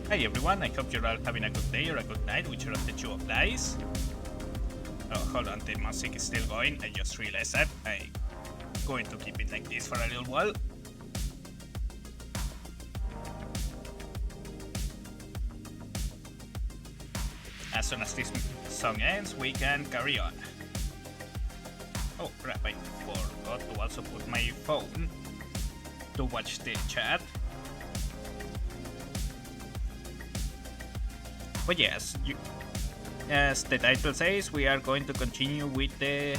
Hi everyone, I hope you're all having a good day or a good night, whichever of the two applies. Oh, hold on, the music is still going, I just realized that. I'm going to keep it like this for a little while. As soon as this song ends, we can carry on. Oh crap, I forgot to also put my phone to watch the chat. But yes, as the title says, we are going to continue with the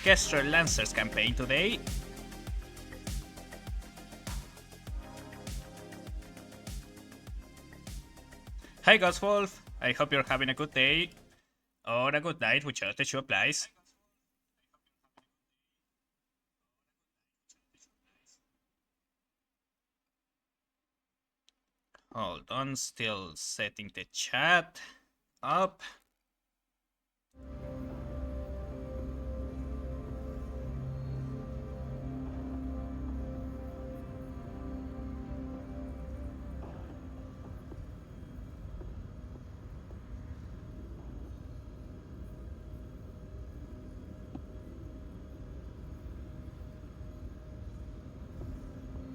Kestrel Lancers campaign today. Hi Goswolf, I hope you're having a good day or a good night, whichever the show applies. Hold on, still setting the chat up.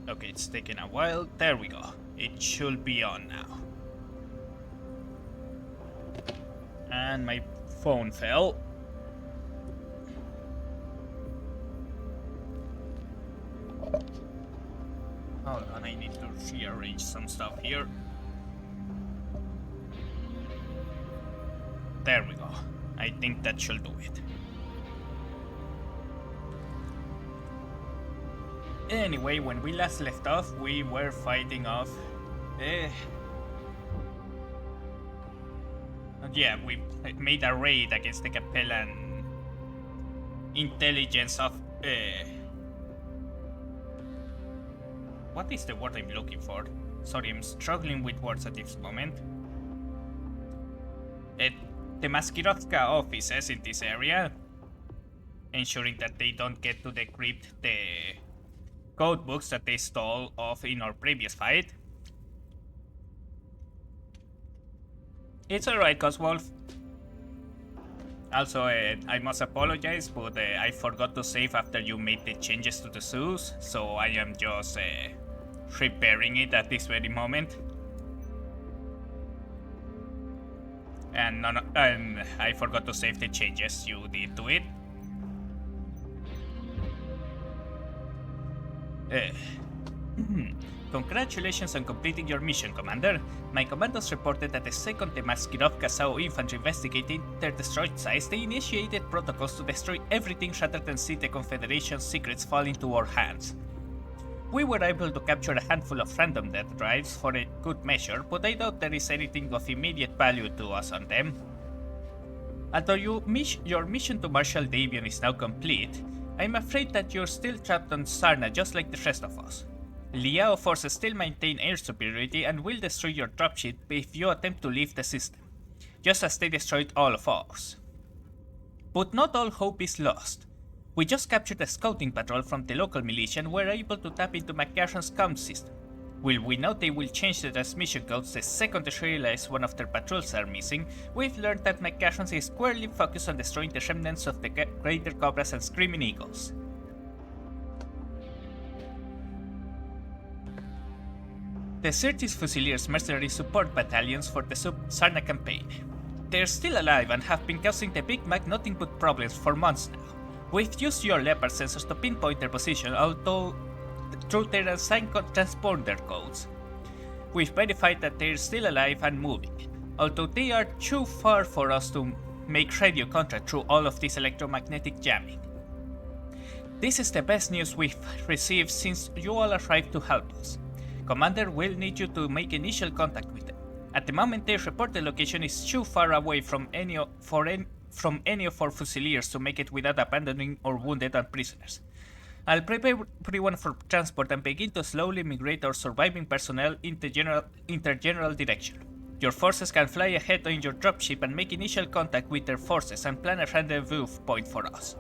Okay, it's taking a while. There we go. It should be on now. And my phone fell. Hold on, I need to rearrange some stuff here. There we go. I think that should do it. Anyway, when we last left off, we were fighting off... yeah, we made a raid against the Capellan intelligence of... what is the word I'm looking for? Sorry, I'm struggling with words at this moment. The Maskirovka offices in this area, ensuring that they don't get to decrypt the code books that they stole off in our previous fight. It's alright, Coswolf. Also, I must apologize, but I forgot to save after you made the changes to the zoos, so I am just repairing it at this very moment. And I forgot to save the changes you did to it. Congratulations on completing your mission, Commander. My commandos reported that the second the Maskirovka Sao infantry investigated their destroyed sites, they initiated protocols to destroy everything rather than see the Confederation's secrets fall into our hands. We were able to capture a handful of random death drives for a good measure, but I doubt there is anything of immediate value to us on them. Although your mission to Marshal Davion is now complete, I'm afraid that you're still trapped on Sarna just like the rest of us. Liao forces still maintain air superiority and will destroy your dropship if you attempt to leave the system, just as they destroyed all of ours. But not all hope is lost. We just captured a scouting patrol from the local militia and were able to tap into Mechwarrion's comm system. While we know they will change the transmission codes the second they realize one of their patrols are missing, we've learned that Mechwarrion is squarely focused on destroying the remnants of the Greater Cobras and Screaming Eagles. The 30th Fusiliers mercenary support battalions for the Sarna campaign. They're still alive and have been causing the Big Mac nothing but problems for months now. We've used your Leopard sensors to pinpoint their position, although through their assigned transponder codes. We've verified that they're still alive and moving, although they are too far for us to make radio contact through all of this electromagnetic jamming. This is the best news we've received since you all arrived to help us. Commander will need you to make initial contact with them. At the moment, their reported location is too far away from any of our Fusiliers to make it without abandoning or wounded and prisoners. I'll prepare everyone for transport and begin to slowly migrate our surviving personnel into general direction. Your forces can fly ahead on your dropship and make initial contact with their forces and plan a rendezvous point for us.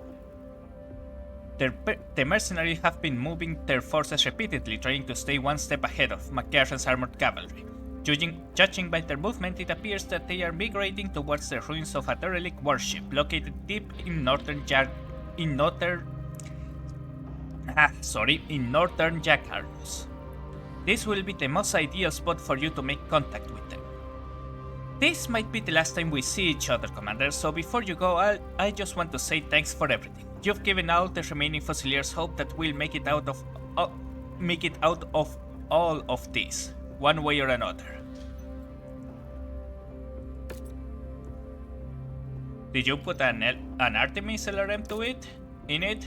The mercenaries have been moving their forces repeatedly, trying to stay one step ahead of Mechwarrion's armored cavalry. Judging by their movement, it appears that they are migrating towards the ruins of a derelict warship located deep in northern Jakarlos. This will be the most ideal spot for you to make contact with them. This might be the last time we see each other, Commander, so before you go, I just want to say thanks for everything. You've given all the remaining Fusiliers hope that we'll make it out of all of this, one way or another. Did you put an Artemis LRM in it?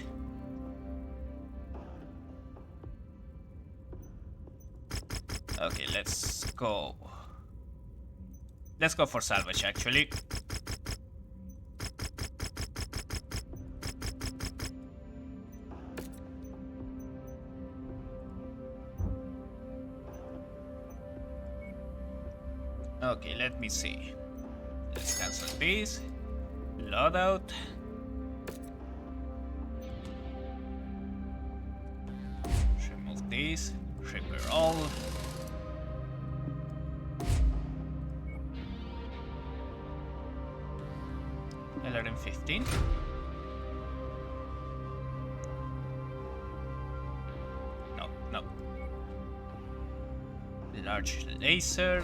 Okay, let's go. Let's go for salvage, actually. Okay, let me see. Let's cancel this. Loadout. Remove this. Repair all. LRM 15. No. Large laser.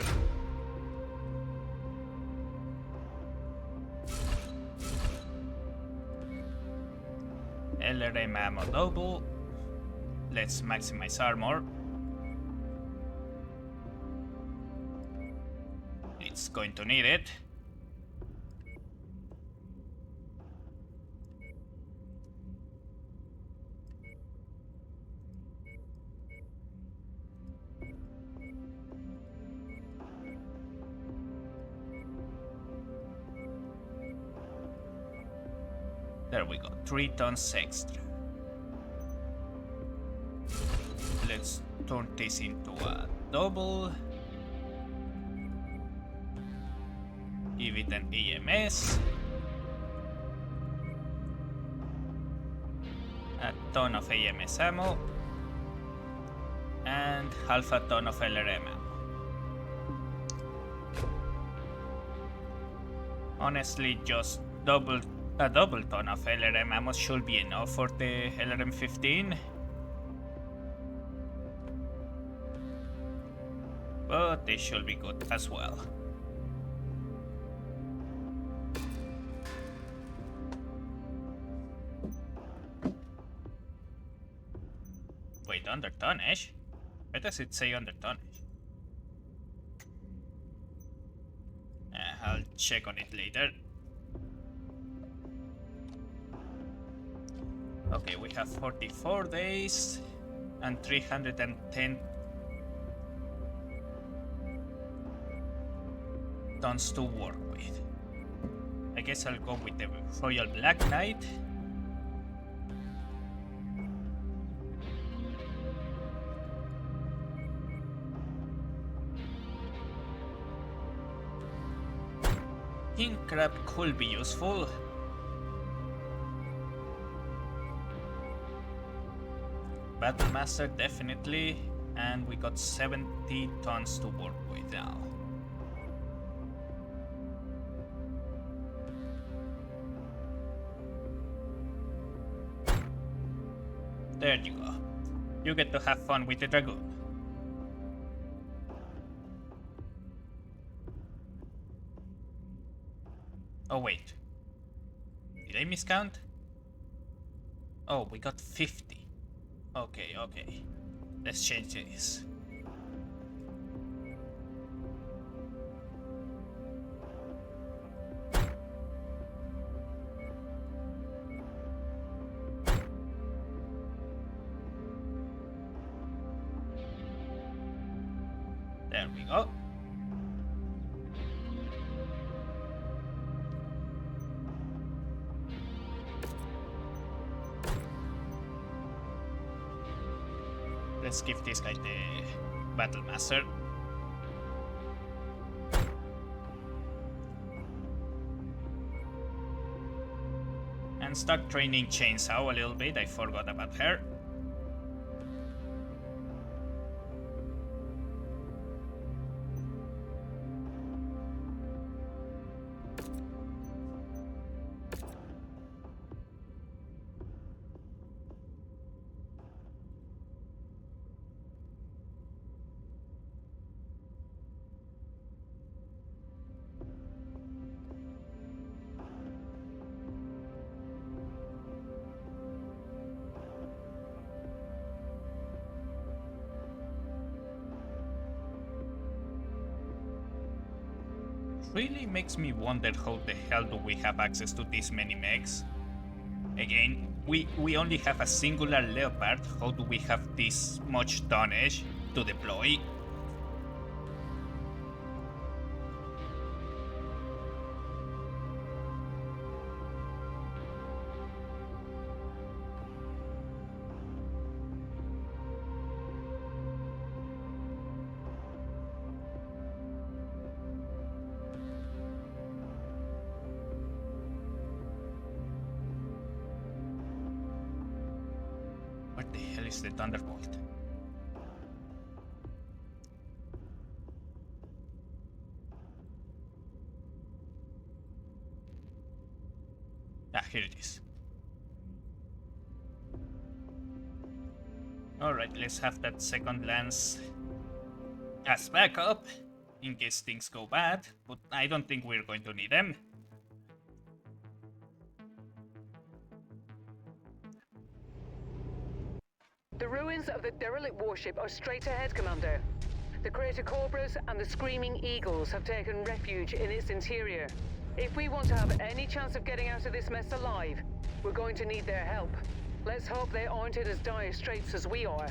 LRM ammo double. Let's maximize armor. It's going to need it. There we go, 3 tons extra. Let's turn this into a double. Give it an EMS. A ton of AMS ammo. And half a ton of LRM ammo. Honestly, just a double ton of LRM ammo should be enough for the LRM 15. But they should be good as well. Wait, under tonnage? Why does it say under tonnage? I'll check on it later. Okay, we have 44 days and 310 tons to work with. I guess I'll go with the Royal Black Knight. King Crab could be useful. Battlemaster definitely, and we got 70 tons to work with now. There you go. You get to have fun with the Dragoon. Oh wait. Did I miscount? Oh, we got 50. Okay. Let's change this. There we go. Let's give this guy the Battlemaster. And start training Chainsaw a little bit, I forgot about her. really makes me wonder how the hell do we have access to this many mechs? Again, we only have a singular Leopard. How do we have this much tonnage to deploy? Where the hell is the Thunderbolt? Ah, here it is. Alright, let's have that second lance as backup in case things go bad, but I don't think we're going to need them. The ruins of the derelict warship are straight ahead, Commander. The Crater Cobras and the Screaming Eagles have taken refuge in its interior. If we want to have any chance of getting out of this mess alive, we're going to need their help. Let's hope they aren't in as dire straits as we are.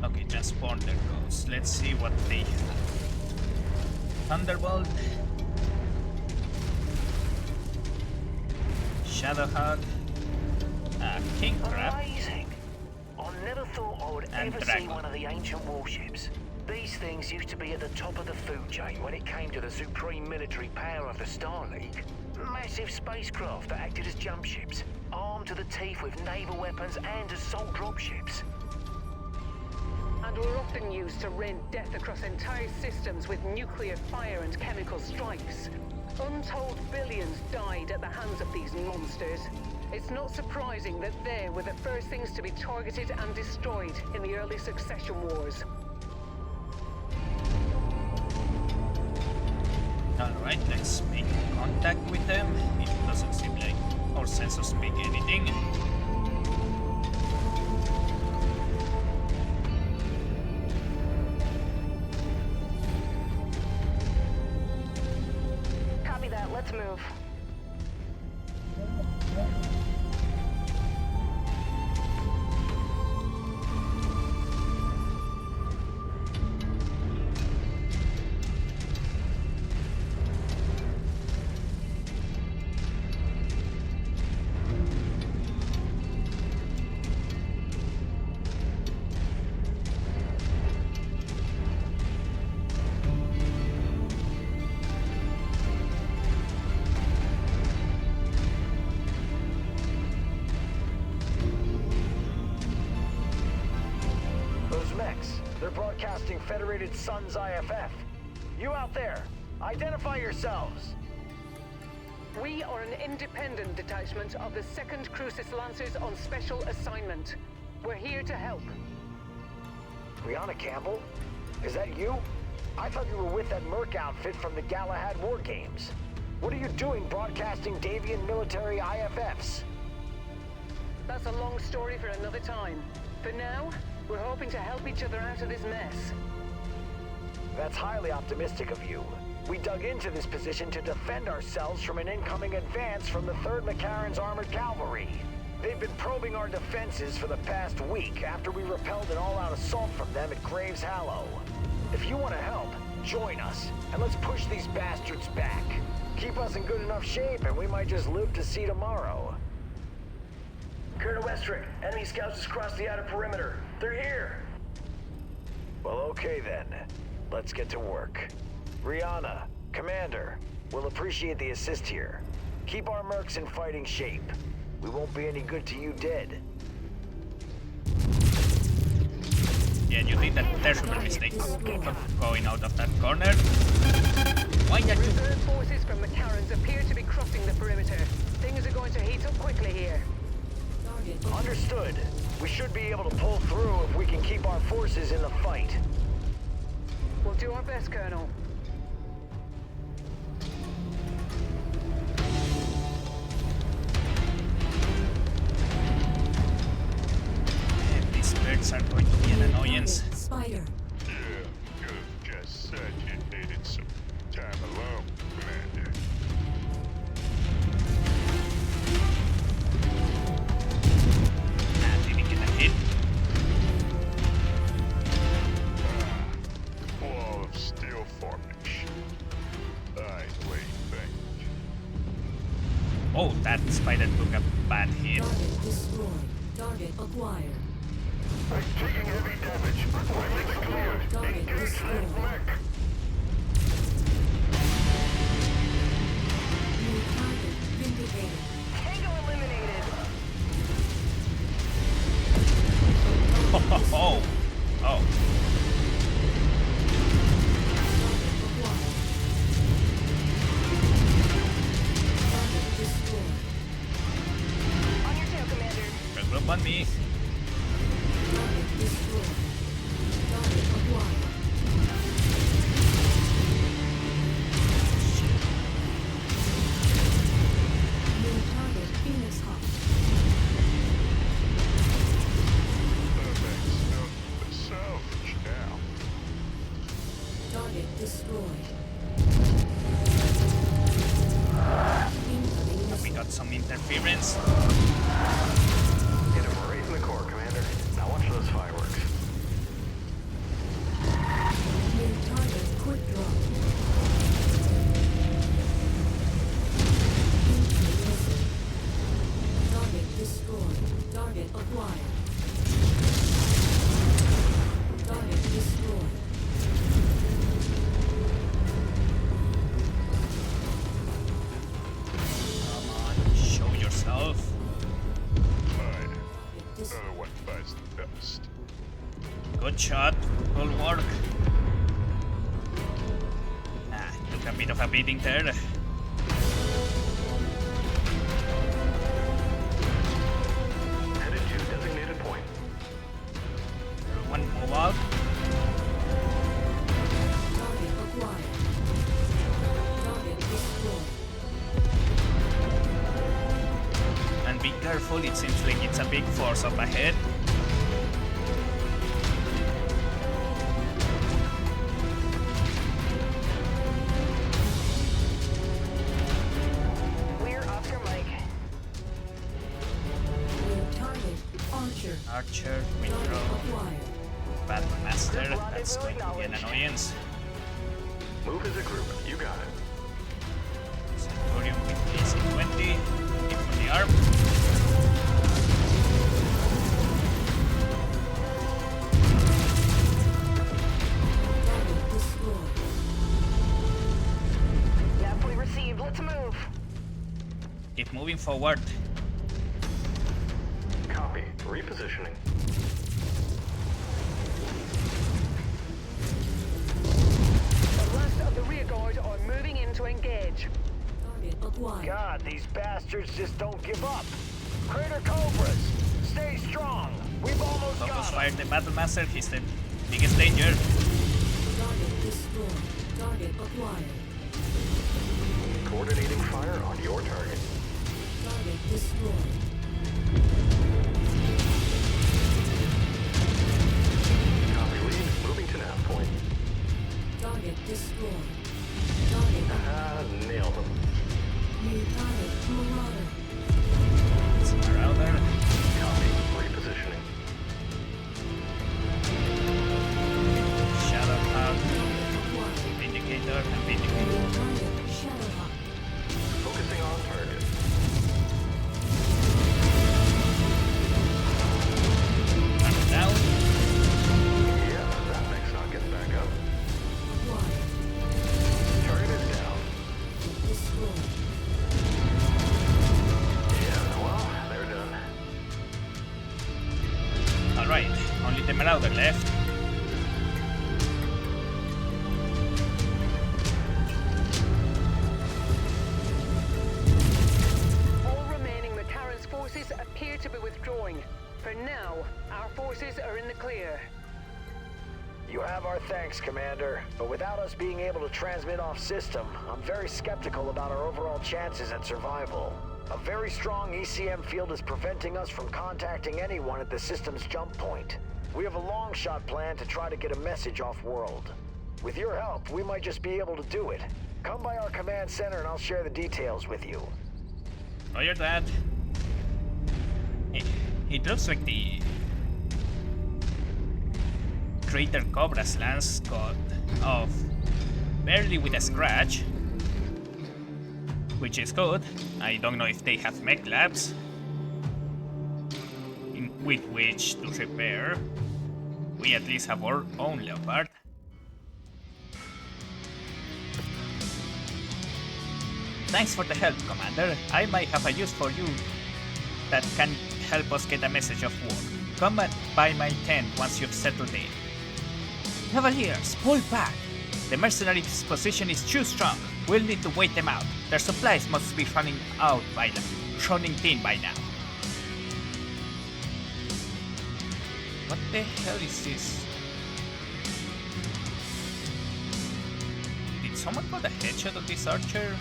Okay, transponder goes. Let's see what they have. Thunderbolt, Shadowhawk, King Crab. Amazing! I never thought I would ever see one of the ancient warships. These things used to be at the top of the food chain when it came to the supreme military power of the Star League. Massive spacecraft that acted as jump ships, armed to the teeth with naval weapons and assault dropships. And were often used to rain death across entire systems with nuclear fire and chemical strikes. Untold billions died at the hands of these monsters. It's not surprising that they were the first things to be targeted and destroyed in the early succession wars. Alright, let's make contact with them. It doesn't seem like our sensors speak anything. Copy that, let's move. They're broadcasting Federated Suns IFF. You out there, identify yourselves. We are an independent detachment of the 2nd Crucis Lancers on special assignment. We're here to help. Brianna Campbell? Is that you? I thought you were with that Merc outfit from the Galahad War Games. What are you doing broadcasting Davian military IFFs? That's a long story for another time. For now, we're hoping to help each other out of this mess. That's highly optimistic of you. We dug into this position to defend ourselves from an incoming advance from the 3rd Mechwarrion's Armored Cavalry. They've been probing our defenses for the past week after we repelled an all-out assault from them at Graves Hallow. If you want to help, join us, and let's push these bastards back. Keep us in good enough shape, and we might just live to see tomorrow. Colonel Westrick, enemy scouts just crossed the outer perimeter. They're here! Well, okay then. Let's get to work. Rihanna, Commander, we'll appreciate the assist here. Keep our mercs in fighting shape. We won't be any good to you dead. Yeah, you did that terrible mistake of going out of that corner. Why are you... Reserve forces from Mechwarriors appear to be crossing the perimeter. Things are going to heat up quickly here. Understood. We should be able to pull through if we can keep our forces in the fight. We'll do our best, Colonel. These birds are going to be an annoyance. Oh, that spider took a bad hit. Target destroyed. Target acquired. I'm taking heavy damage. Primary cleared. Target Engage destroyed. left mech. New target vindicated. Tango eliminated. Oh, oh. Target destroyed. On your tail, Commander. Regroup on me. Target destroyed. Target acquired. New target Phoenix Hawk. Thanks. Salvage now. Target destroyed. Incoming We missile. got some interference. Hit him right in the core, Commander. Now watch those fireworks. New target quick draw. Incoming missile. Target destroyed. Target acquired. Target destroyed. Come on, show yourself. Fine. Target destroyed. Another one buys the best. Good shot. Good work. Ah, took a bit of a beating there. Headed to designated point. One move out. Target acquired. Target destroyed. And be careful, it seems like it's a big force up ahead. We're off your mic. New target Archer. Archer, Target withdraw. acquired. Battle Master, that's going to be an annoyance. Move as a group. You got it. Centurion with AC-20. Hit for the arm. Target destroyed. Nav we received. Let's move. Keep moving forward. Copy. Repositioning. The last of the rear guard are moving in to engage. Target acquired. God, these bastards just don't give up. Crater Cobras, stay strong. We've almost Focus got 'em. fire the Battle Master, he's the biggest danger. Target destroyed. Target acquired. Coordinating fire on your target. Target destroyed. Copy lead. Moving to nav point. Target destroyed. Target Nailed them. new target Marauder. It's a Marauder. Copy. Repositioning. Shadowheart, Acquired. Vindicator, and Vindicator. New target Shadowhawk. Focusing on target. And down. Yeah, that mech's not getting back up. Acquired. Target is down. Destroyed. Yeah, well, they're done. Alright, only the Marauder left. All remaining Mechwarrion's forces appear to be withdrawing. For now, our forces are in the clear. You have our thanks, Commander. But without us being able to transmit off system, I'm very skeptical about our overall chances at survival. A very strong ECM field is preventing us from contacting anyone at the system's jump point. We have a long shot plan to try to get a message off-world. With your help, we might just be able to do it. Come by our command center and I'll share the details with you. Roger that. It looks like the Crater Cobra's lance got off barely with a scratch. which is good. I don't know if they have mech labs with which to repair. We at least have our own Leopard. Thanks for the help, Commander. I might have a use for you that can help us get a message of war. Come by my tent once you've settled in. Cavaliers, pull back! The mercenaries' position is too strong. We'll need to wait them out. Their supplies must be running thin by now. What the hell is this? Did someone put a headshot on this archer?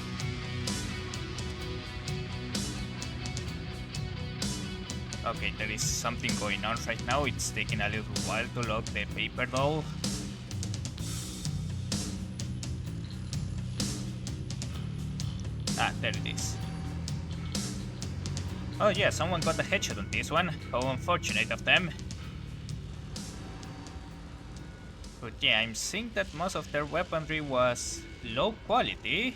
Okay, there is something going on right now. It's taking a little while to load the paper doll. Ah, there it is. Oh yeah, someone got a headshot on this one. How unfortunate of them. But yeah, I'm seeing that most of their weaponry was low quality.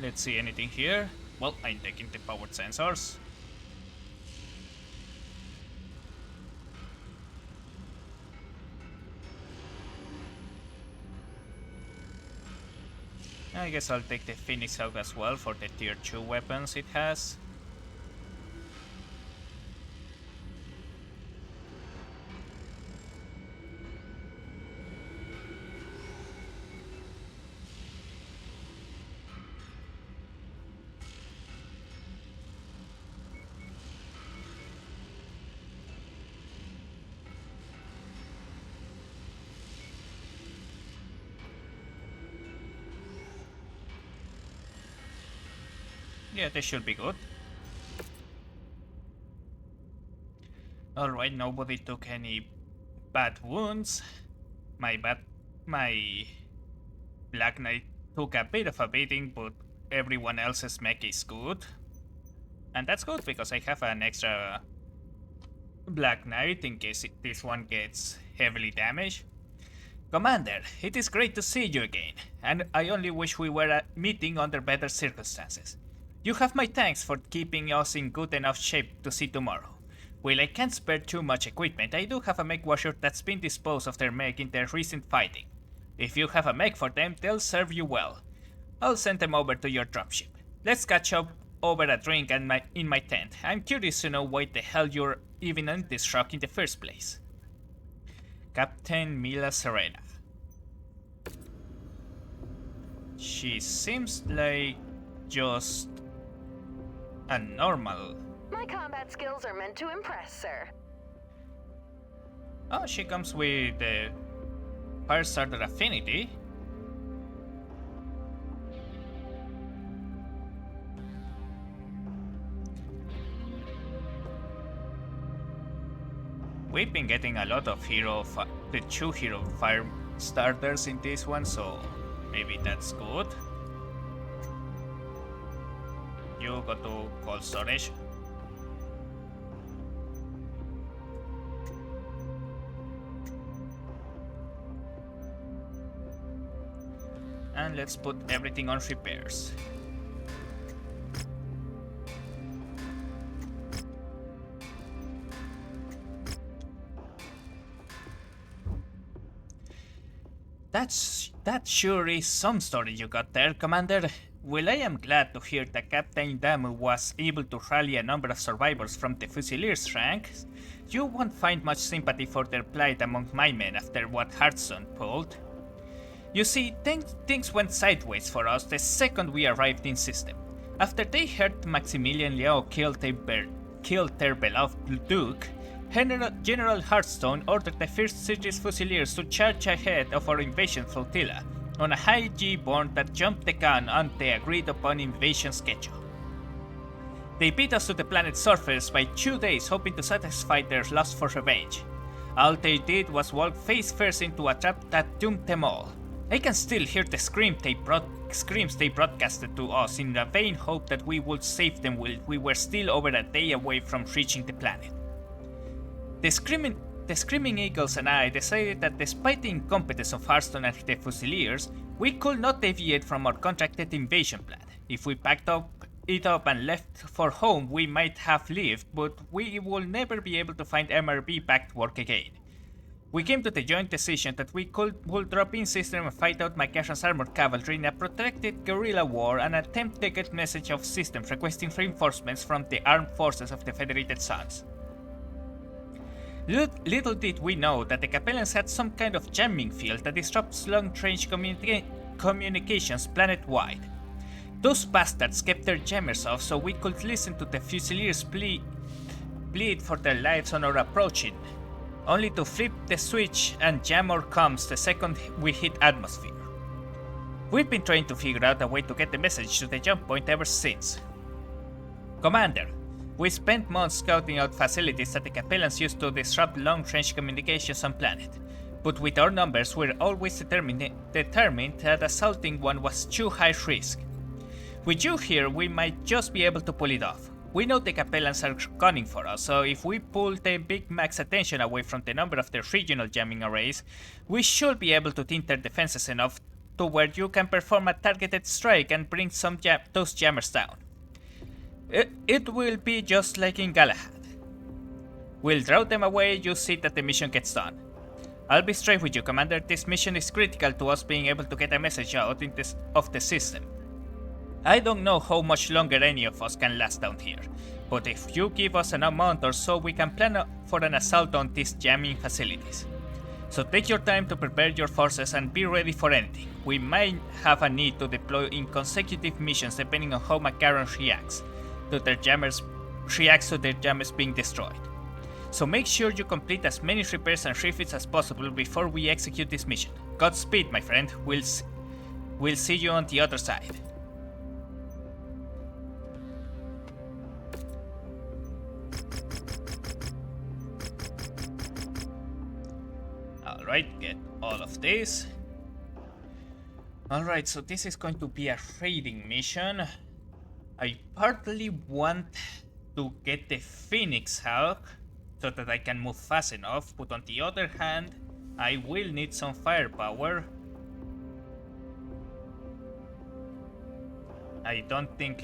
Let's see anything here. Well, I'm taking the powered sensors. I guess I'll take the Phoenix Hawk as well for the tier 2 weapons it has. Yeah, they should be good. Alright, nobody took any bad wounds. My Black Knight took a bit of a beating, but everyone else's mech is good. And that's good because I have an extra Black Knight in case this one gets heavily damaged. Commander, it is great to see you again, and I only wish we were meeting under better circumstances. You have my thanks for keeping us in good enough shape to see tomorrow. While I can't spare too much equipment, I do have a Mechwarrior that's been disposed of their mech in their recent fighting. If you have a mech for them, they'll serve you well. I'll send them over to your dropship. Let's catch up over a drink in my tent. I'm curious to know why the hell you're even on this rock in the first place. Captain Mila Serena. She seems like just a normal. My combat skills are meant to impress, sir. Oh, she comes with the Fire Starter Affinity. We've been getting a lot of the 2 hero fire starters in this one, so maybe that's good. You go to cold storage. And let's put everything on repairs. That sure is some story you got there, Commander. Well, I am glad to hear that Captain Damu was able to rally a number of survivors from the Fusiliers' ranks. You won't find much sympathy for their plight among my men after what Hearthstone pulled. You see, things went sideways for us the second we arrived in system. After they heard Maximilian Liao killed their beloved Duke, General Hearthstone ordered the First Cities Fusiliers to charge ahead of our invasion flotilla on a high G-born that jumped the gun on the agreed-upon invasion schedule. They beat us to the planet's surface by 2 days, hoping to satisfy their lust for revenge. All they did was walk face first into a trap that doomed them all. I can still hear the screams they broadcasted to us in a vain hope that we would save them while we were still over a day away from reaching the planet. The Screaming Eagles and I decided that despite the incompetence of Hearthstone and the Fusiliers, we could not deviate from our contracted invasion plan. If we packed it up and left for home, we might have lived, but we will never be able to find MRB-backed work again. We came to the joint decision that we would drop in system and fight out Mechwarrion's armored cavalry in a protracted guerrilla war and attempt to get message of systems requesting reinforcements from the armed forces of the Federated Suns. Little did we know that the Capellans had some kind of jamming field that disrupts long-range communications planet-wide. Those bastards kept their jammers off so we could listen to the Fusiliers bleed for their lives on our approaching, only to flip the switch and jam our comms the second we hit atmosphere. We've been trying to figure out a way to get the message to the jump point ever since. Commander, we spent months scouting out facilities that the Capellans used to disrupt long-range communications on planet, but with our numbers we're always determined that assaulting one was too high risk. With you here, we might just be able to pull it off. We know the Capellans are gunning for us, so if we pull the Big Mac's attention away from the number of their regional jamming arrays, we should be able to tint their defenses enough to where you can perform a targeted strike and bring those jammers down. It will be just like in Galahad. We'll draw them away, you see that the mission gets done. I'll be straight with you, Commander, this mission is critical to us being able to get a message out of the system. I don't know how much longer any of us can last down here, but if you give us an amount or so, we can plan for an assault on these jamming facilities. So take your time to prepare your forces and be ready for anything. We might have a need to deploy in consecutive missions depending on how Mechwarrior reacts to their jammers being destroyed. So make sure you complete as many repairs and refits as possible before we execute this mission. Godspeed, my friend. We'll see you on the other side. Alright, get all of this. Alright, so this is going to be a raiding mission. I partly want to get the Phoenix Hawk so that I can move fast enough, but on the other hand, I will need some firepower. I don't think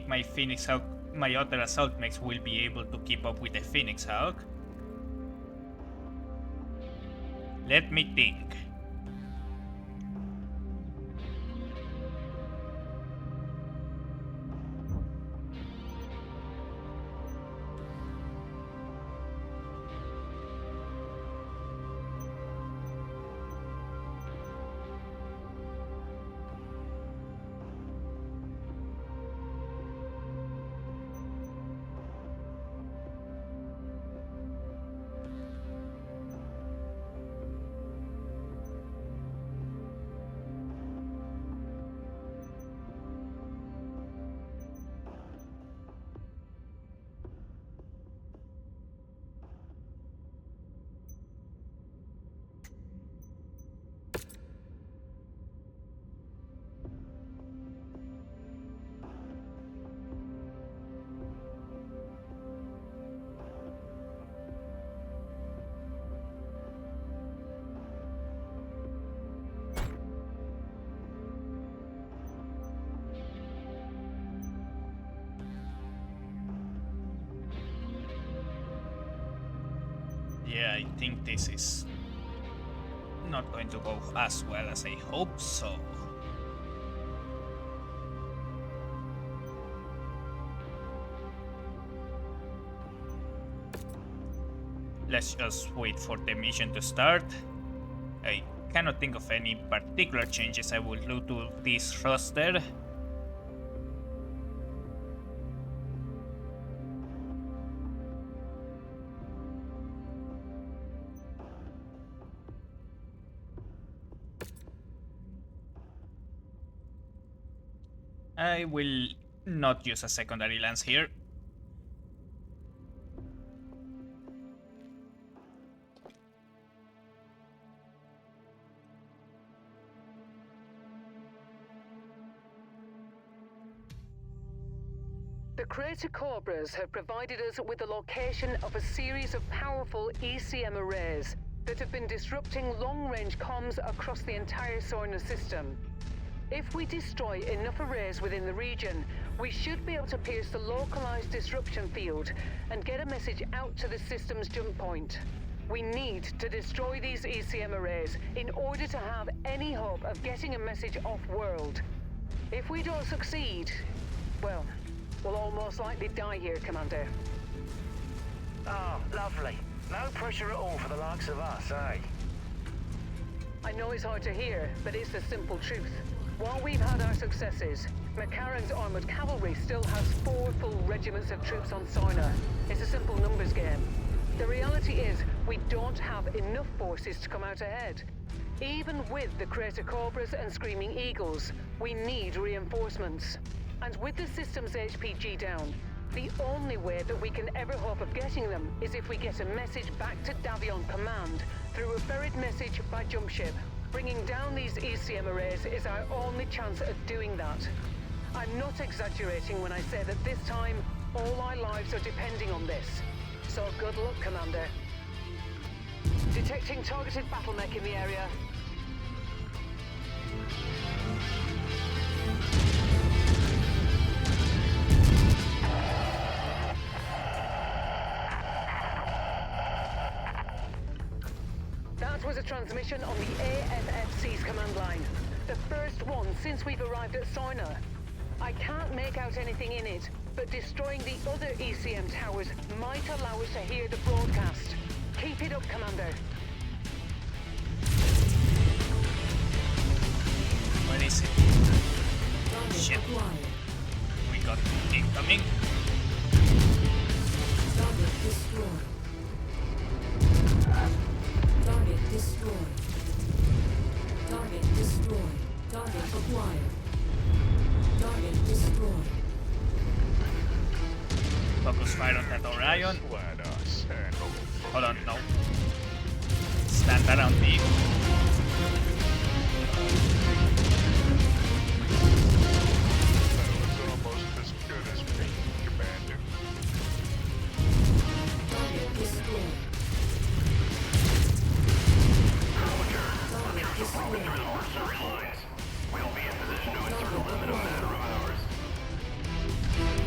my Phoenix Hawk, my other assault mechs will be able to keep up with the Phoenix Hawk. Let me think. Yeah, I think this is not going to go as well as I hope so. Let's just wait for the mission to start. I cannot think of any particular changes I will do to this roster. I will not use a secondary lance here. The Crater Cobras have provided us with the location of a series of powerful ECM arrays that have been disrupting long-range comms across the entire solar system. If we destroy enough arrays within the region, we should be able to pierce the localized disruption field and get a message out to the system's jump point. We need to destroy these ECM arrays in order to have any hope of getting a message off-world. If we don't succeed, well, we'll all most likely die here, Commander. Oh, lovely. No pressure at all for the likes of us, eh? I know it's hard to hear, but it's the simple truth. While we've had our successes, Mechwarrion's armored cavalry still has 4 full regiments of troops on Soina. It's a simple numbers game. The reality is, we don't have enough forces to come out ahead. Even with the Crater Cobras and Screaming Eagles, we need reinforcements. And with the system's HPG down, the only way that we can ever hope of getting them is if we get a message back to Davion Command through a buried message by jump ship. Bringing down these ECM arrays is our only chance at doing that. I'm not exaggerating when I say that this time, all our lives are depending on this. So good luck, Commander. Detecting targeted battle mech in the area. That was a transmission on the AFFC's command line. The first one since we've arrived at Soina. I can't make out anything in it, but destroying the other ECM towers might allow us to hear the broadcast. Keep it up, Commander. Where is it? Shit. We got incoming. Target destroyed. Target destroyed. Target destroyed. Target acquired. Target destroyed. Focus fire on that Orion. Let us handle it. Hold on, no. Stand around me. That was almost as good as me, Commander. Target destroyed. Target destroyed. We'll be in position to interrupt them in a matter of hours.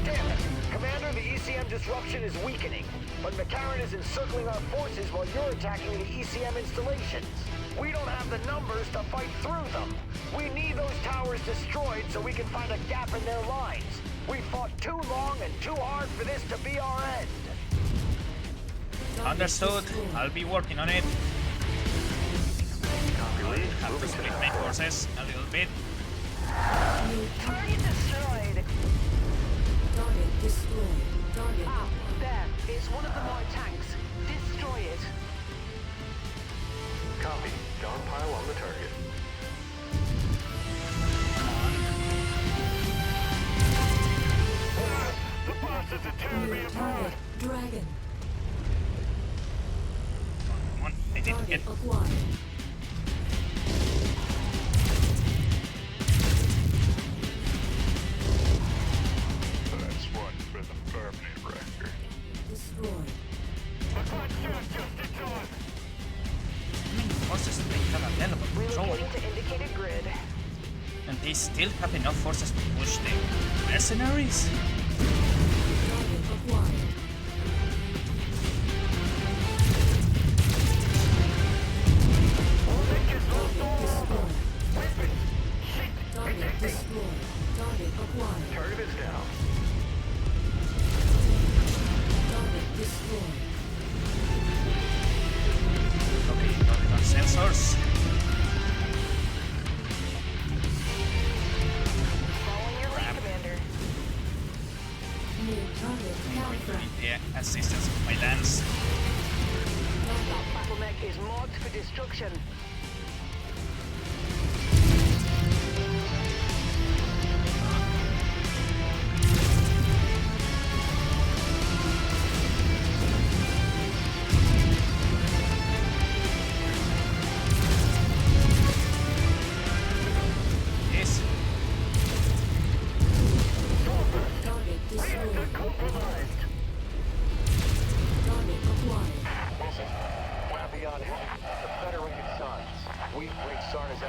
Damn it! Commander, the ECM disruption is weakening, but Mechwarrior is encircling our forces while you're attacking the ECM installations. We don't have the numbers to fight through them. We need those towers destroyed so we can find a gap in their lines. We fought too long and too hard for this to be our end. Understood. I'll be working on it. Have to split my forces a little bit. Target destroyed. Target destroyed. Target Ah, there. It's one of the Moai tanks. Destroy it. Copy. Dawn pile on the target. The bosses are tearing me apart. target dragon. Come on, I need to get Target acquired. That's one for the permanent record. Destroyed. Just in time. how many forces do they have available to control? Relocating to indicated grid. And they still have enough forces to push the mercenaries? Target acquired. Target destroyed. Target acquired. Target is down. Target destroyed. Okay, got it on sensors. Following your lead, Crap. Commander. New target I'm going to captured. need the assistance of my lance. That battle mech is marked for destruction. This. Target destroyed. We break Sarna's.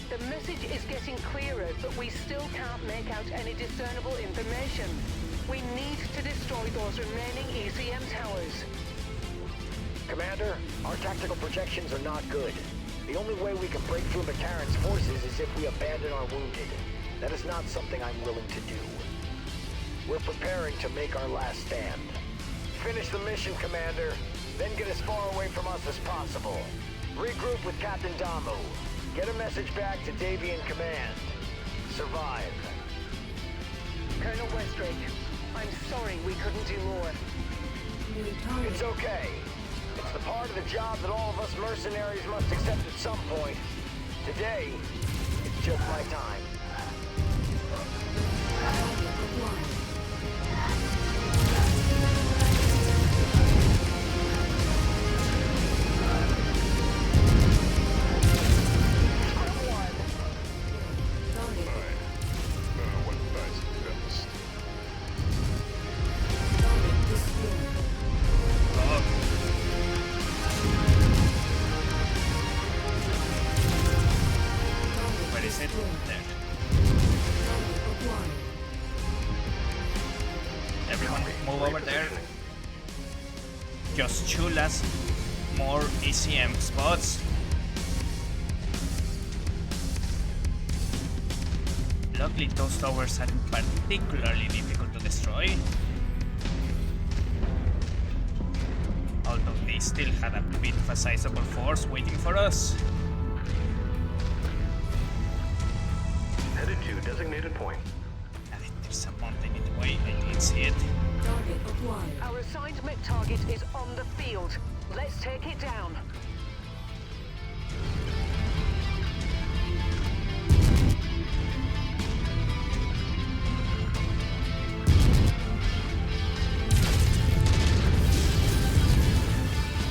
The message is getting clearer, but we still can't make out any discernible information. We need to destroy those remaining ECM towers. Commander, our tactical projections are not good. The only way we can break through Mechwarrion's forces is if we abandon our wounded. That is not something I'm willing to do. We're preparing to make our last stand. Finish the mission, Commander. Then get as far away from us as possible. Regroup with Captain Damu. Get a message back to Davian Command. Survive. Colonel Westrick, I'm sorry we couldn't do more. New target. It's okay. It's the part of the job that all of us mercenaries must accept at some point. Today, it's just my time. Target acquired. Target. What nice ghost. Target destroyed. Oh, Target where is it? destroyed. There. Target acquired. Everyone move over there. Just shoot us more ECM spots. Luckily, those towers aren't particularly difficult to destroy. Although they still had a bit of a sizable force waiting for us. Headed to designated point. There's a mountain in the way, I didn't see it. Target acquired. Our assigned mech target is on the field. Let's take it down.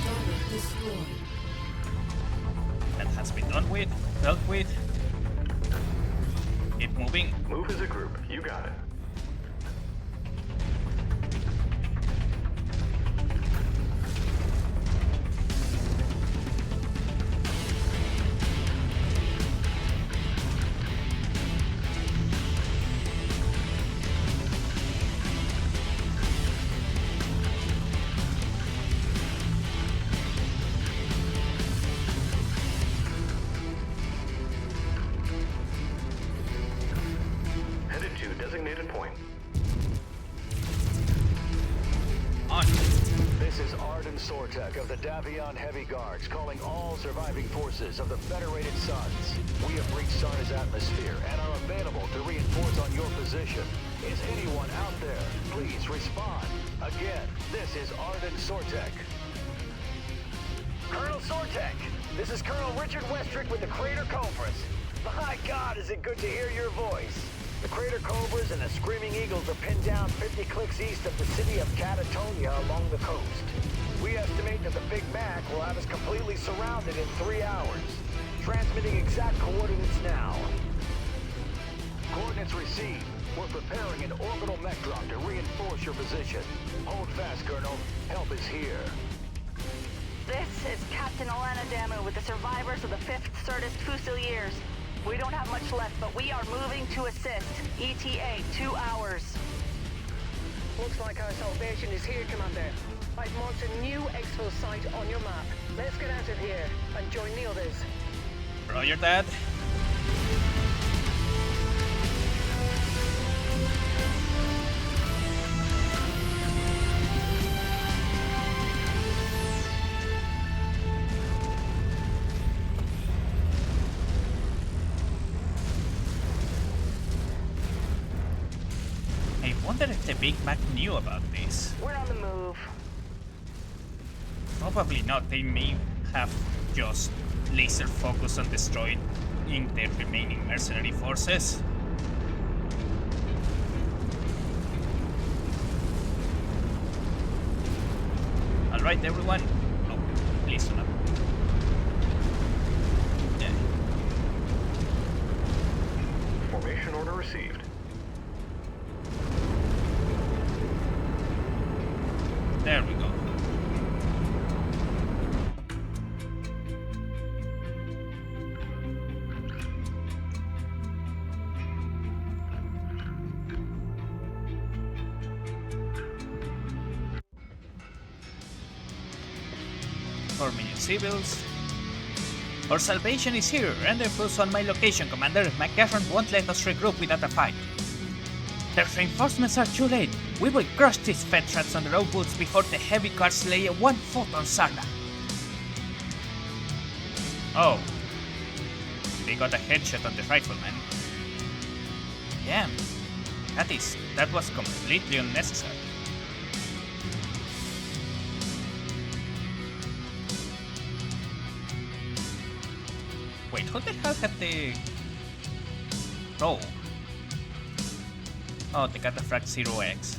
Target destroyed. That has been done with, dealt with. Keep moving. Move as a group. You got it. Headed to designated point. On. This is Arden Sortek of the Davion Heavy Guards calling all surviving forces of the Federated Suns. We have reached Sarna's atmosphere and are available to reinforce on your position. Is anyone out there? Please respond. Again, this is Arden Sortek. Colonel Sortek, this is Colonel Richard Westrick with the Crater Cobras. My God, is it good to hear your voice. The Crater Cobras and the Screaming Eagles are pinned down 50 clicks east of the city of Catatonia along the coast. We estimate that the Big Mac will have us completely surrounded in 3 hours. Transmitting exact coordinates now. Coordinates received. We're preparing an orbital mech drop to reinforce your position. Hold fast, Colonel. Help is here. This is Captain Alana Damu with the survivors of the 5th Certus Fusiliers. We don't have much left, but we are moving to assist. ETA, 2 hours. Looks like our salvation is here, Commander. I've marked a new exfil site on your map. Let's get out of here and join the others. Roger that. I wonder if the Big Mac knew about this. We're on the move. Probably not. They may have just laser focused on destroying their remaining mercenary forces. Alright, everyone. Oh, please do not. Yeah. Formation order received. There we go. civils. Our salvation is here. Rendezvous on my location, Commander. Mechwarrior won't let us regroup without a fight. The reinforcements are too late. We will crush these fed traps on the road woods before the heavy cars lay 1 foot on Sarna. Oh. They got a headshot on the rifleman. Damn. That was completely unnecessary. Wait, who the hell had the... Oh. Oh, the Cataphract 0X.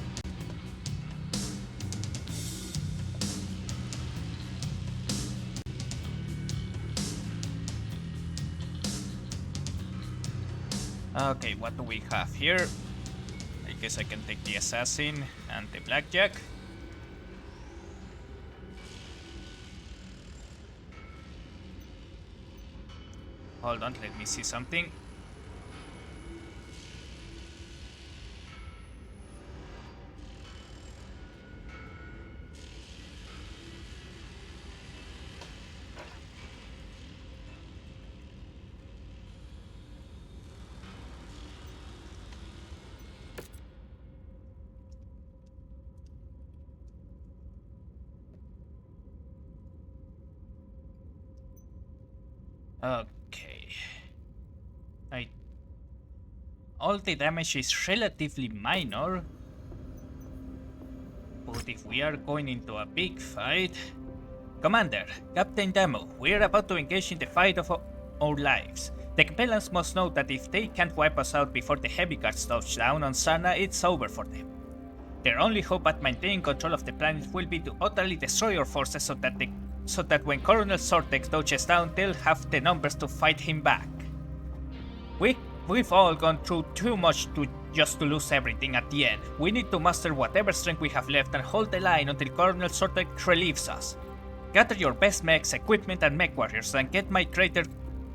Okay, what do we have here? I guess I can take the Assassin and the Blackjack. Hold on, let me see something. Okay. All the damage is relatively minor. But if we are going into a big fight... Commander, Captain Damo, we are about to engage in the fight of our lives. The Capellans must know that if they can't wipe us out before the heavy guards touch down on Sarna, it's over for them. Their only hope at maintaining control of the planet will be to utterly destroy our forces so that when Colonel Sortex touches down, they'll have the numbers to fight him back. We've all gone through too much just to lose everything at the end. We need to muster whatever strength we have left and hold the line until Colonel Sortex relieves us. Gather your best mechs, equipment, and Mechwarriors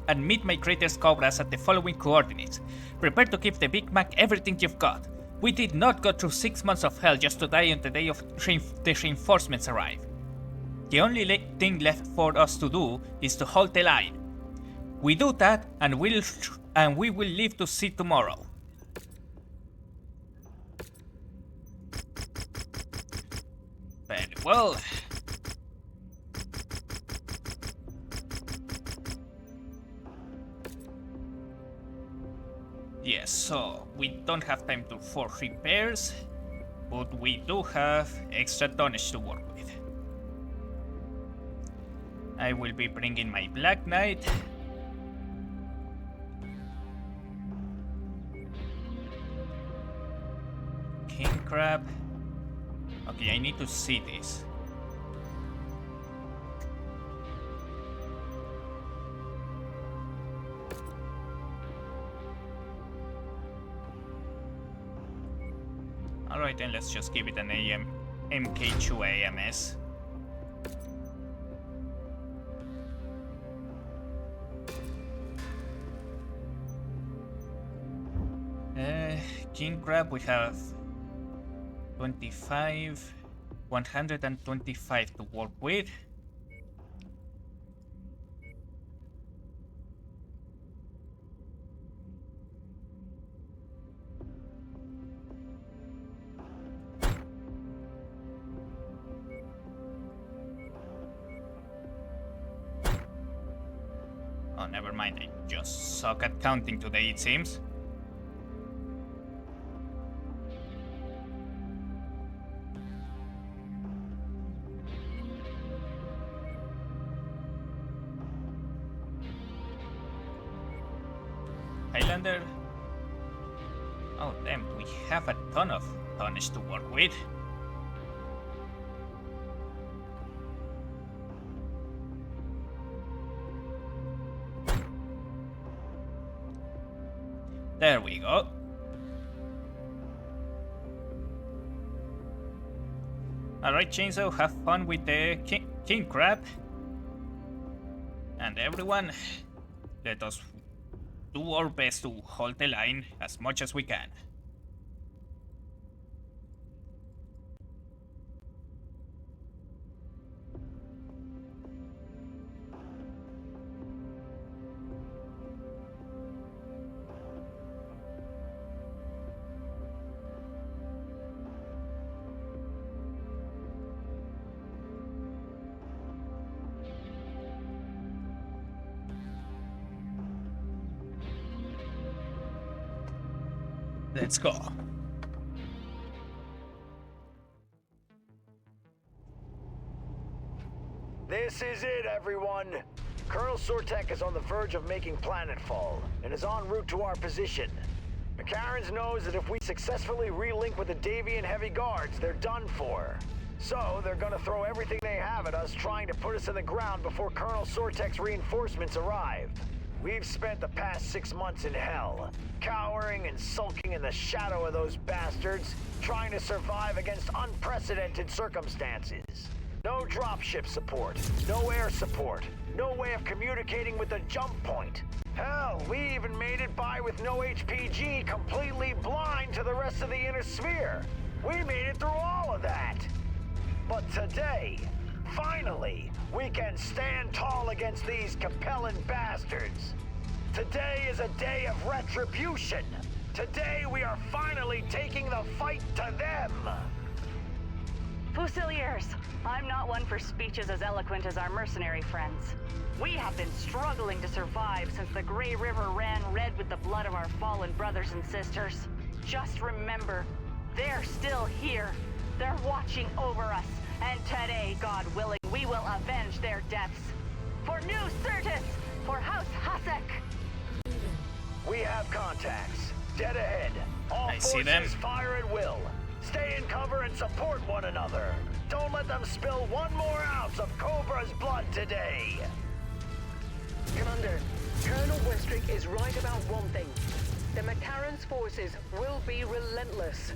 and meet my crater's Cobras at the following coordinates. Prepare to give the Big Mac everything you've got. We did not go through 6 months of hell just to die on the day of the reinforcements arrive. The only thing left for us to do is to hold the line. We do that, and we will live to see tomorrow. Very well. Yes, so we don't have time for repairs, but we do have extra tonnage to work with. I will be bringing my Black Knight. King Crab. Okay, I need to see this. Alright then, let's just give it an MK2 AMS. King Crab, we have 125 to work with. Oh, never mind, I just suck at counting today, it seems. Highlander. Oh damn, we have a ton of tonnage to work with. There we go. Alright, Chainsaw, have fun with the King Crab. And everyone, let us do our best to hold the line as much as we can. Let's go. This is it, everyone. Colonel Sortek is on the verge of making planetfall and is en route to our position. Mechwarrior knows that if we successfully relink with the Davian heavy guards, they're done for. So, they're gonna throw everything they have at us trying to put us in the ground before Colonel Sortek's reinforcements arrive. We've spent the past 6 months in hell, cowering and sulking in the shadow of those bastards, trying to survive against unprecedented circumstances. No dropship support, no air support, no way of communicating with the jump point. Hell, we even made it by with no HPG, completely blind to the rest of the inner sphere. We made it through all of that. But today, finally, we can stand tall against these Capellan bastards. Today is a day of retribution. Today we are finally taking the fight to them. Fusiliers, I'm not one for speeches as eloquent as our mercenary friends. We have been struggling to survive since the Grey River ran red with the blood of our fallen brothers and sisters. Just remember, they're still here. They're watching over us, and today, God willing, we will avenge their deaths. For New Certus, for House Hasek. We have contacts. Dead ahead. All I see them. forces fire at will. Stay in cover and support one another. Don't let them spill one more ounce of Cobra's blood today. Commander, Colonel Westrick is right about one thing. The Mechwarrion's forces will be relentless.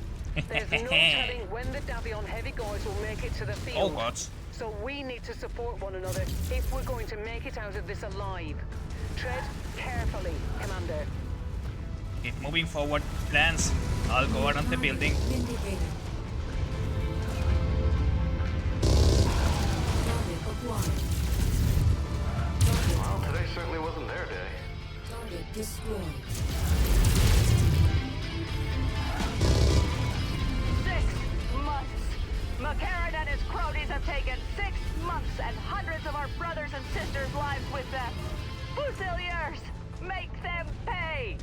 There's no telling when the Davion heavy guards will make it to the field. Oh god. So we need to support one another if we're going to make it out of this alive. Tread carefully, Commander. Keep moving forward. Plans. I'll go around the building. Vindicated. Target acquired. Well, today certainly wasn't their day. Target destroyed. 6 months. Mechwarrior and his cronies have taken 6 months and hundreds of our brothers and sisters' lives with them. Fusiliers, make them pay!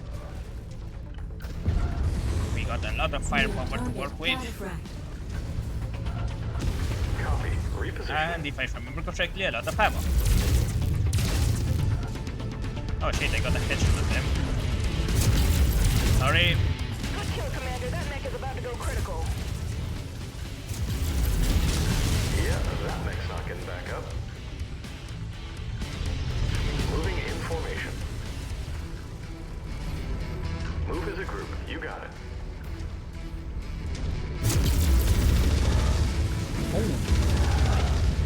We got a lot of firepower to work with. Copy. Reposition. And if I remember correctly, a lot of ammo. Oh shit, I got a headshot with them. Sorry. Good kill, Commander. That mech is about to go critical. Yeah, that mech's not getting back up. Moving in formation. Move as a group. You got it.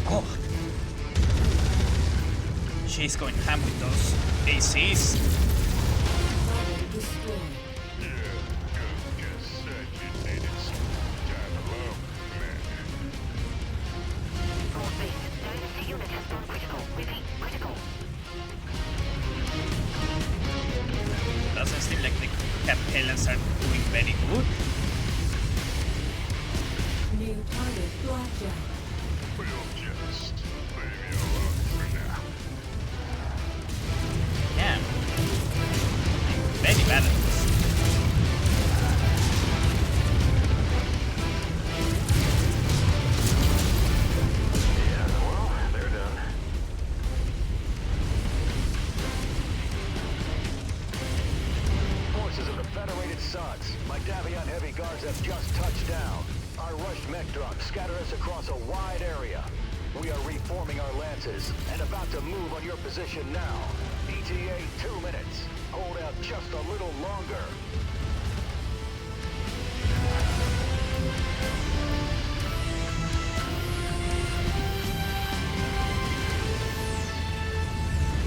God. She's going ham with those ACs. Target destroyed. Just said you needed some time alone, man. Dynasty unit has gone critical. Repeat, critical. Doesn't seem like the Capellans are doing very good. New target blackjack. We'll just leave you alone for now. Yeah. Very bad at this. Yeah, well, they're done. Forces of the Federated Suns, my Davion heavy guards have just touched down. Our rushed mech drops scatter us across a wide area. We are reforming our lances and about to move on your position now. ETA 2 minutes. Hold out just a little longer.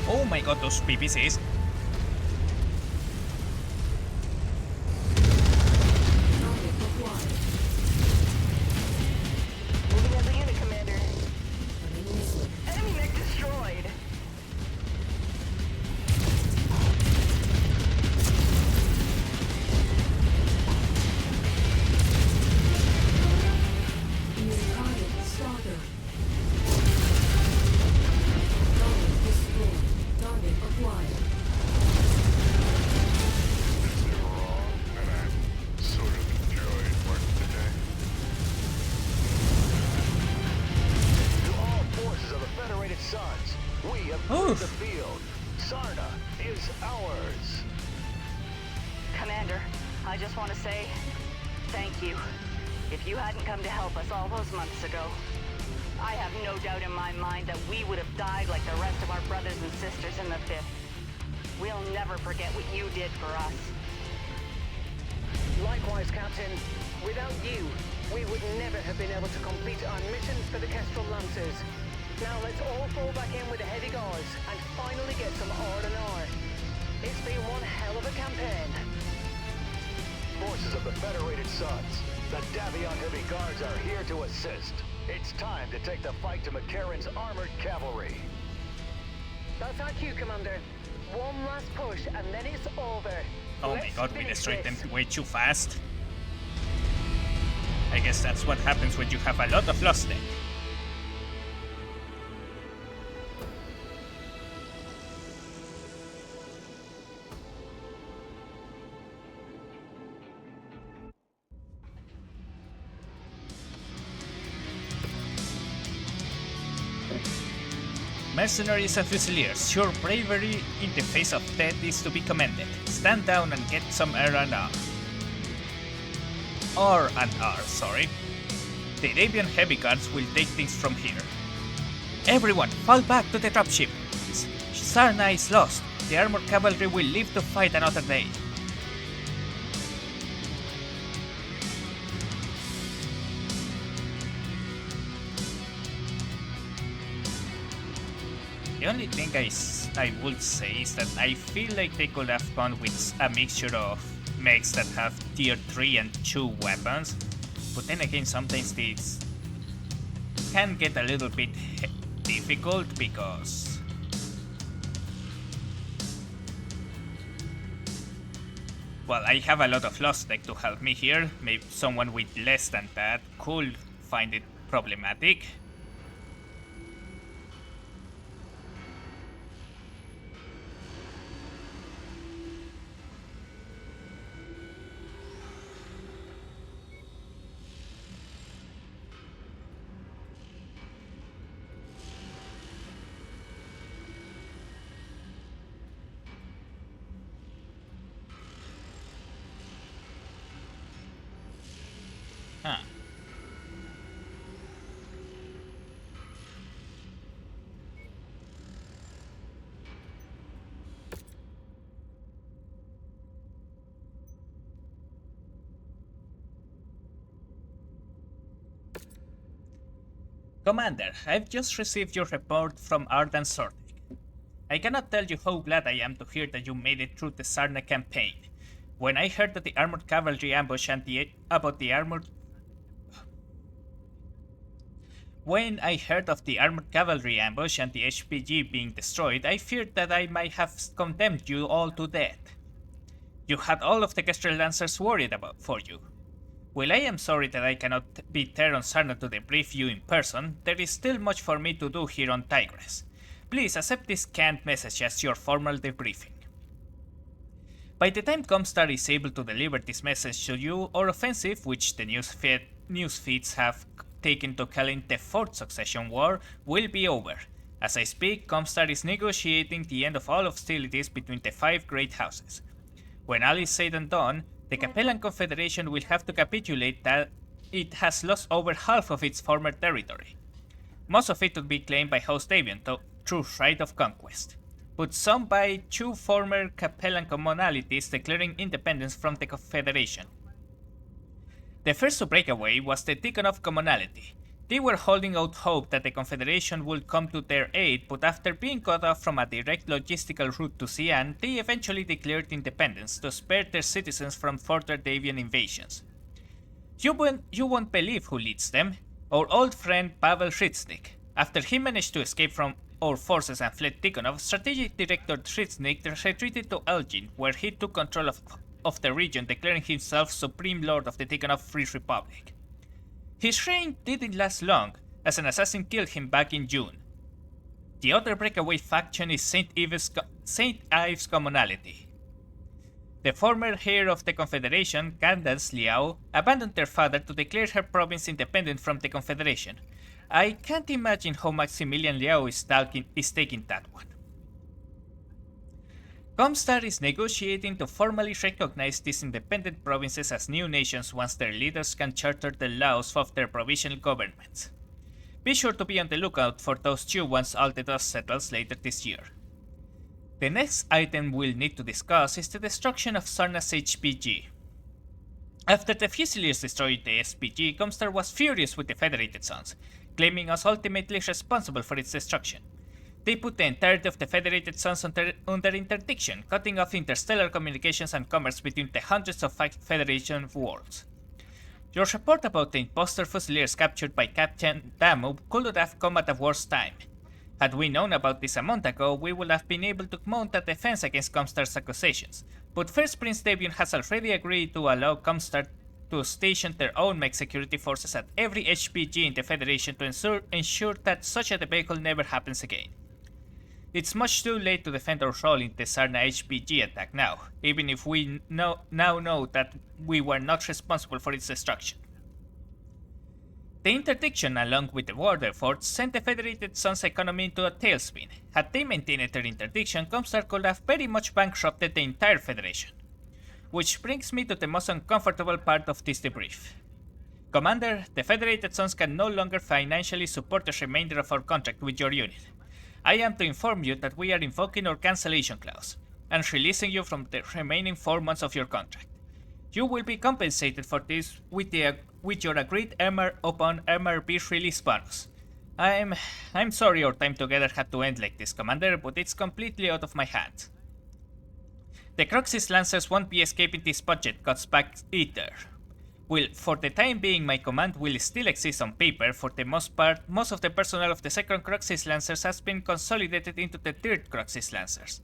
Oh my god, those PPCs. Target acquired. Moving as a unit, Commander. Enemy missile. Enemy mech destroyed. New target stalker. Target destroyed. Target acquired. We have cleared Oof. the field. Sarna is ours. Commander, I just want to say thank you. If you hadn't come to help us all those months ago, I have no doubt in my mind that we would have died like the rest of our brothers and sisters in the 5th. We'll never forget what you did for us. Likewise, Captain. Without you, we would never have been able to complete our missions for the Kestrel Lancers. Now let's all fall back in with the heavy guards and finally get some R&R. It's been one hell of a campaign. Forces of the Federated Suns, the Davion Heavy Guards are here to assist. It's time to take the fight to Mechwarrion's armored cavalry. That's our cue, Commander. One last push and then it's over. Oh my Let's god, we finish destroyed them this. way too fast. I guess that's what happens when you have a lot of lost tech. Mercenaries and Fusiliers, your bravery in the face of death is to be commended. Stand down and get some R&R. Sorry. The Davion Heavy Guards will take things from here. Everyone, fall back to the dropship. Sarna is lost. The armored cavalry will live to fight another day. The only thing I would say is that I feel like they could have gone with a mixture of mechs that have tier 3 and 2 weapons, but then again sometimes these can get a little bit difficult because well, I have a lot of lost tech to help me here. Maybe someone with less than that could find it problematic. Huh. Commander, I've just received your report from Ardan Sortek. I cannot tell you how glad I am to hear that you made it through the Sarna campaign. When I heard that the armored cavalry ambush and When I heard of the armored cavalry ambush and the HPG being destroyed, I feared that I might have condemned you all to death. You had all of the Kestrel Lancers worried about for you. While I am sorry that I cannot be there on Sarna to debrief you in person, there is still much for me to do here on Tigress. Please accept this canned message as your formal debriefing. By the time Comstar is able to deliver this message to you, our offensive, which the news feeds have taken to calling the 4th Succession War, will be over. As I speak, Comstar is negotiating the end of all hostilities between the 5 great houses. When all is said and done, the Capellan Confederation will have to capitulate that it has lost over half of its former territory. Most of it would be claimed by House Davion through right of conquest, but some by 2 former Capellan commonalities declaring independence from the Confederation. The first to break away was the Tikhonov commonality. They were holding out hope that the Confederation would come to their aid, but after being cut off from a direct logistical route to Xi'an, they eventually declared independence to spare their citizens from further Davion invasions. You won't believe who leads them. Our old friend Pavel Shritznik. After he managed to escape from our forces and fled Tikhonov, Strategic Director Shritznik retreated to Elgin, where he took control of the region, declaring himself Supreme Lord of the Tikhonov Free Republic. His reign didn't last long, as an assassin killed him back in June. The other breakaway faction is St. Ives Commonality. The former heir of the Confederation, Candace Liao, abandoned their father to declare her province independent from the Confederation. I can't imagine how Maximilian Liao is taking that one. Comstar is negotiating to formally recognize these independent provinces as new nations once their leaders can charter the laws of their provisional governments. Be sure to be on the lookout for those two once all the dust settles later this year. The next item we'll need to discuss is the destruction of Sarna's HPG. After the Fusiliers destroyed the SPG, Comstar was furious with the Federated Suns, claiming us ultimately responsible for its destruction. They put the entirety of the Federated Suns under interdiction, cutting off interstellar communications and commerce between the hundreds of Federation worlds. Your report about the imposter Fusiliers captured by Captain Damu could have come at a worse time. Had we known about this a month ago, we would have been able to mount a defense against Comstar's accusations, but First Prince Davion has already agreed to allow Comstar to station their own mech security forces at every HPG in the Federation to ensure that such a debacle never happens again. It's much too late to defend our role in the Sarna HPG attack now, even if we now know that we were not responsible for its destruction. The interdiction, along with the war efforts, sent the Federated Suns economy into a tailspin. Had they maintained their interdiction, Comstar could have very much bankrupted the entire Federation. Which brings me to the most uncomfortable part of this debrief. Commander, the Federated Suns can no longer financially support the remainder of our contract with your unit. I am to inform you that we are invoking our cancellation clause, and releasing you from the remaining 4 months of your contract. You will be compensated for this with your agreed MRB release bonus. I'm sorry our time together had to end like this, Commander, but it's completely out of my hands. The Cruxis Lancers won't be escaping this budget cuts back either. Well, for the time being, my command will still exist on paper. For the most part, most of the personnel of the 2nd Cruxis Lancers has been consolidated into the 3rd Cruxis Lancers.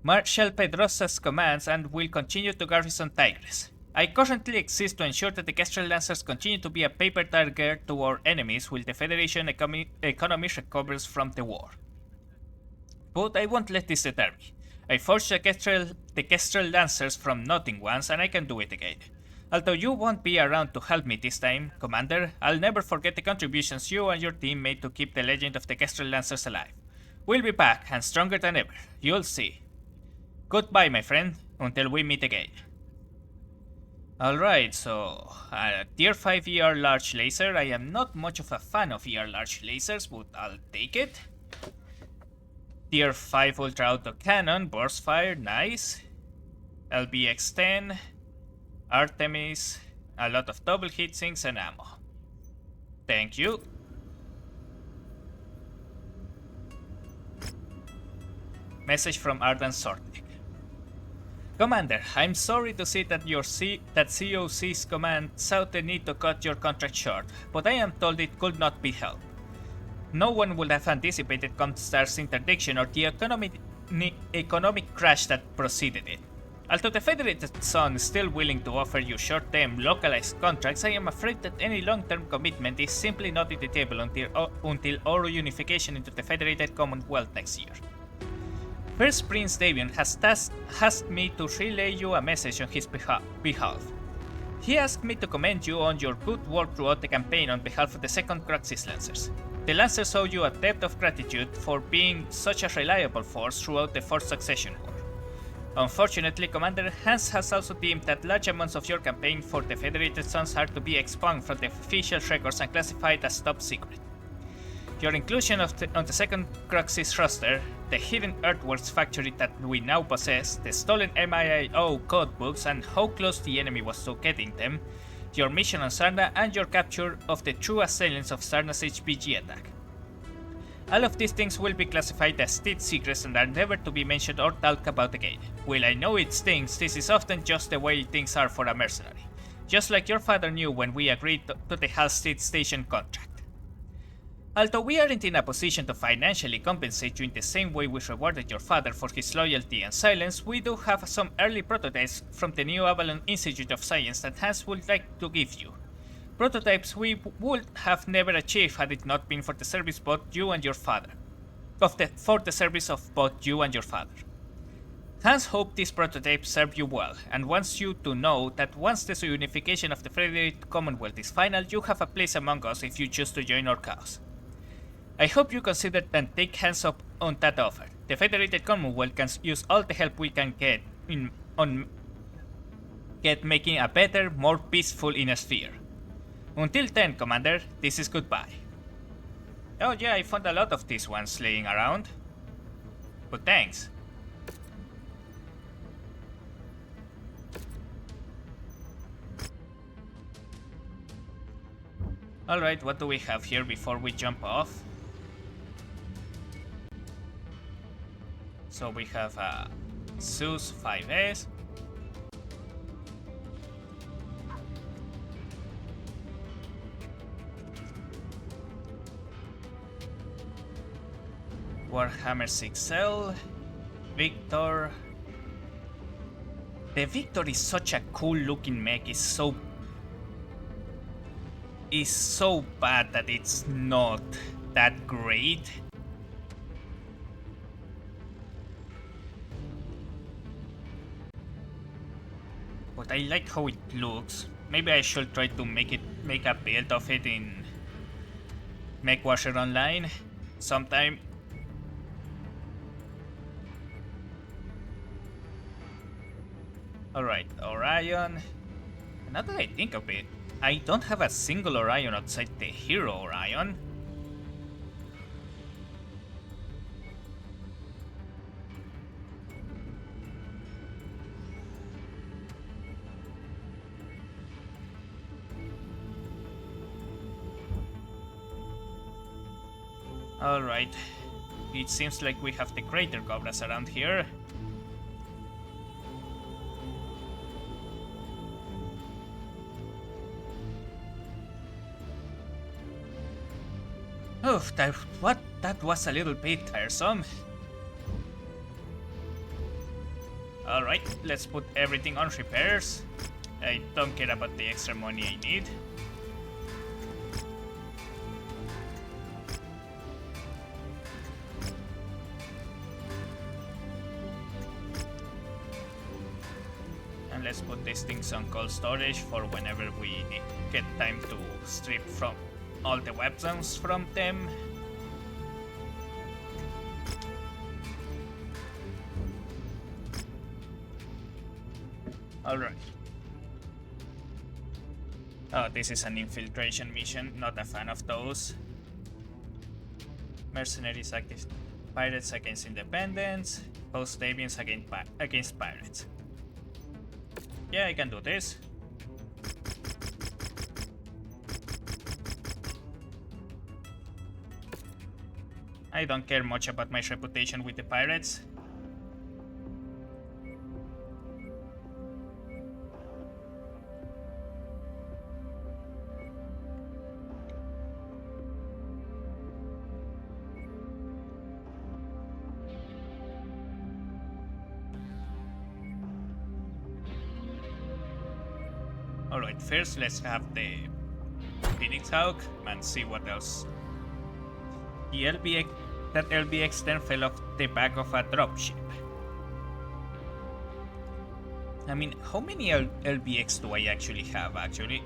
Marshal Pedrosa's commands and will continue to garrison Tigris. I currently exist to ensure that the Kestrel Lancers continue to be a paper target to our enemies while the Federation economy recovers from the war. But I won't let this deter me. I forged the Kestrel Lancers from nothing once, and I can do it again. Although you won't be around to help me this time, Commander, I'll never forget the contributions you and your team made to keep the legend of the Kestrel Lancers alive. We'll be back, and stronger than ever. You'll see. Goodbye, my friend, until we meet again. Alright, so, Tier 5 ER Large Laser. I am not much of a fan of ER Large Lasers, but I'll take it. Tier 5 Ultra Auto Cannon, Burst Fire, nice. LBX-10, Artemis, a lot of double heatsinks and ammo. Thank you. Message from Ardan Sortek. Commander, I'm sorry to see that that COC's command saw the need to cut your contract short, but I am told it could not be helped. No one would have anticipated Comstar's interdiction or the economic crash that preceded it. Although the Federated Sun is still willing to offer you short-term, localized contracts, I am afraid that any long-term commitment is simply not on the table until our unification into the Federated Commonwealth next year. First Prince Davion has asked me to relay you a message on his behalf. He asked me to commend you on your good work throughout the campaign on behalf of the 2nd Cruxis Lancers. The Lancers owe you a debt of gratitude for being such a reliable force throughout the 4th Succession War. Unfortunately, Commander, Hans has also deemed that large amounts of your campaign for the Federated Suns are to be expunged from the official records and classified as top secret. Your inclusion on the 2nd Cruxis roster, the hidden earthworks factory that we now possess, the stolen MIO codebooks and how close the enemy was to getting them, your mission on Sarna, and your capture of the true assailants of Sarna's HPG attack. All of these things will be classified as state secrets and are never to be mentioned or talked about again. While I know it stings, this is often just the way things are for a mercenary. Just like your father knew when we agreed to the Hal State Station contract. Although we aren't in a position to financially compensate you in the same way we rewarded your father for his loyalty and silence, we do have some early prototypes from the new Avalon Institute of Science that Hans would like to give you. Prototypes we would have never achieved had it not been for the service both you and your father. For the service of both you and your father. Hans hoped this prototype served you well, and wants you to know that once the unification of the Federated Commonwealth is final, you have a place among us if you choose to join our cause. I hope you consider and take hands up on that offer. The Federated Commonwealth can use all the help we can get making a better, more peaceful inner sphere. Until then, Commander, this is goodbye. Oh yeah, I found a lot of these ones laying around. But thanks. Alright, what do we have here before we jump off? So we have a Zeus 5S. Warhammer 6L. Victor. The Victor is such a cool looking mech, it's so bad that it's not that great. But I like how it looks. Maybe I should try to make a build of it in Mechwarrior Online sometime. Alright, Orion. Now that I think of it, I don't have a single Orion outside the hero Orion. Alright, it seems like we have the greater cobras around here. Oof, that was a little bit tiresome. Alright, let's put everything on repairs. I don't care about the extra money I need. And let's put these things on cold storage for whenever we get time to strip from all the weapons from them. Alright. Oh, this is an infiltration mission, not a fan of those. Mercenaries against pirates against independents, post-Davians against pirates. Yeah, I can do this. I don't care much about my reputation with the pirates. Alright, first let's have the Phoenix Hawk and see what else. That LBX then fell off the back of a dropship. I mean, how many LBX do I actually have, actually?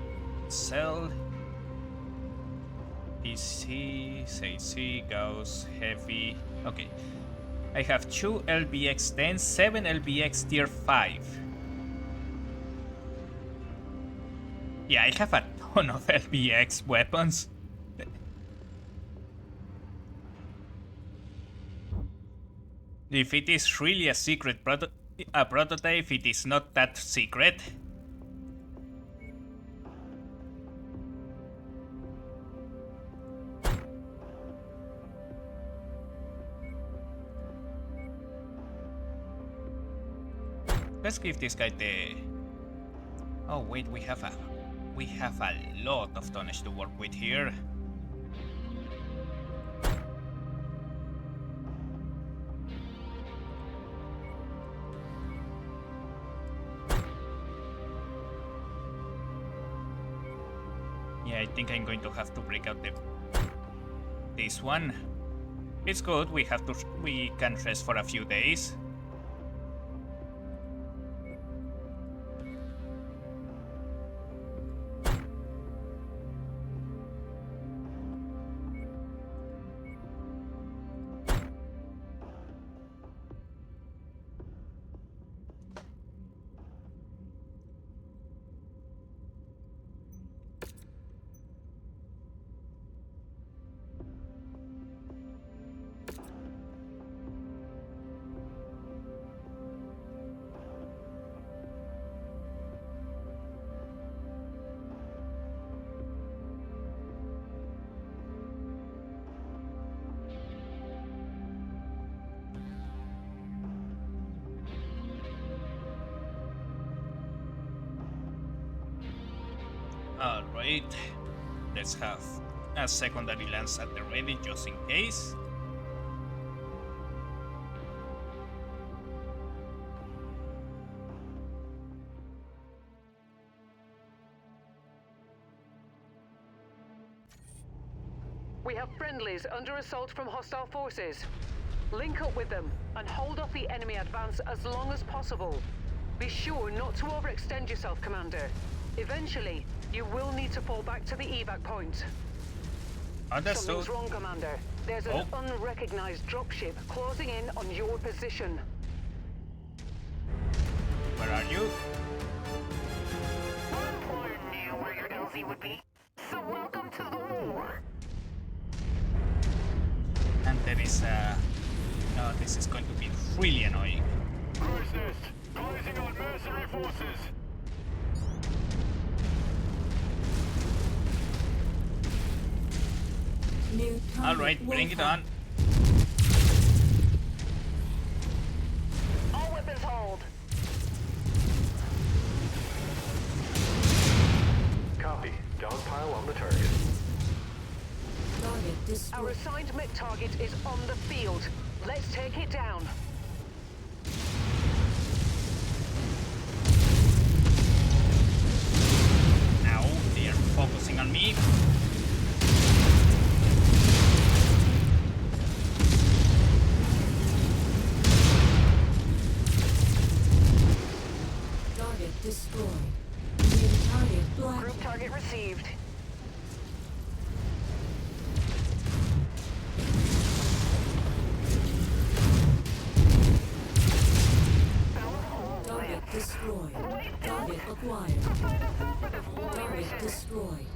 Cell... PC, CC, Gauss, Heavy... Okay. I have 2 LBX 10, 7 LBX tier 5. Yeah, I have a ton of LBX weapons. If it is really a secret prototype, it is not that secret. Let's give this guy the... Oh wait, we have a lot of tonnage to work with here. Yeah, I think I'm going to have to break out this one. It's good. We can rest for a few days. Alright, let's have a secondary lance at the ready just in case. We have friendlies under assault from hostile forces. Link up with them and hold off the enemy advance as long as possible. Be sure not to overextend yourself, Commander. Eventually, you will need to fall back to the evac point. Understood. Something's wrong, Commander. There's an unrecognized dropship closing in on your position. Where are you? Our employer knew where your LZ would be, so welcome to the war. And there is a... Oh, this is going to be really annoying. Crow's Nest, closing on mercenary forces. New target Alright, bring it Wolfpack. on. All weapons hold. Copy. Dogpile on the target. Target Our destroyed. assigned mech target is on the field. Let's take it down. Now they are focusing on me. Target destroyed. New target black. Group target received. Target destroyed. Target acquired. Target destroyed.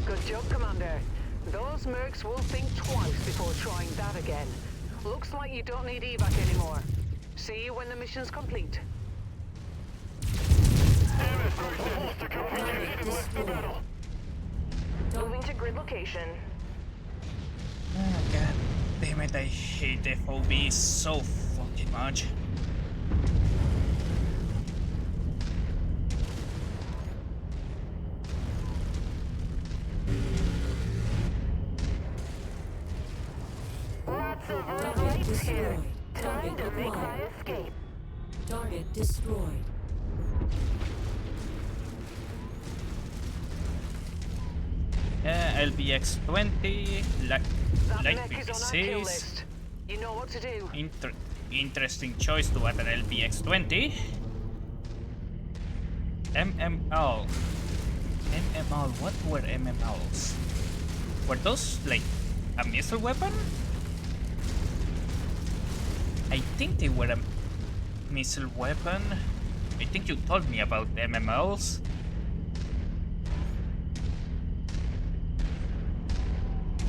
Good job, Commander. Those mercs will think twice before trying that again. Looks like you don't need evac anymore. See you when the mission's complete. Target destroyed. Moving to grid location. Oh, God damn it, I hate FOB so fucking much. Target destroyed. Target acquired. Escape. Target destroyed. LBX-20, That Light mech is on our kill 56. list. You know what to do. Interesting choice to add an LBX-20. MML. MML, what were MMLs? Were those like a missile weapon? I think they were a missile weapon. I think you told me about MMLs.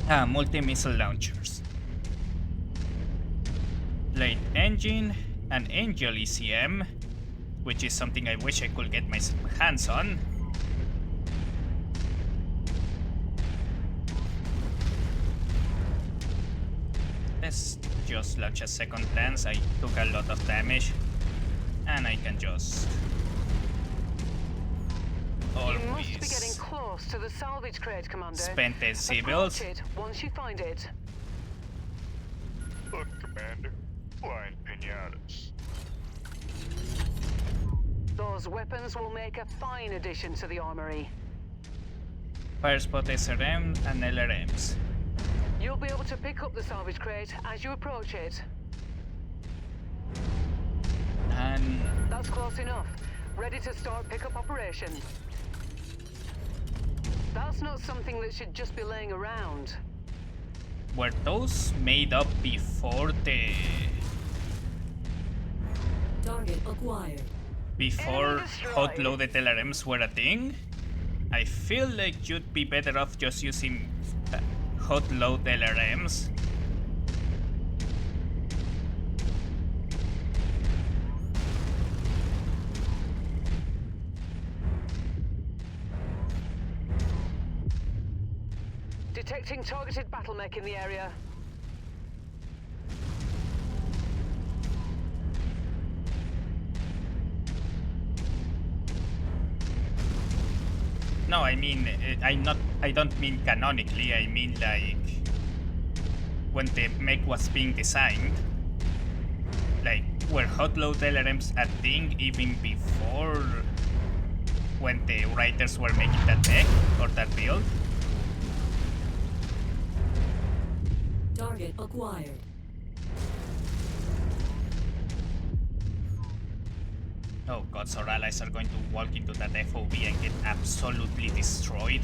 Ah, multi-missile launchers. Light engine, an Angel ECM, which is something I wish I could get my hands on. Let's just launch a second lance. I took a lot of damage, and I can just You must be getting always close to the salvage crate, Commander. spend the civils. Approach it once you find it. Look, Commander. Flying pinatas. Those weapons will make a fine addition to the armory. Fire spot SRM and LRMs. You'll be able to pick up the salvage crate as you approach it. And That's close enough. Ready to start pickup operation. That's not something that should just be laying around. were those made up before the Target acquired. before Enemy destroyed. hot loaded LRMs were a thing? I feel like you'd be better off just using hot load LRMs. Detecting targeted battle mech in the area. No, I mean, I don't mean canonically, I mean like when the mech was being designed. Like, were hot load LRMs a thing even before when the writers were making that mech or that build? Target acquired. Oh god, so our allies are going to walk into that FOB and get absolutely destroyed.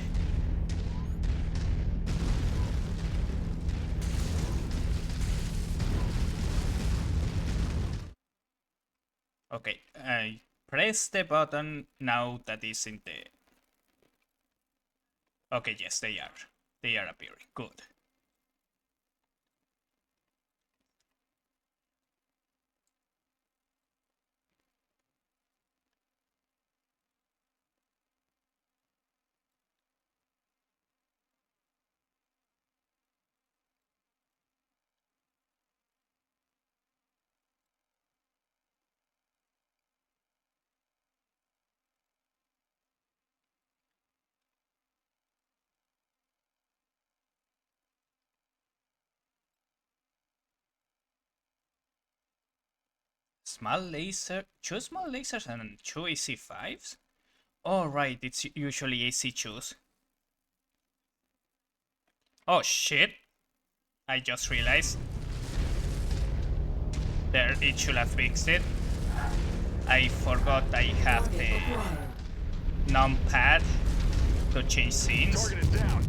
Okay, I press the button now that is in the... Okay, yes, they are. They are appearing. Good. Small laser, two small lasers and two AC5s? Oh right, it's usually AC choose. Oh shit! I just realized. There, it should have fixed it. I forgot I have the numpad to change scenes. Target is down.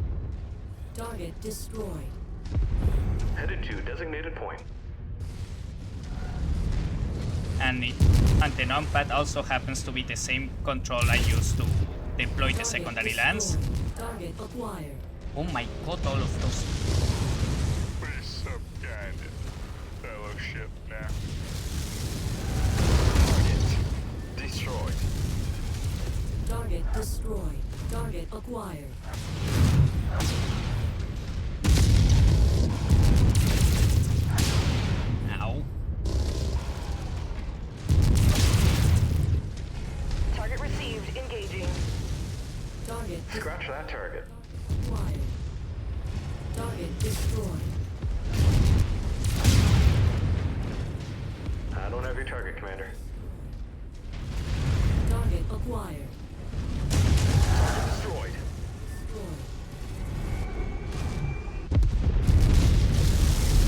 Target destroyed. Headed to designated point. And the numpad also happens to be the same control I used to deploy the secondary lance. Target acquired. Oh my god, all of those. We're some kind of fellowship now. Target destroyed. Target destroyed. Target acquired. Ow. Target received. Engaging. Target Scratch that target. acquired. Target destroyed. I don't have your target, Commander. Target acquired. Target destroyed. Destroyed.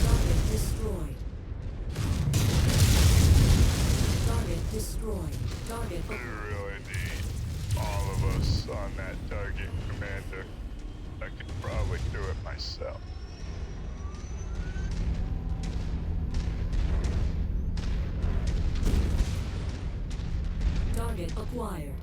Target destroyed. Target destroyed. Target We really need all of us on that target, Commander. I could probably do it myself. target acquired.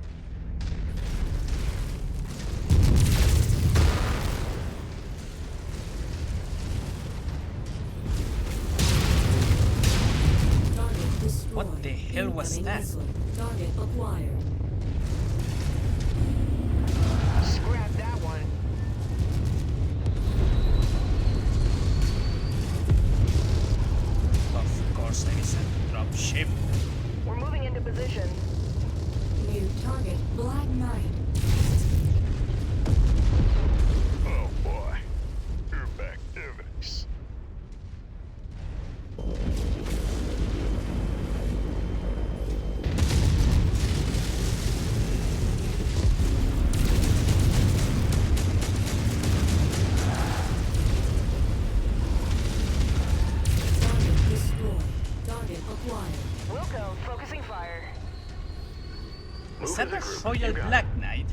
Target destroyed. What the hell was Incoming that? missile. Target acquired. Scrap that one. Of course, there is a drop ship. We're moving into position. New target, Black Knight. Oh boy. Group activities. Target destroyed. Target acquired. Wilco, focusing fire. Is Move that as a a group. Royal You got it. Black Knight?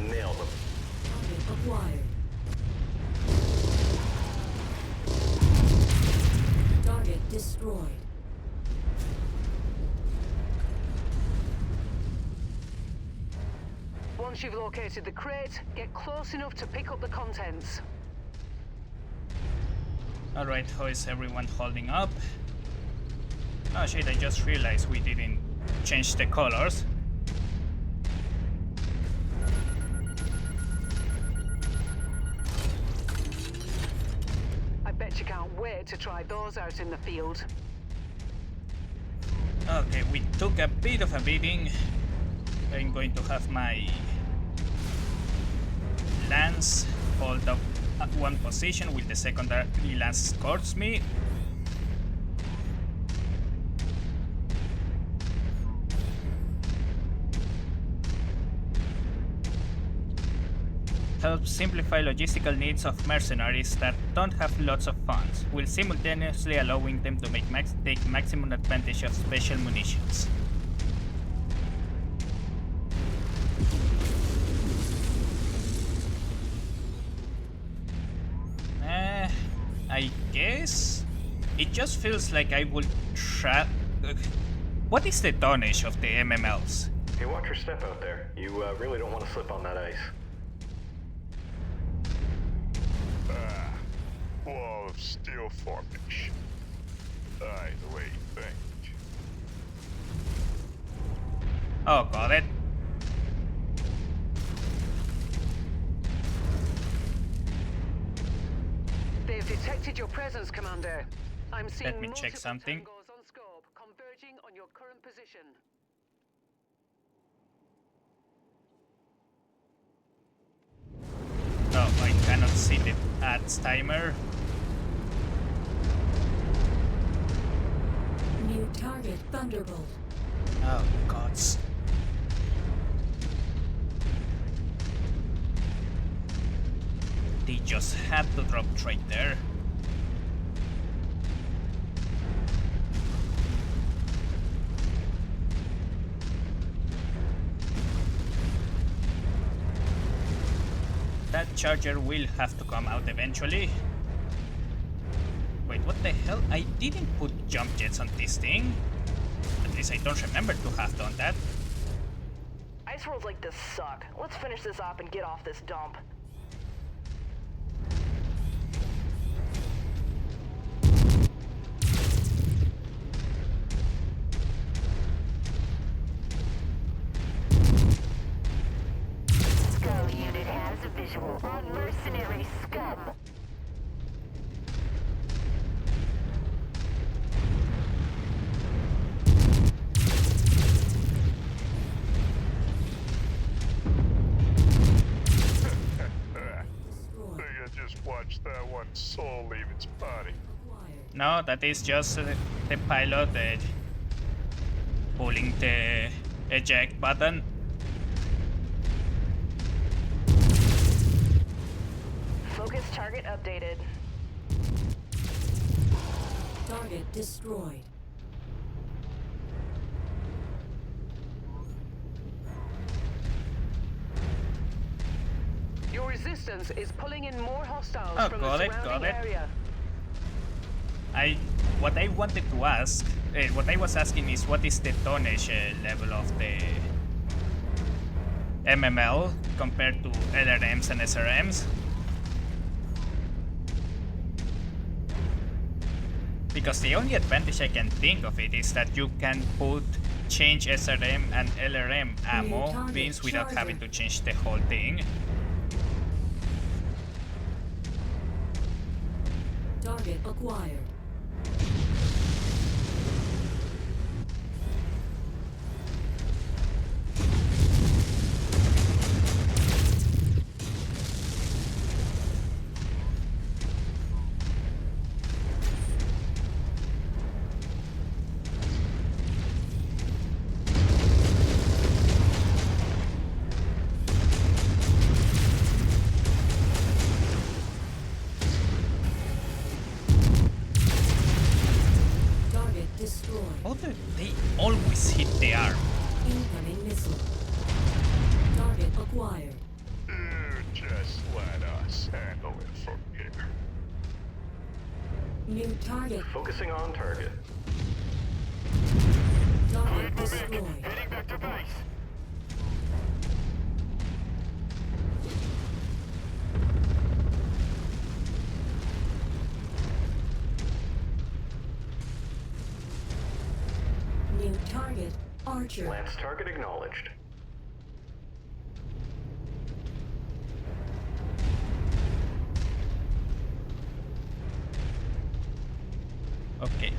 Nailed them. Target acquired. Target destroyed. Once you've located the crate, get close enough to pick up the contents. Alright, how is everyone holding up? Oh shit, I just realized we didn't change the colors. I bet you can't wait to try those out in the field. Okay, we took a bit of a beating. I'm going to have my lance hold up at one position with the secondary lance escorts me. Helps simplify logistical needs of mercenaries that don't have lots of funds, while simultaneously allowing them to take maximum advantage of special munitions. I guess it just feels like I would try. What is the tonnage of the MMLs? Hey, watch your step out there. You really don't want to slip on that ice. Wall of steel formation. Aye, the way you think. Oh, got it. They've detected your presence, Commander. I'm seeing Let me check multiple something. tangos on scope, converging on your current position. Oh, I cannot see the ads timer. New target Thunderbolt. Oh, gods. They just had to drop right there. That charger will have to come out eventually. Wait, what the hell? I didn't put jump jets on this thing. At least I don't remember to have done that. Ice rolls like this suck. Let's finish this up and get off this dump. Skull unit has a visual on mercenary scum. Think I just watched that one soul leave its body. No, that is just the pilot pulling the eject button. Focus target updated. Target destroyed. Your resistance is pulling in more hostiles Oh, from got the it, surrounding got it. area. What I wanted to ask, what I was asking is what is the tonnage level of the MML compared to LRMs and SRMs? Because the only advantage I can think of it is that you can change SRM and LRM ammo target bins without charger. having to change the whole thing. Target acquired. Target destroyed. Although they always hit the arm. Incoming missile. Target acquired. Just let us handle it from here. New target. Focusing on target. Target destroyed. Heading back to base. New target Archer. Lance target acknowledged. Okay.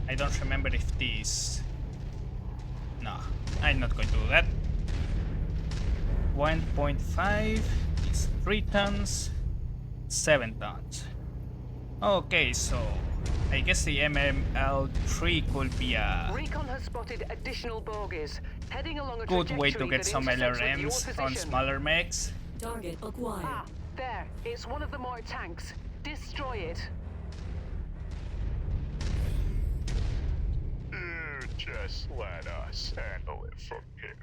I don't remember if these No, I'm not going to do that. 1.5 is 3 tons, 7 tons. Okay, so I guess the MML3 could be a Recon has spotted additional bogies heading along a good way to trajectory get that some intersects with your LRMs on position. smaller mechs. Target acquired. Ah, there. It's one of the more tanks. Destroy it. Just let us handle it from here.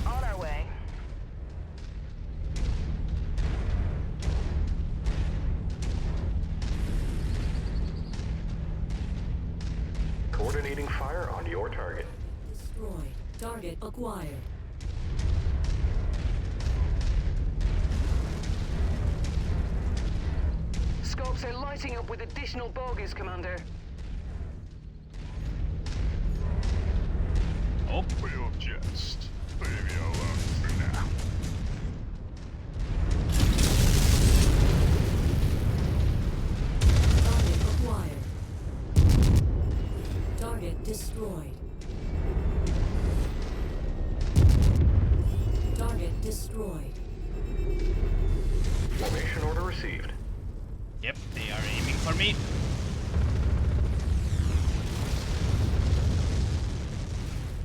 On our way. Coordinating fire on your target. Destroyed. Target acquired. Scopes are lighting up with additional bogies, Commander. Oh, We'll just leave you alone for now. Target acquired. Target destroyed. Target destroyed. Formation order received. yep, they are aiming for me.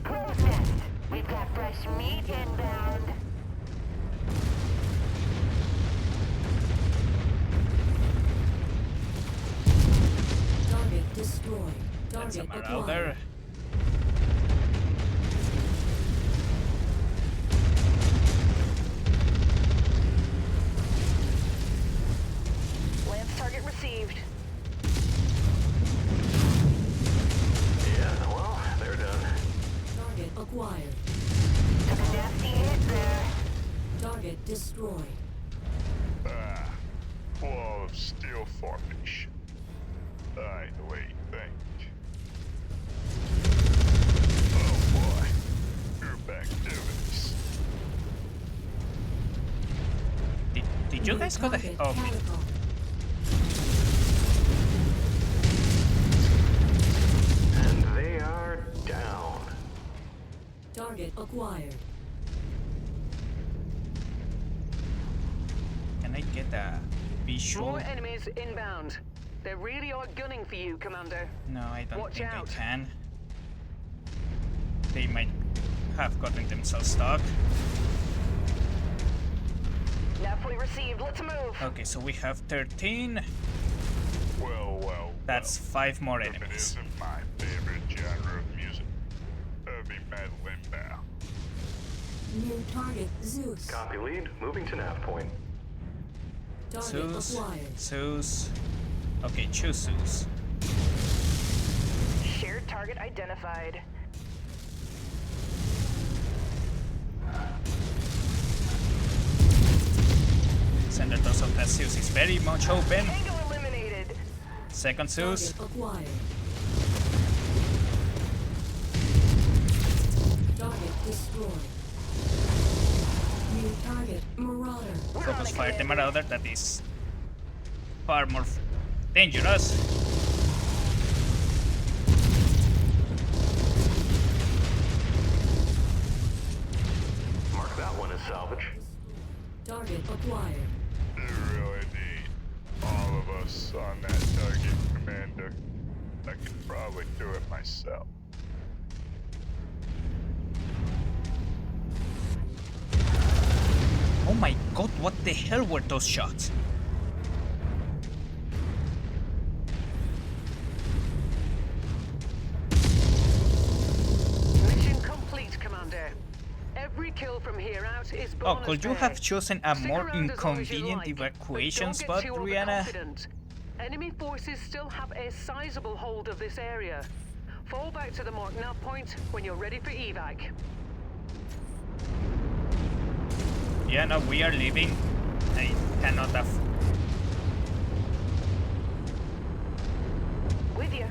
Crow's nest. We've got fresh meat inbound. Target destroyed. That's a Target marauder. acquired. Lance target received. Yeah, well, they're done. Target acquired. Took a nasty hit there. Target destroyed. Ah, wall of steel formation. I know what you think. Oh boy, group activities. Did you guys go the Target oh catapult. And they are down. Target acquired. can I get a visual? More enemies inbound. They really are gunning for you, Commander. No, I don't Watch think out. I can. They might have gotten themselves stuck. Nav point received. Let's move. Okay, so we have 13. Well. That's 5 more If it enemies. isn't my favorite genre of music, heavy metal inbound. New target Zeus. Copy lead. Moving to nav point. Target Zeus, acquired. Zeus. Okay, choose Zeus. Shared target identified. Center torso of that Zeus is very much open. Tango eliminated. Second Zeus. Target acquired. Target destroyed. New target Marauder. Focus fire the Marauder, that is far more dangerous. Mark that one as salvage. Target acquired. You really need all of us on that target, Commander. I could probably do it myself. Oh my god, what the hell were those shots? Mission complete, Commander. Every kill from here out is Oh, bonus could you pay. have chosen a Stick more around as long as you inconvenient like, but evacuation don't get spot, too Rihanna? overconfident. Enemy forces still have a sizable hold of this area. Fall back to the mark nav point when you're ready for evac. Yeah, no, we are leaving. I cannot have. With you.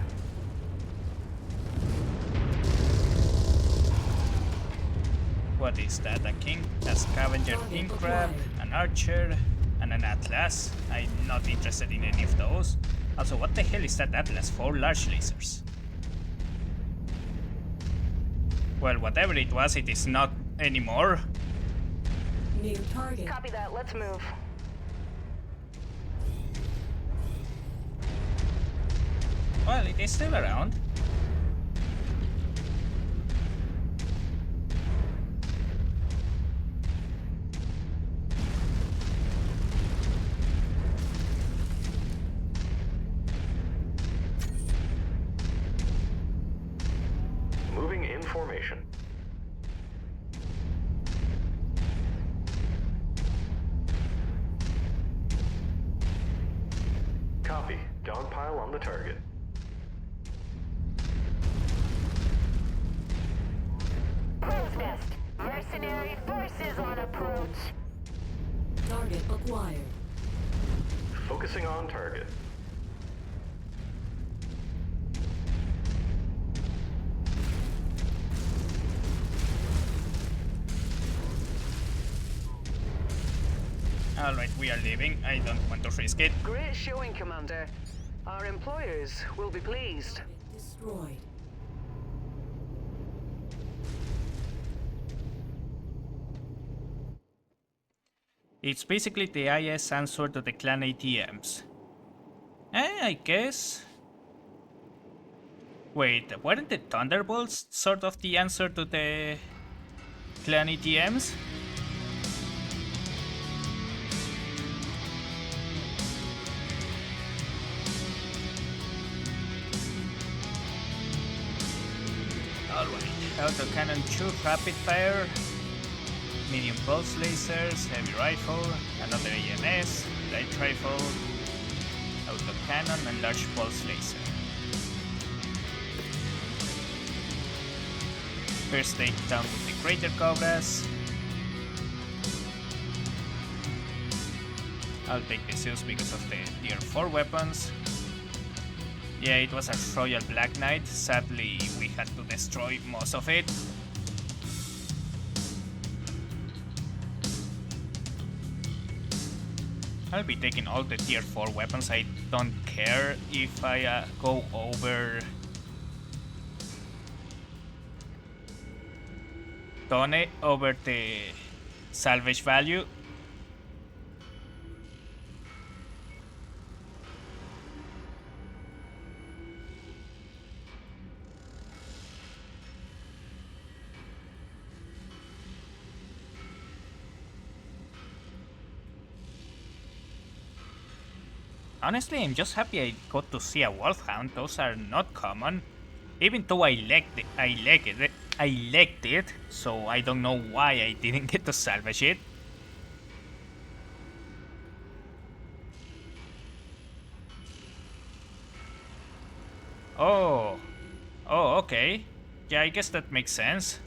What is that? A king, a scavenger king crab, an archer, and an atlas. I'm not interested in any of those. Also, what the hell is that atlas for? Large lasers. Well, whatever it was, it is not anymore. New target. Copy that, let's move. Well, it is still around. Moving in formation. Copy. Dogpile on the target. Crow's nest. Mercenary forces on approach. Target acquired. Focusing on target. Alright, we are leaving. I don't want to risk it. Great showing, Commander. Our employers will be pleased. Destroyed. It's basically the IS answer to the clan ATMs. I guess. Wait, weren't the Thunderbolts sort of the answer to the clan ATMs? Alright, autocannon 2 rapid fire, medium pulse lasers, heavy rifle, another AMS, light rifle, autocannon and large pulse laser. First take down with the crater cobras. I'll take the Zeus because of the tier 4 weapons. Yeah, it was a Royal Black Knight. Sadly, we had to destroy most of it. I'll be taking all the tier 4 weapons. I don't care if I go over Tone over the salvage value. Honestly, I'm just happy I got to see a Wolfhound. Those are not common. Even though I liked it, so I don't know why I didn't get to salvage it. Oh, okay. Yeah, I guess that makes sense.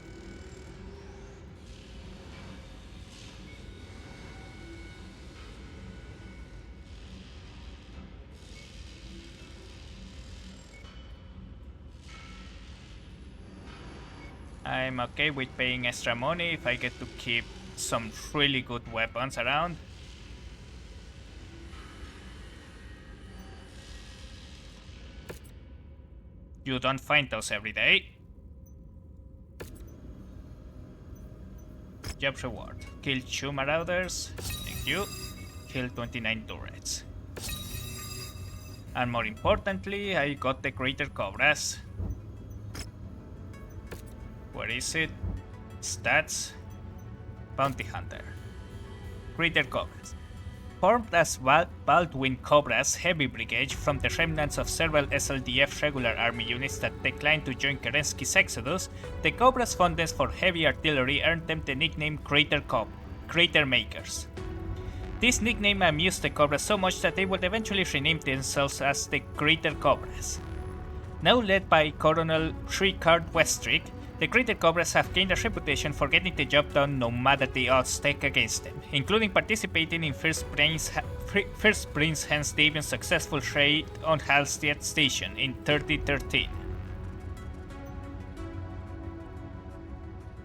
I'm okay with paying extra money if I get to keep some really good weapons around. You don't find those every day. Job reward. Kill 2 marauders. Thank you. Kill 29 turrets. And more importantly, I got the greater cobras. Where is it? Stats. Bounty Hunter. Greater Cobras. Formed as Baldwin Cobra's heavy brigade from the remnants of several SLDF regular army units that declined to join Kerensky's exodus, the Cobra's fondness for heavy artillery earned them the nickname Crater Makers. This nickname amused the Cobras so much that they would eventually rename themselves as the Greater Cobras. Now led by Colonel Shrikard Westrick, the Greater Cobras have gained a reputation for getting the job done no matter the odds stacked against them, including participating in First Prince Hans Davian's successful raid on Halstead Station in 3013.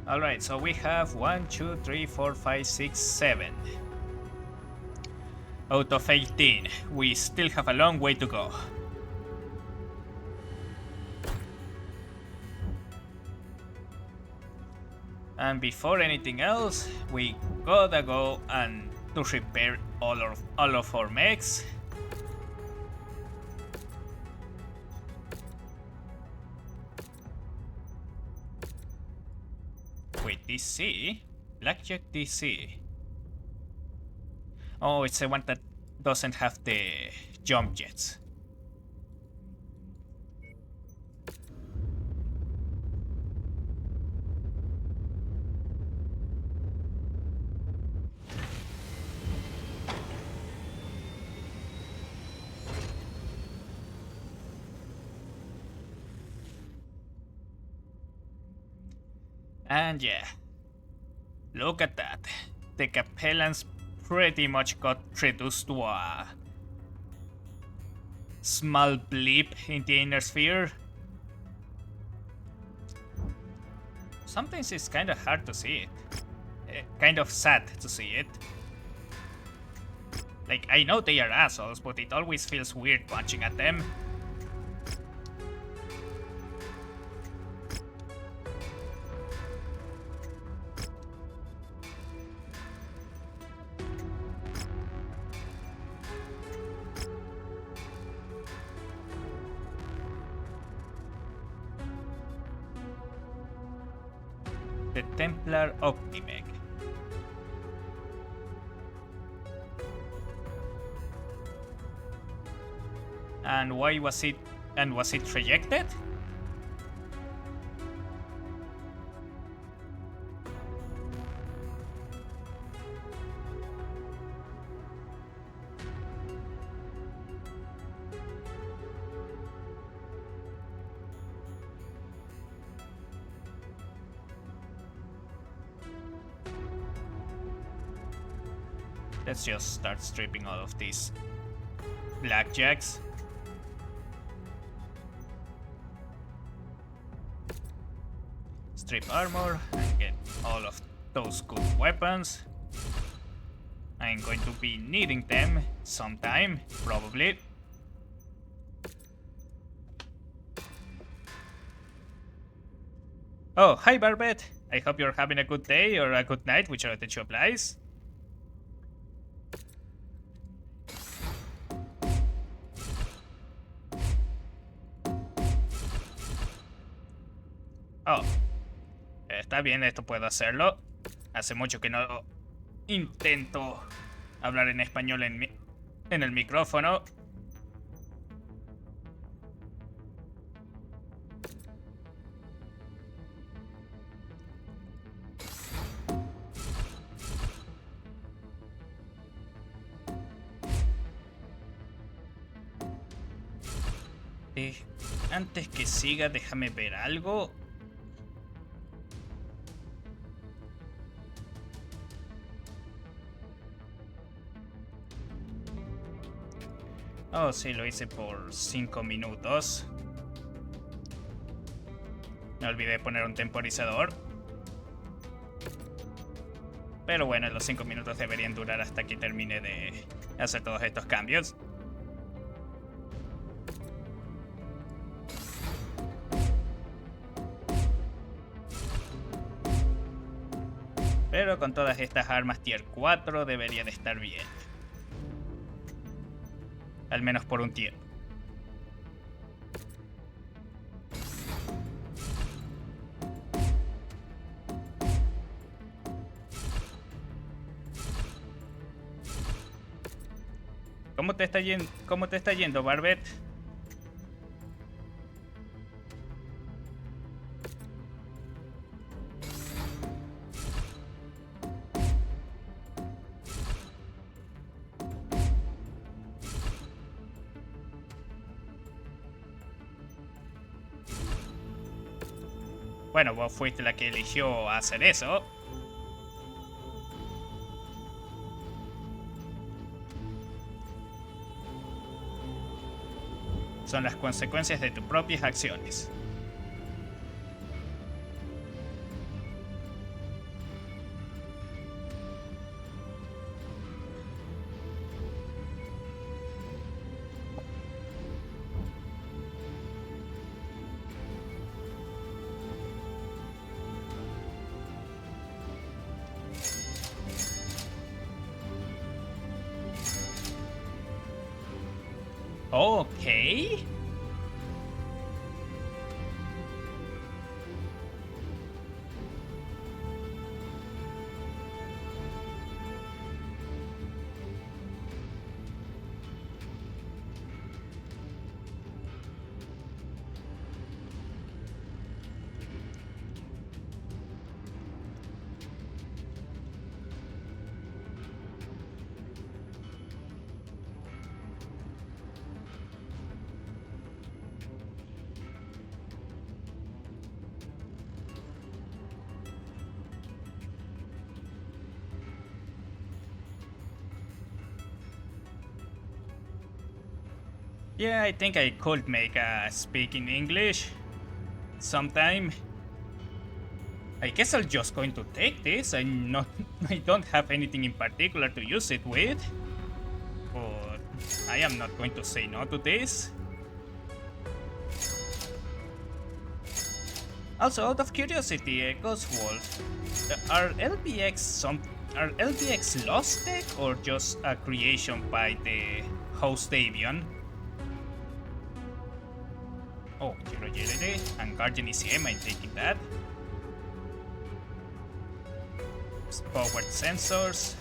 Alright, so we have 1, 2, 3, 4, 5, 6, 7. Out of 18. We still have a long way to go. And before anything else, we gotta go and to repair all of our mechs. Wait, DC? Blackjack DC. Oh, it's the one that doesn't have the jump jets. And yeah, look at that. The Capellans pretty much got reduced to a small blip in the inner sphere. Sometimes it's kind of hard to see it. Kind of sad to see it. Like, I know they are assholes, but it always feels weird punching at them. The Templar Optimeg. And why was it? And was it rejected? Let's just start stripping all of these blackjacks. Strip armor and get all of those good weapons. I'm going to be needing them sometime, probably. Oh, hi Barbet! I hope you're having a good day or a good night, whichever that you applies. Oh, está bien, esto puedo hacerlo. Hace mucho que no intento hablar en español en el micrófono. Antes que siga, déjame ver algo. Oh, sí, lo hice por 5 minutos. Me olvidé poner un temporizador. Pero bueno, los 5 minutos deberían durar hasta que termine de hacer todos estos cambios. Pero con todas estas armas tier 4 debería de estar bien. Al menos por un tiempo. ¿Cómo te está yendo, Barbet? Bueno, vos fuiste la que eligió hacer eso. Son las consecuencias de tus propias acciones. Okay. Yeah, I think I could make a speak in English sometime. I guess I'm just going to take this. I'm not. I don't have anything in particular to use it with, but I am not going to say no to this. Also, out of curiosity, Ghost Wolf, are LBX lost tech or just a creation by the host Avion? Oh, Zero Agility and Guardian ECM, I'm taking that. Powered sensors.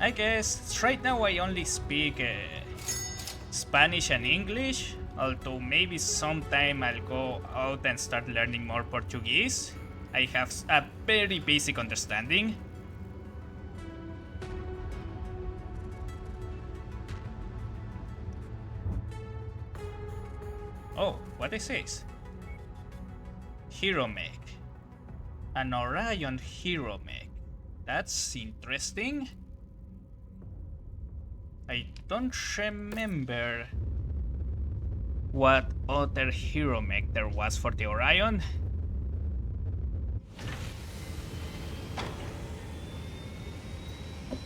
I guess right now I only speak Spanish and English, although maybe sometime I'll go out and start learning more Portuguese. I have a very basic understanding. Oh, what is this? Hero Mech. An Orion Hero Mech. That's interesting. I don't remember what other Hero Mech there was for the Orion.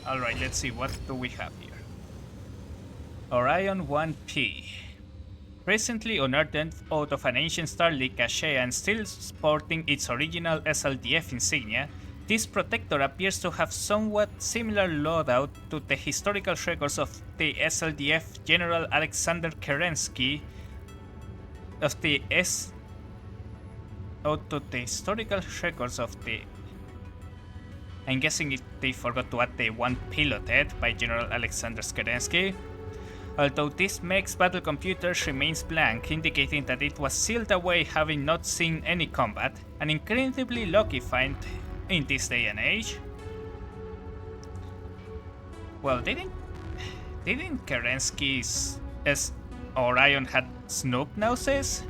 Alright, let's see, what do we have here? Orion 1P. Recently unearthed out of an ancient Starlink cache and still sporting its original SLDF insignia, this protector appears to have somewhat similar loadout to the historical records of the SLDF General Alexander Kerensky of the to the historical records of the... I'm guessing they forgot to add the one piloted by General Alexander Kerensky. Although this mech's battle computer remains blank, indicating that it was sealed away having not seen any combat, an incredibly lucky find in this day and age. Well, didn't Kerensky's Orion had snoop noses?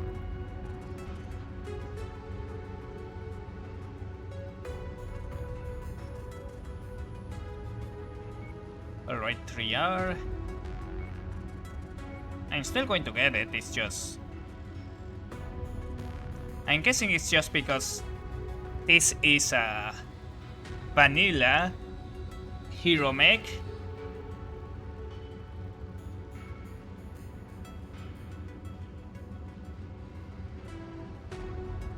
Alright, 3R. I'm still going to get it, it's just... I'm guessing it's just because this is a vanilla hero mech.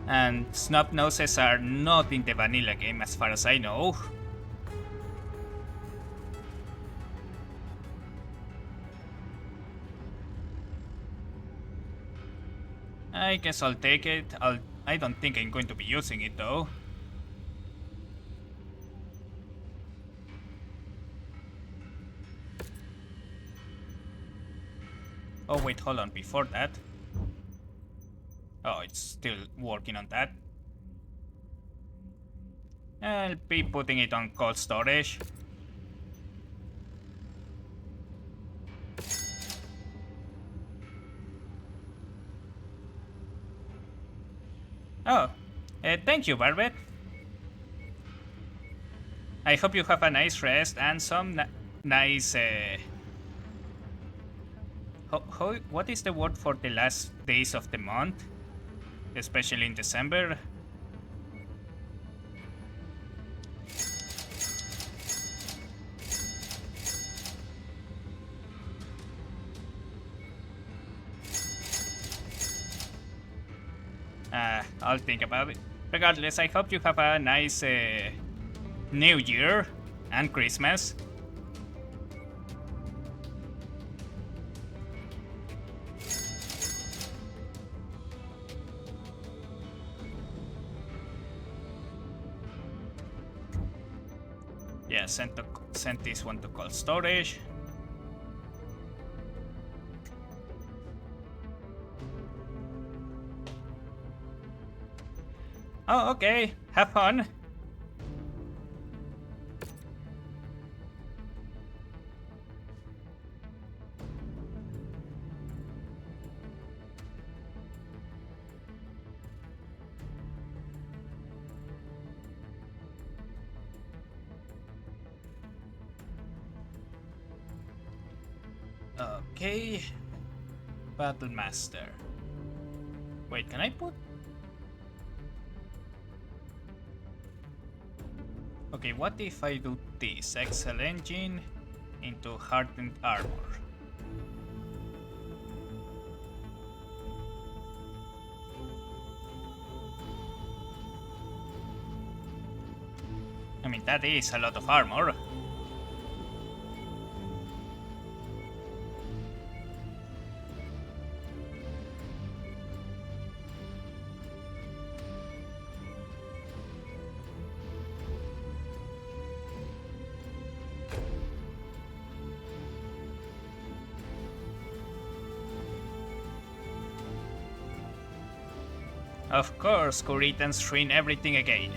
And snub noses are not in the vanilla game as far as I know. I guess I'll take it. I don't think I'm going to be using it though. Oh wait, hold on, before that. Oh, it's still working on that. I'll be putting it on cold storage. Oh, thank you, Barbet. I hope you have a nice rest and some nice... what is the word for the last days of the month? Especially in December? I'll think about it. Regardless, I hope you have a nice New Year and Christmas. Yeah, send this one to cold storage. Oh, okay. Have fun. Okay. Battle Master. Wait, can I put... Okay, what if I do this? Excel Engine into Hardened Armor. I mean, that is a lot of armor. Of course, Kuritans shrink everything again.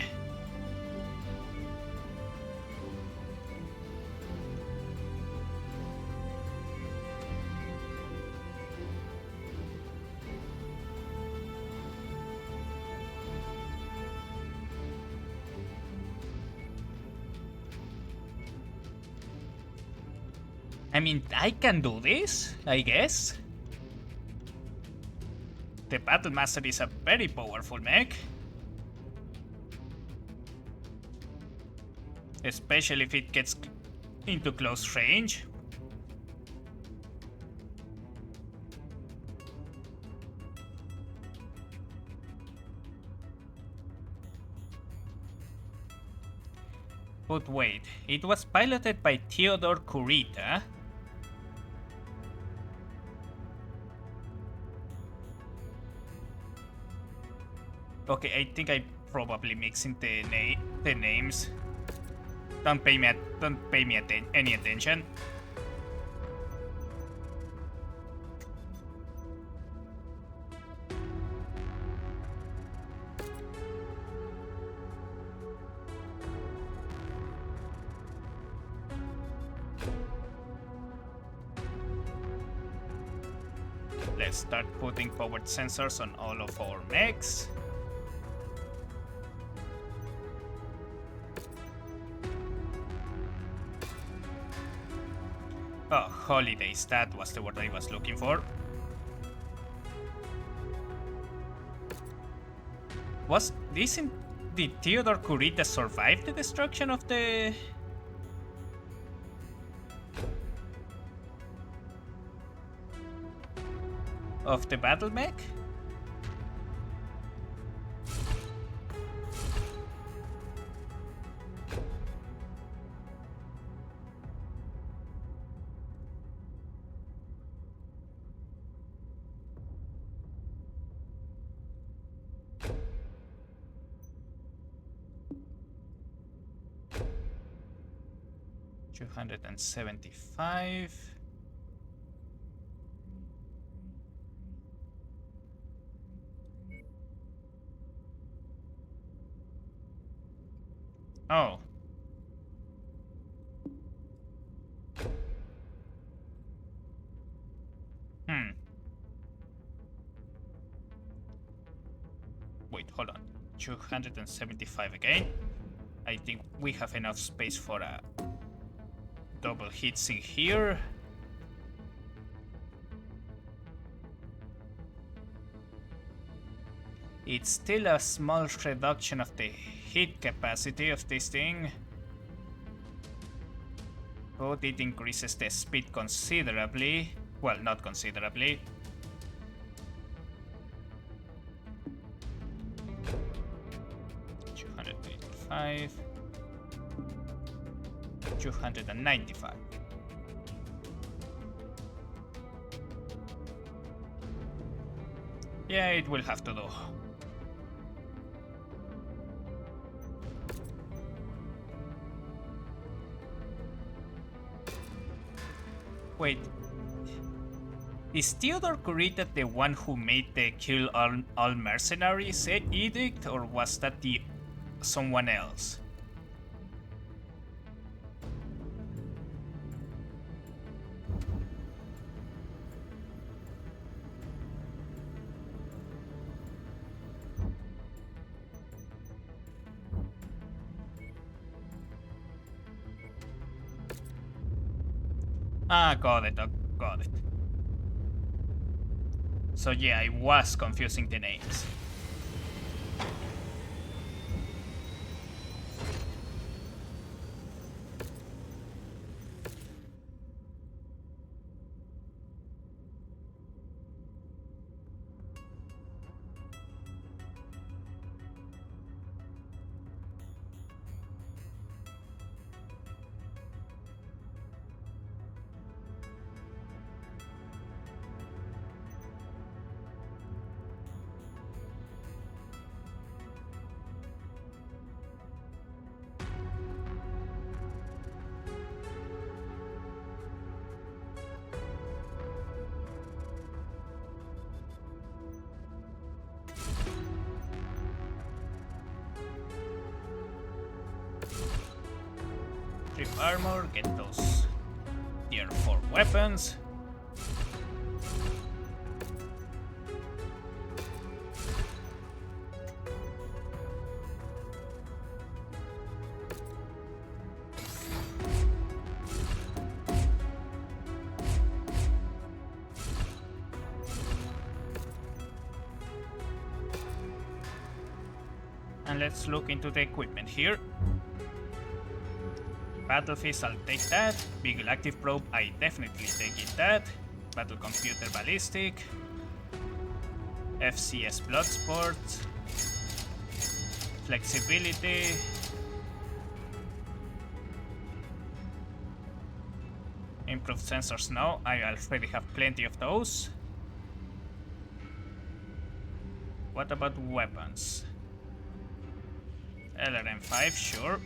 I mean, I can do this, I guess. The Battle Master is a very powerful mech. Especially if it gets into close range. But wait, it was piloted by Theodore Kurita. Okay, I think I probably mixing the names. Don't pay me any attention. Let's start putting powered sensors on all of our mechs. Oh, holidays, that was the word I was looking for. Was this in... Did Theodore Kurita survive the destruction of the... battle mech? $275. Oh. Wait, hold on. 275 again. I think we have enough space for a double heatsink here. It's still a small reduction of the heat capacity of this thing, but it increases the speed considerably. Well, not considerably. 295. 295. Yeah, it will have to do. Wait. Is Theodore Kurita the one who made the kill all mercenaries edict, or was that the someone else? Ah, got it, got it. So yeah, I was confusing the names. Strip armor, get those tier 4 weapons. And let's look into the equipment here. Battle Fist, I'll take that. Beagle Active Probe, I definitely taking that. Battle Computer Ballistic. FCS Bloodsport. Flexibility. Improved sensors, no. I already have plenty of those. What about weapons? LRM5, sure.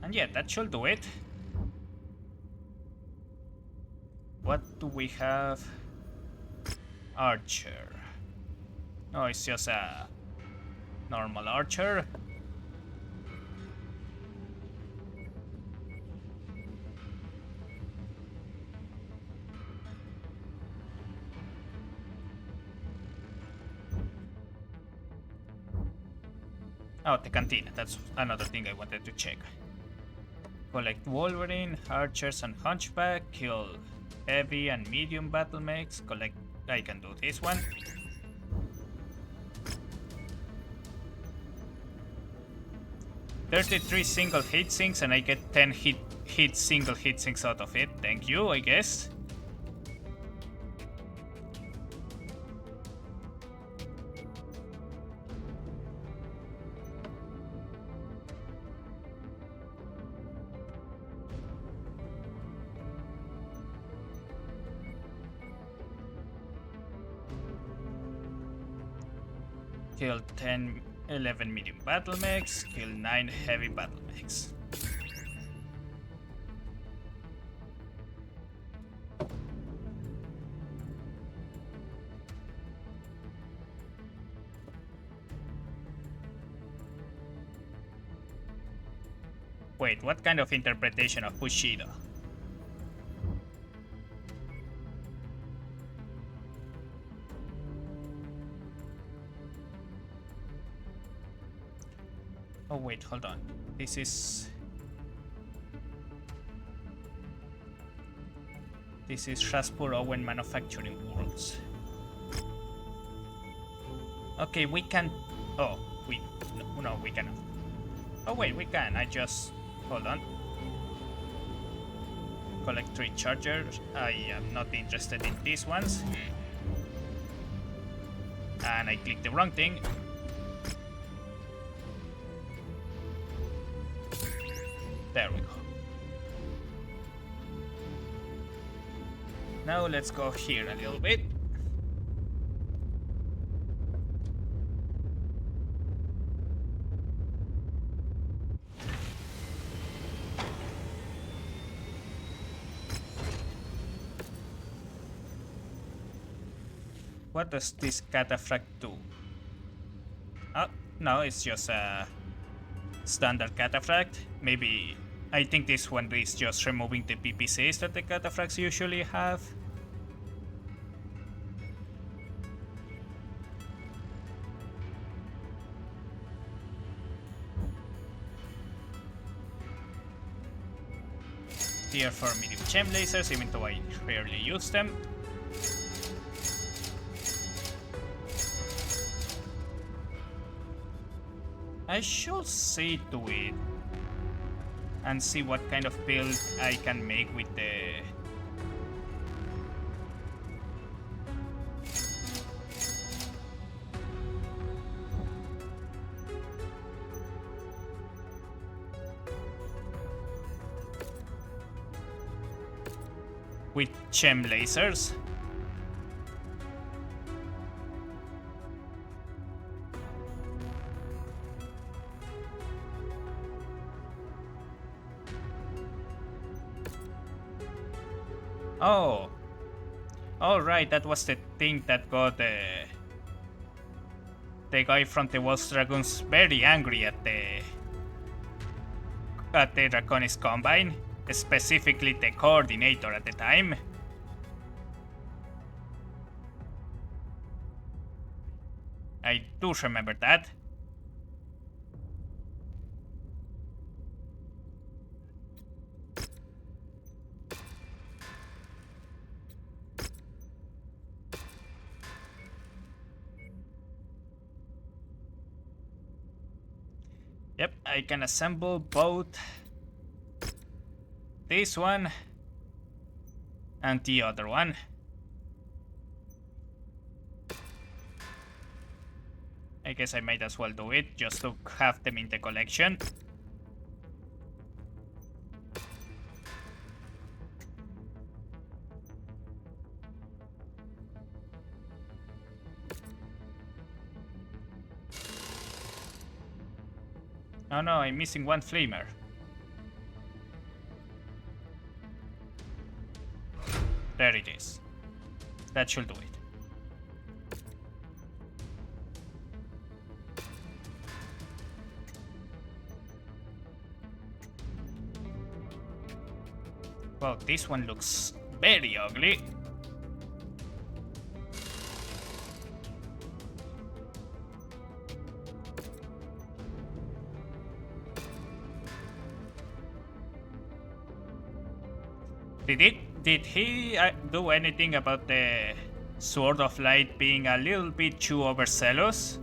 And yeah, that should do it. What do we have? Archer. Oh, it's just a normal archer. Oh, the cantina. That's another thing I wanted to check. Collect Wolverine, Archers, and Hunchback. Kill heavy and medium battle mechs. Collect. I can do this one. "33 single hit sinks, and I get 10 single hit sinks out of it. Thank you, I guess. Kill 11 medium battle mechs, kill 9 heavy battle mechs. Wait, what kind of interpretation of Bushido? Oh wait, hold on. This is Shaspur Owen Manufacturing Worlds. Okay, we can. Oh, no, we cannot. Oh wait, we can. I just hold on. collect 3 chargers. I am not interested in these ones. And I clicked the wrong thing. There we go. Now let's go here a little bit. What does this cataphract do? Oh, no, it's just a standard cataphract. Maybe I think this one is just removing the PPCs that the cataphracts usually have. Tier 4 medium gem lasers, even though I rarely use them. I should see to it and see what kind of build I can make with the with gem lasers. Oh, all right. That was the thing that got the guy from the Wolf Dragoons very angry at the Draconis Combine, specifically the coordinator at the time. I do remember that. Yep, I can assemble both this one and the other one. I guess I might as well do it just to have them in the collection. Oh no, I'm missing one flamer. There it is. That should do it. Well, this one looks very ugly. Did he do anything about the Sword of Light being a little bit too overzealous?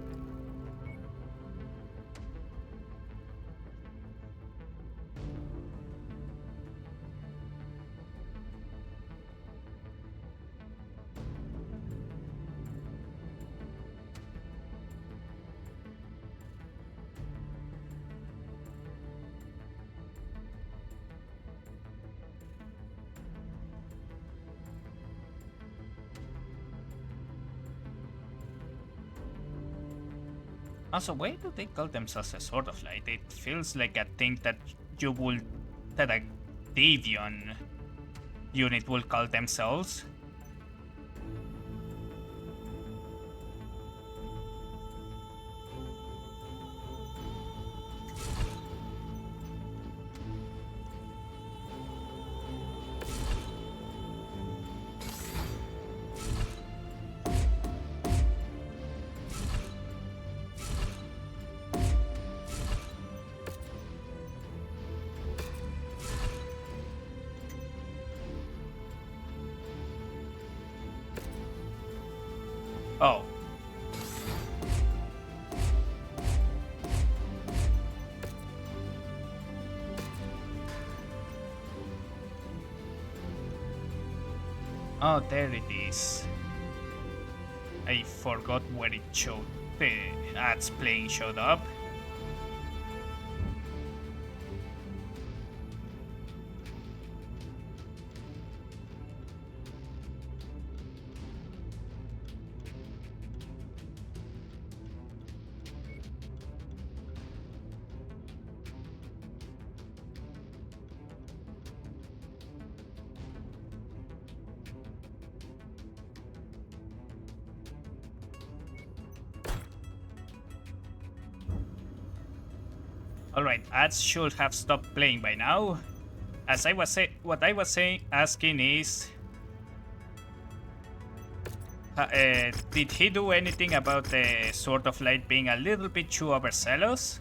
Also, why do they call themselves a Sword of Light? It feels like a thing that a Davion unit will call themselves. Oh. Oh, there it is. I forgot where it showed. The ads playing showed up. Alright, ads should have stopped playing by now. As I was what I was asking is, did he do anything about the Sword of Light being a little bit too overzealous?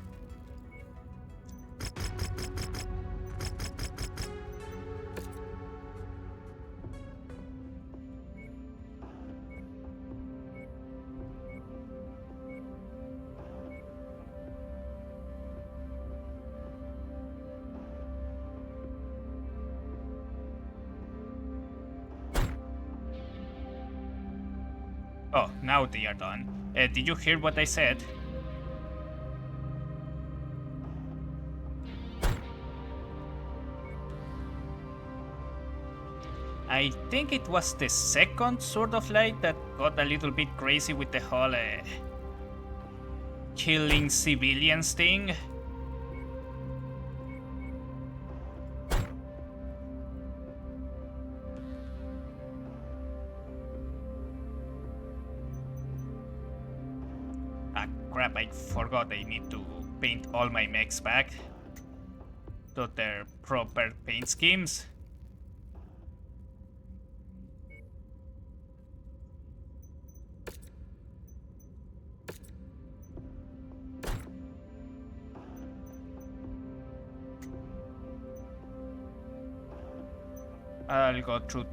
Oh, now they are done. Did you hear what I said? I think it was the second Sword of Light that got a little bit crazy with the whole killing civilians thing. Crap, I forgot I need to paint all my mechs back to their proper paint schemes. I'll go through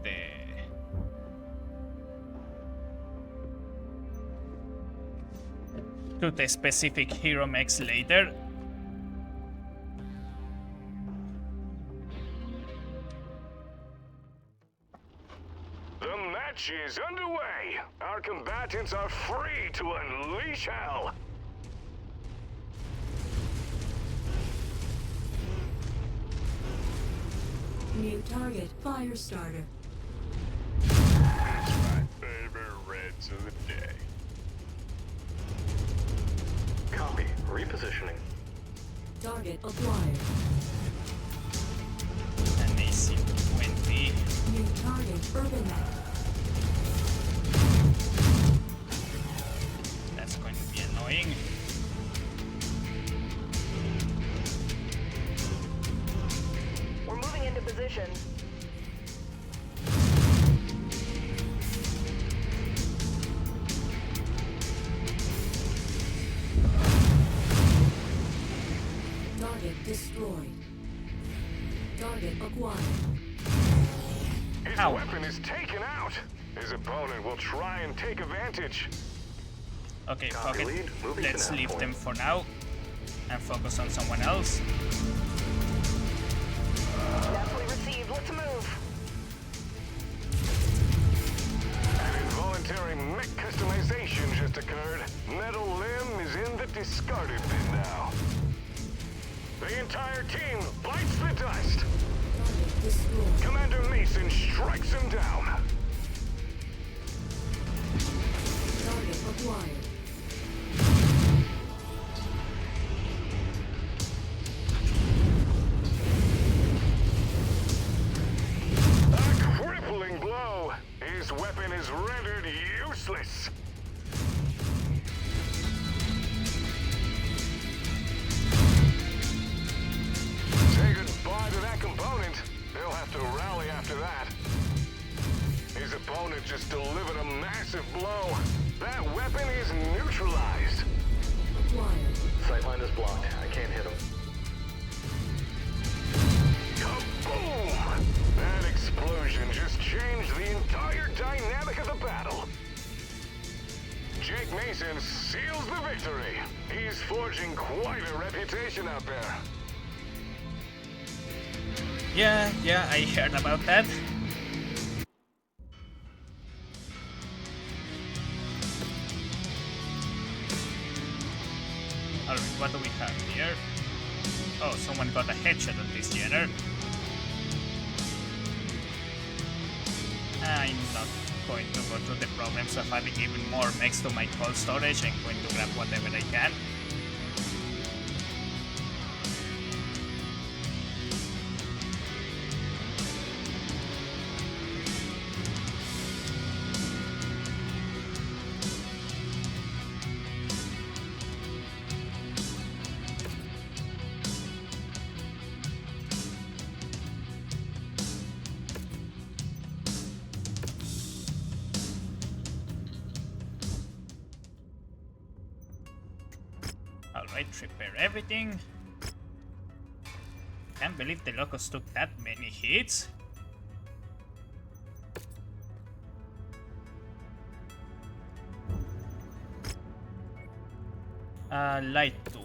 the specific hero mechs later. The match is underway. Our combatants are free to unleash hell. New target, Firestarter. That's my favorite reds of the day. Copy. Repositioning. Target acquired. An AC-20. New target, Urbanet. That's going to be annoying. We're moving into position. Target destroyed. Target acquired. His Ow. weapon is taken out. His opponent will try and take advantage. Okay, Copy, fuck it. lead. Moving Let's to nav leave point. them for now and focus on someone else. Definitely received. Let's move. An involuntary mech customization just occurred. Metal limb is in the discarded bin now. The entire team bites the dust. Target destroyed. Commander Mason strikes him down. Target acquired. A crippling blow. His weapon is rendered useless. Say goodbye to that component. He'll have to rally after that. His opponent just delivered a massive blow. That weapon is neutralized. Acquired. Sightline is blocked. I can't hit him. Kaboom! That explosion just changed the entire dynamic of the battle. Jake Mason seals the victory. He's forging quite a reputation out there. Yeah, I heard about that. what do we have here? Oh, someone got a headshot on this Jenner. I'm not going to go through the problems of having even more mechs to my cold storage. I'm going to grab whatever I can. Alright, repair everything. Can't believe the Locust took that many hits. Light 2.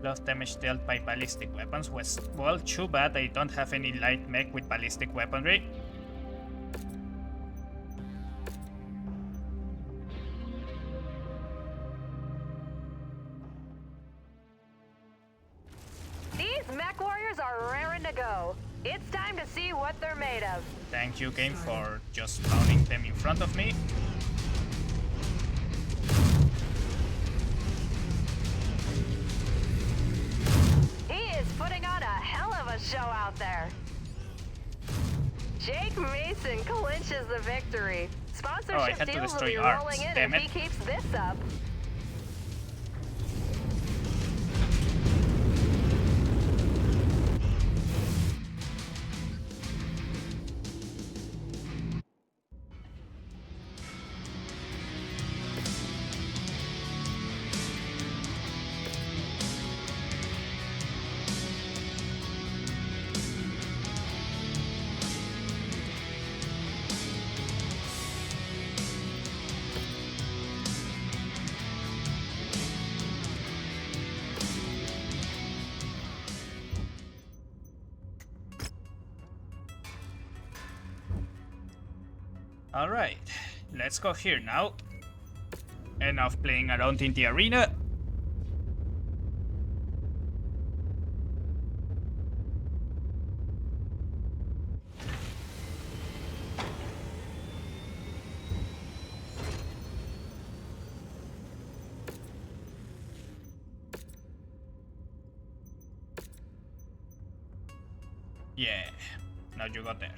Lost damage dealt by ballistic weapons was, well, too bad I don't have any light mech with ballistic weaponry. These Mechwarriors are raring to go. It's time to see what they're made of. Thank you, game, for just spawning them in front of me. He is putting on a hell of a show out there. Jake Mason clinches the victory. Sponsorship had to deals will destroy be arms, rolling in damn if it. he keeps this up. Alright, let's go here now. Enough playing around in the arena. Yeah, now you got there.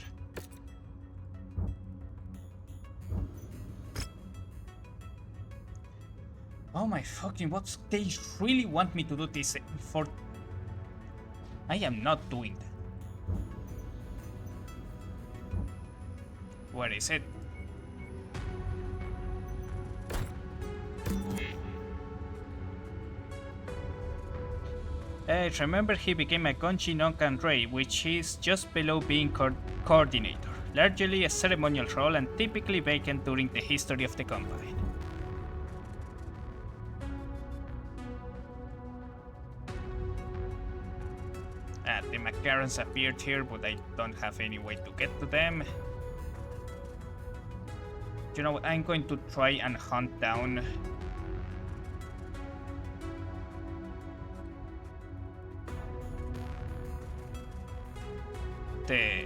Oh my fucking, what? They really want me to do this for... I am not doing that. Where is it? Remember, he became a Gonchi Nonkan Ray, which is just below being coordinator. Largely a ceremonial role and typically vacant during the history of the Combine. The Macarons appeared here, but I don't have any way to get to them. You know what, I'm going to try and hunt down the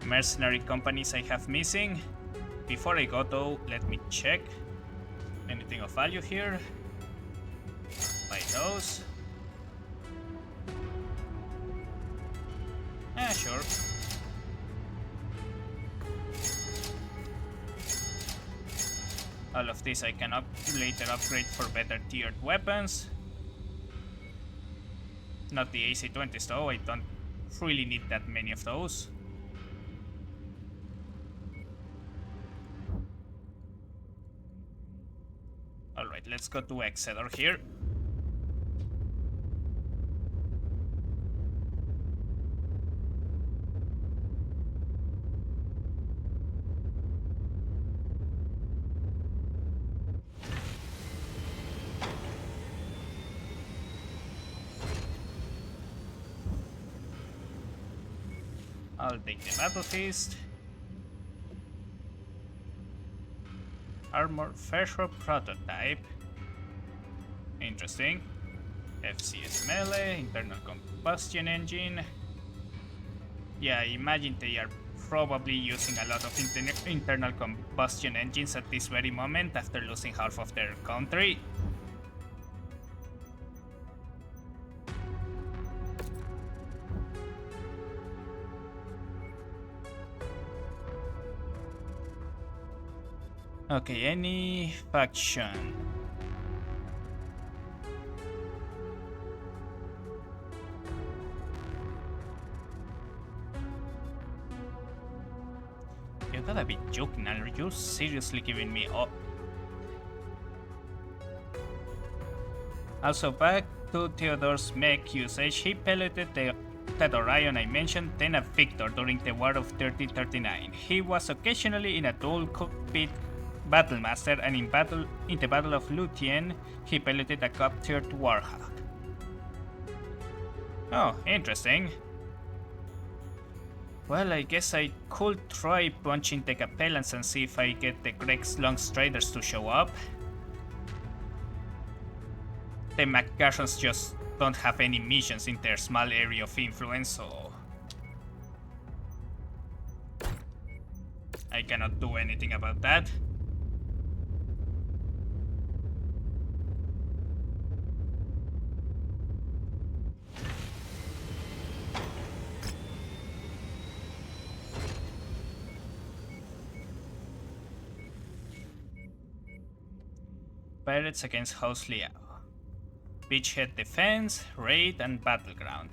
mercenary companies I have missing. Before I go though, let me check. Anything of value here? Buy those. Sure. All of this I can later upgrade for better tiered weapons. Not the AC-20s though, I don't really need that many of those. Alright, let's go to Exeter here. I'll take the Battle Fist. Armor Ferro prototype. Interesting. FCS melee, internal combustion engine. Yeah, I imagine they are probably using a lot of internal combustion engines at this very moment after losing half of their country. Okay, any faction. You gotta be joking, are you seriously giving me up? Also, back to Theodore's mech usage, he piloted that Orion I mentioned, then a Victor during the War of 1339. He was occasionally in a dual cockpit Battlemaster, and in the Battle of Lúthien, he piloted a captured Warhawk. Oh, interesting. Well, I guess I could try punching the Capellans and see if I get the Greg's Long Striders to show up. The Mechwarriors just don't have any missions in their small area of influence, so I cannot do anything about that. Pirates against House Liao. Beachhead Defense, Raid, and Battleground.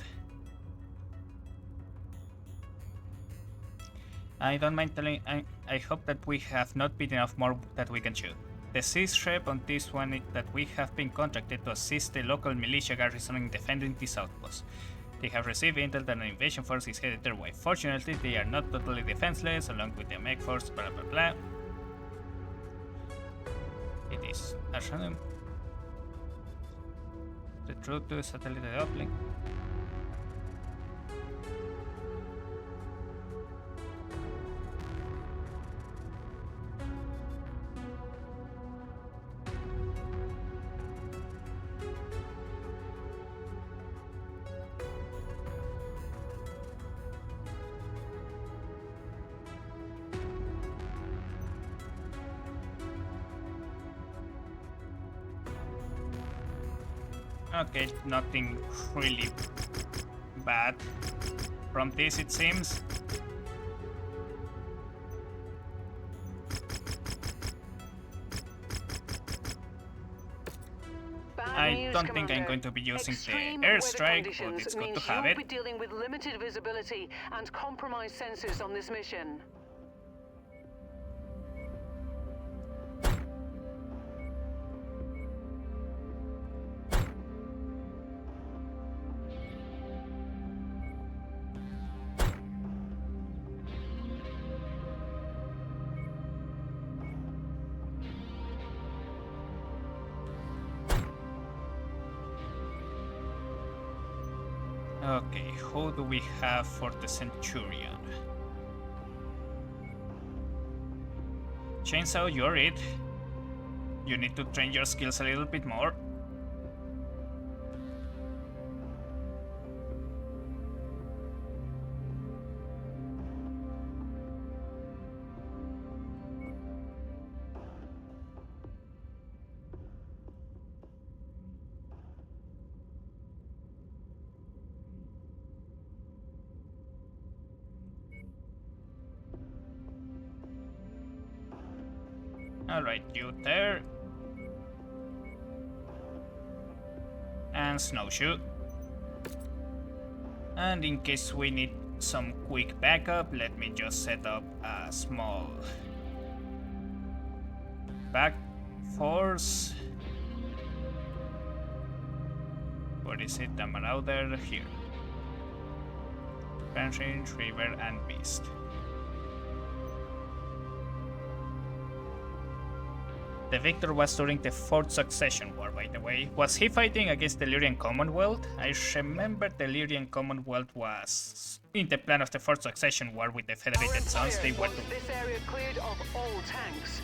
I don't mind telling. I hope that we have not been enough more that we can shoot. The Seas rep on this one is that we have been contracted to assist the local militia garrison in defending this outpost. They have received intel that an invasion force is headed their way. Fortunately, they are not totally defenseless, along with the mech force, blah blah blah. It is a random. The truth to satellite uplink. Okay, nothing really bad from this, it seems. I don't think I'm going to be using the airstrike, but it's good to have it. You'll be dealing with limited visibility and compromised sensors on this mission. Okay, who do we have for the Centurion? Chainsaw, you're it. You need to train your skills a little bit more. Alright, you there. And Snowshoe. And in case we need some quick backup, let me just set up a small back force. What is it? The Marauder here. Fenrir, River, and Beast. The victor was during the Fourth Succession War, by the way. Was he fighting against the Lyrian Commonwealth? I remember the Lyrian Commonwealth was in the plan of the Fourth Succession War with the Federated Sons. They were to... This area cleared of all tanks.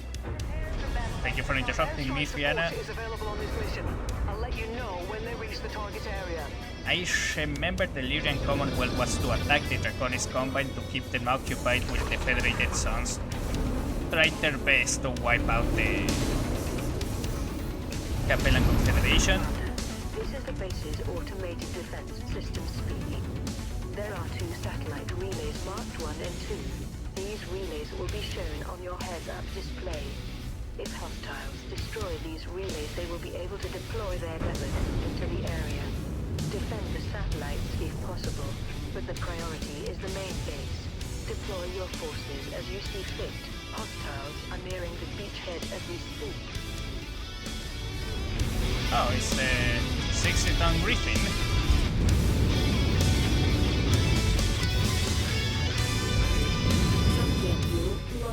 Thank you for interrupting me, Fianna. Is available on this mission. I'll let you know when they reach the target area. I remember the Lyrian Commonwealth was to attack the Draconis Combine to keep them occupied with the Federated Sons. Tried their best to wipe out the Capellan Confederation. This is the base's automated defense system speaking. There are 2 satellite relays marked 1 and 2. These relays will be shown on your heads-up display. If hostiles destroy these relays, they will be able to deploy their weapons into the area. Defend the satellites if possible, but the priority is the main base. Deploy your forces as you see fit. Hostiles are nearing the beachhead as we speak. Oh, it's the 60-ton Griffin.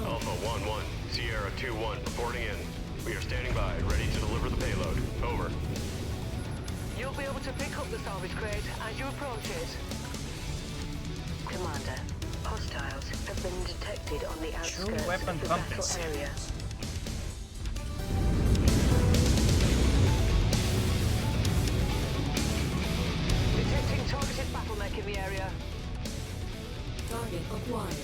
Alpha 1-1, Sierra 2-1, reporting in. We are standing by, ready to deliver the payload. Over. You'll be able to pick up the salvage crate as you approach it. Commander, hostiles have been detected on the outskirts weapon of the battle compensations. area. Detecting targeted battlemech in the area. Target acquired.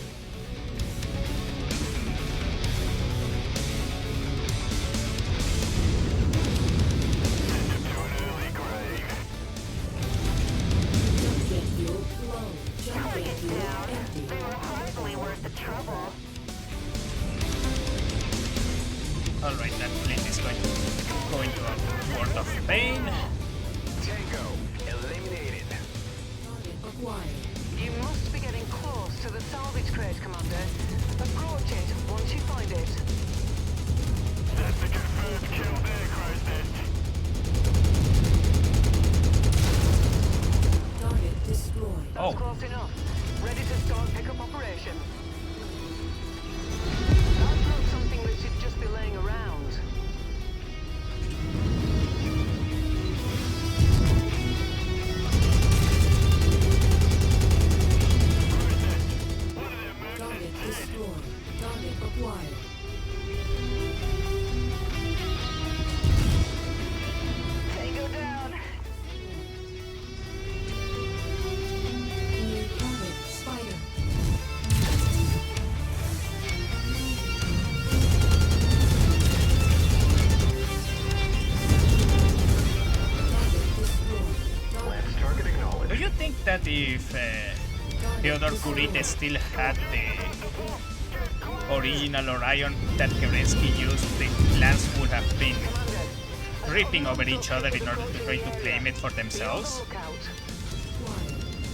Jump jet fuel low. Jump jet fuel empty. They were hardly worth the trouble. Alright, that fleet is going to a port of pain. Tango, eliminated. Target acquired. You must be getting close to the salvage crate, Commander. Approach it once you find it. That's the confirmed kill there, Crisis. Target destroyed. That's Oh. close enough. Ready to start pickup operation. That's not something that should just be laying around. Target destroyed. Target acquired. Tango down. New target spider. Target destroyed. Lance target acknowledged. Do you think that if Theodore Kurite still had the original Orion that Kerensky used, the clans would have been ripping over each other in order to try to claim it for themselves? Lookout.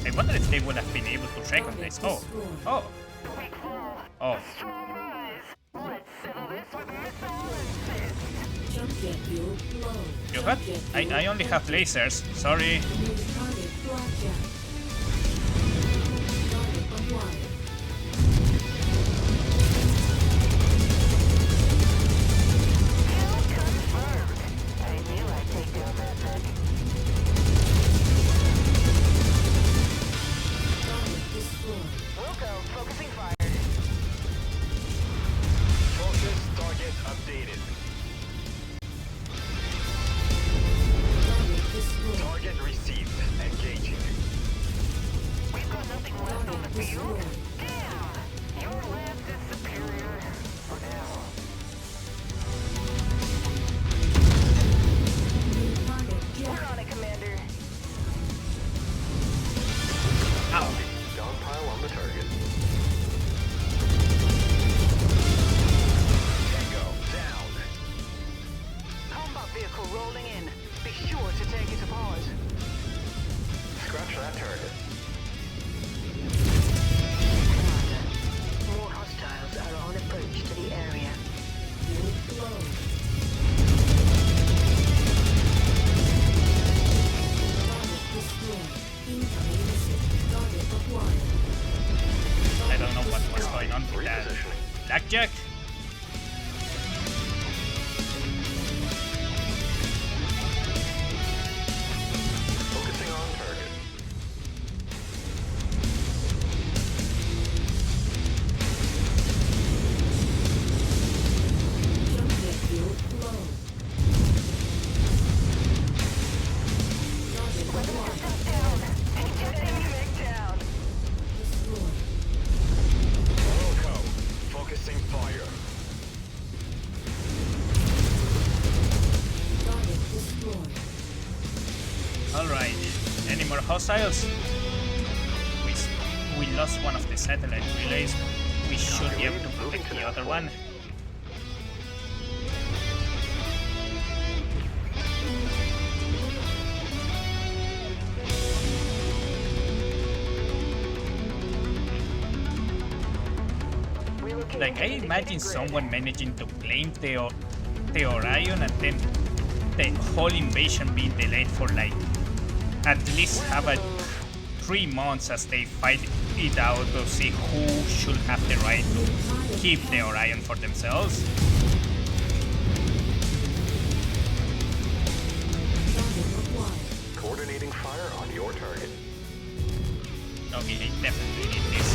I wonder if they would have been able to recognize. Oh, oh, oh. Jump jet fuel low. You got? I only have lasers. Sorry. New target blackjack. Target acquired. I knew I'd take their method. Target destroyed. Wilco, focusing fire. Focus target updated. Target destroyed. Target received. Engaging. We've got nothing left on the Target field. destroyed. Damn! Your lance is superior for now. New target We're jet. on it, Commander. Ow. Dogpile on the target. Tango down. Combat vehicle rolling in. Be sure to take it apart. Scratch that target. Commander, more hostiles are on approach to the area. Fuel low. Target destroyed. Incoming missile. Target acquired. I don't know what was going on with that. Blackjack? hostiles. We lost one of the satellite relays. We should be able to protect the other one. Like, I imagine someone managing to claim the Orion and then the whole invasion being delayed for like at least have a 3 months as they fight it out to see who should have the right to keep the Orion for themselves. Coordinating fire on your target. Okay, they definitely need this.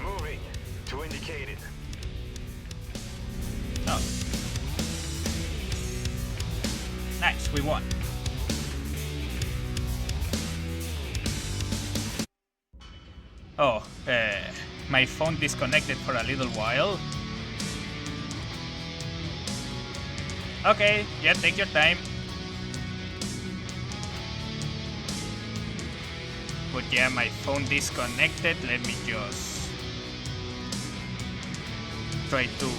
Moving to indicated. Oh. Nice, we won. Oh, my phone disconnected for a little while. Okay, yeah, take your time. But yeah, my phone disconnected. Let me just try to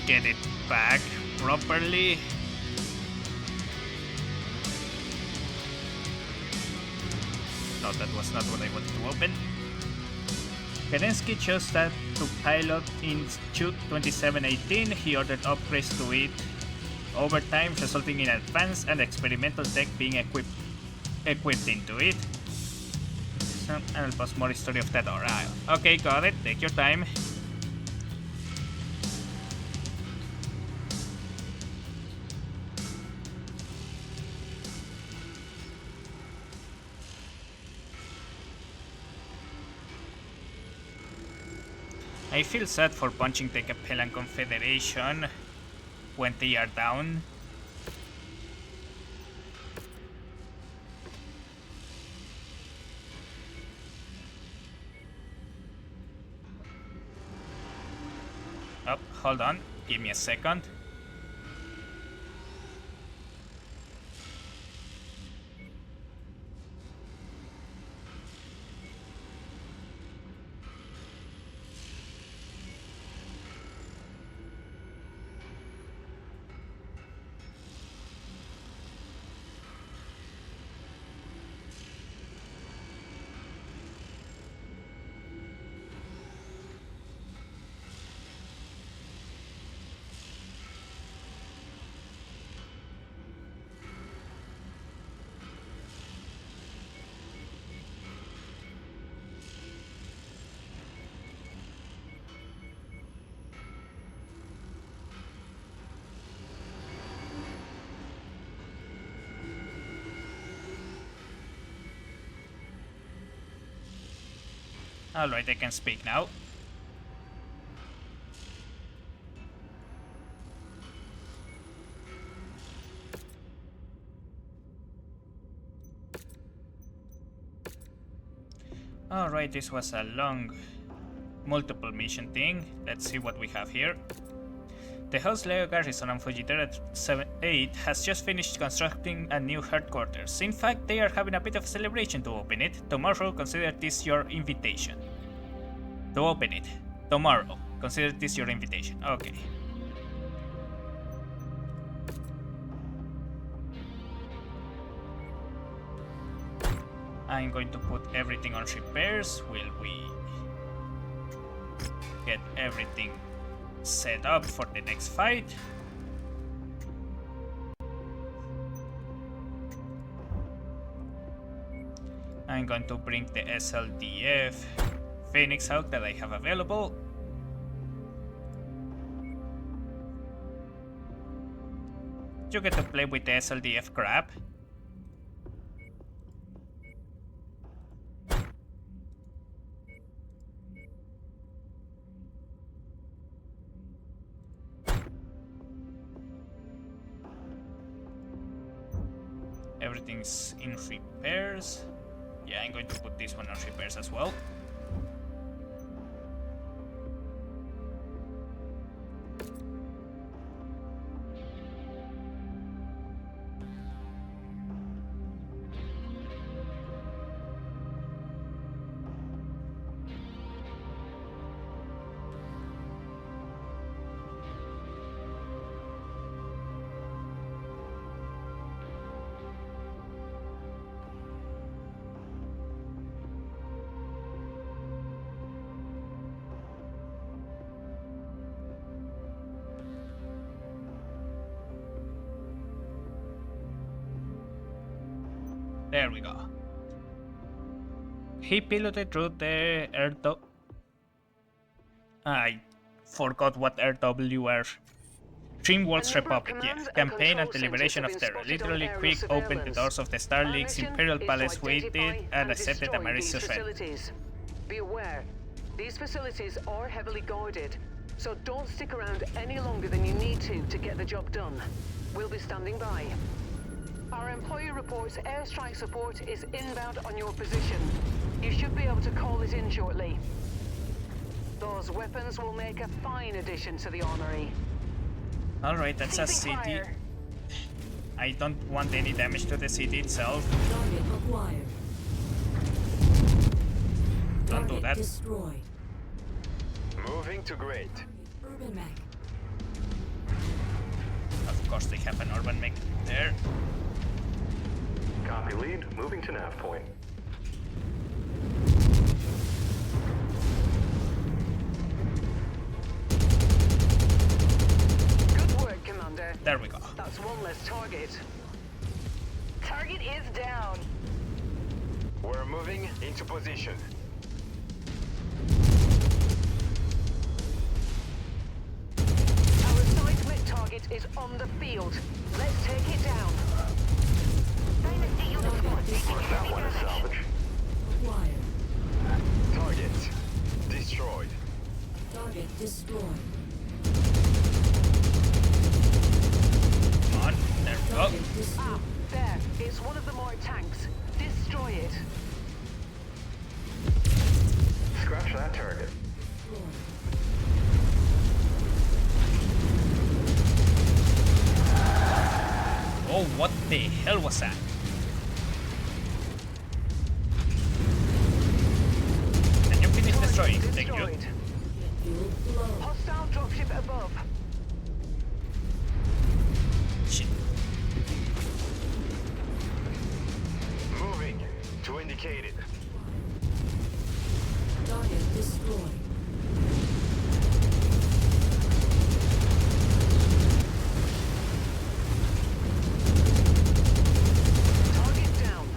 get it back properly. No, that was not what I wanted to open. Kerensky chose that to pilot in June 2018. He ordered upgrades to it over time, resulting in advanced and experimental tech being equipped into it. So, and I'll post more history of that Orion. Okay, got it. Take your time. I feel sad for punching the Capellan Confederation when they are down. Oh, hold on. Give me a second. Alright, I can speak now. Alright, this was a long, multiple mission thing. Let's see what we have here. The House Leo Garrison on Fujitera 8 has just finished constructing a new headquarters. In fact, they are having a bit of a celebration to open it. Tomorrow, consider this your invitation. To open it. Tomorrow. Consider this your invitation. Okay. I'm going to put everything on repairs. Will we get everything set up for the next fight? I'm going to bring the SLDF Phoenix out that I have available. You get to play with the SLDF crap. Everything's in repairs. Yeah, I'm going to put this one on repairs as well. There we go. He piloted through the I forgot what RWR. Dreamworld's Republic, yeah. Campaign at the liberation of Terra. Literally quick opened the doors of the Star League's Imperial Palace, waited and accepted a marriage threat. Be aware, these facilities are heavily guarded, so don't stick around any longer than you need to get the job done. We'll be standing by. Our employer reports airstrike support is inbound on your position. You should be able to call it in shortly. Those weapons will make a fine addition to the armory. Alright, that's a city. I don't want any damage to the city itself. Target acquired. Don't do that. Destroyed. Moving to grid. Urban mech. Of course they have an urban mech there. Copy lead. Moving to nav point. Good work, Commander. There we go. That's one less target. Target is down. We're moving into position. Our seismic target is on the field. Let's take it down. Dynasty unit squad taking That heavy one is damage. salvage. Acquired. Target destroyed. Target destroyed. Come on, there we go. Target destroyed. Ah, there. It's one of the more tanks. Destroy it. Scratch that target. Oh, what the hell was that? Can you finish destroying? Thank you. Destroyed. Fuel flow. Hostile dropship above. Shit. Moving to indicated. Target destroyed. Target down.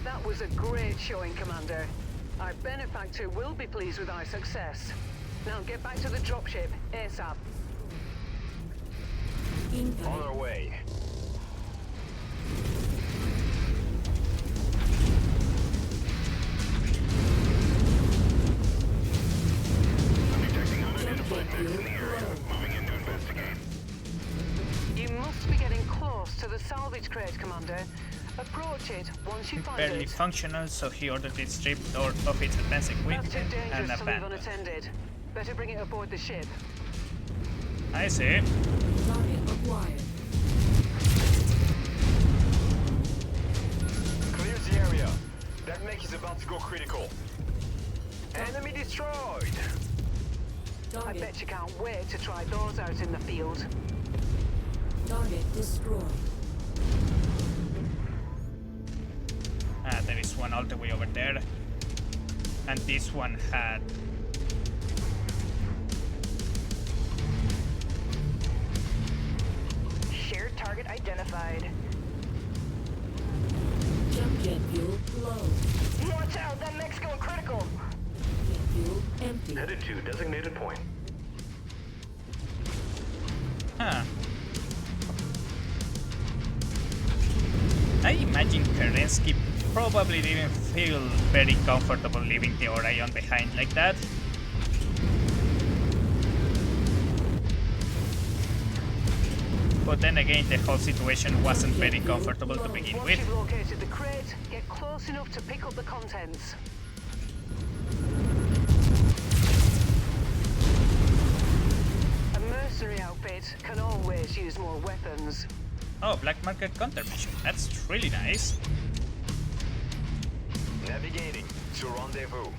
That was a great showing, Commander. Our benefactor will be pleased with our success. Now get back to the dropship, ASAP. On Incoming. our way. I'm detecting unidentified mechs in the area. Moving in to investigate. You must be getting close to the salvage crate, Commander. Approach it once you find Barely it. functional, so he ordered it stripped of its advanced That's too equipment and dangerous to leave abandoned. unattended. Better bring it aboard the ship. I see. Target acquired. Clears the area. That mech is about to go critical. Enemy destroyed. I Target. bet you can't wait to try those out in the field. Target destroyed. Ah, there is one all the way over there. And this one had... Shared target identified. Jump jet fuel low. Watch out, that mech's going critical. Jet fuel empty. Headed to designated point. Huh. I imagine Kerensky probably didn't feel very comfortable leaving the Orion behind like that. But then again, the whole situation wasn't very comfortable to begin Once with. you've located the crate, get close enough to pick up the contents. A mercenary outfit can always use more weapons. Oh, black market countermeasure. That's really nice. Navigating to rendezvous.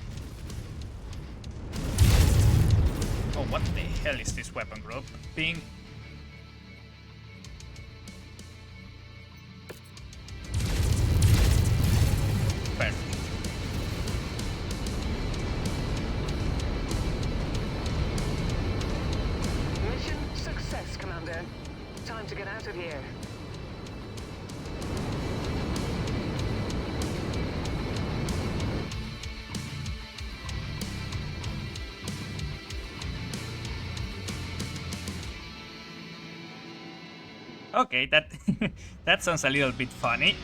Oh, what the hell is this weapon group? Ping. Perfect. Mission success, Commander. Time to get out of here. Okay, that that sounds a little bit funny.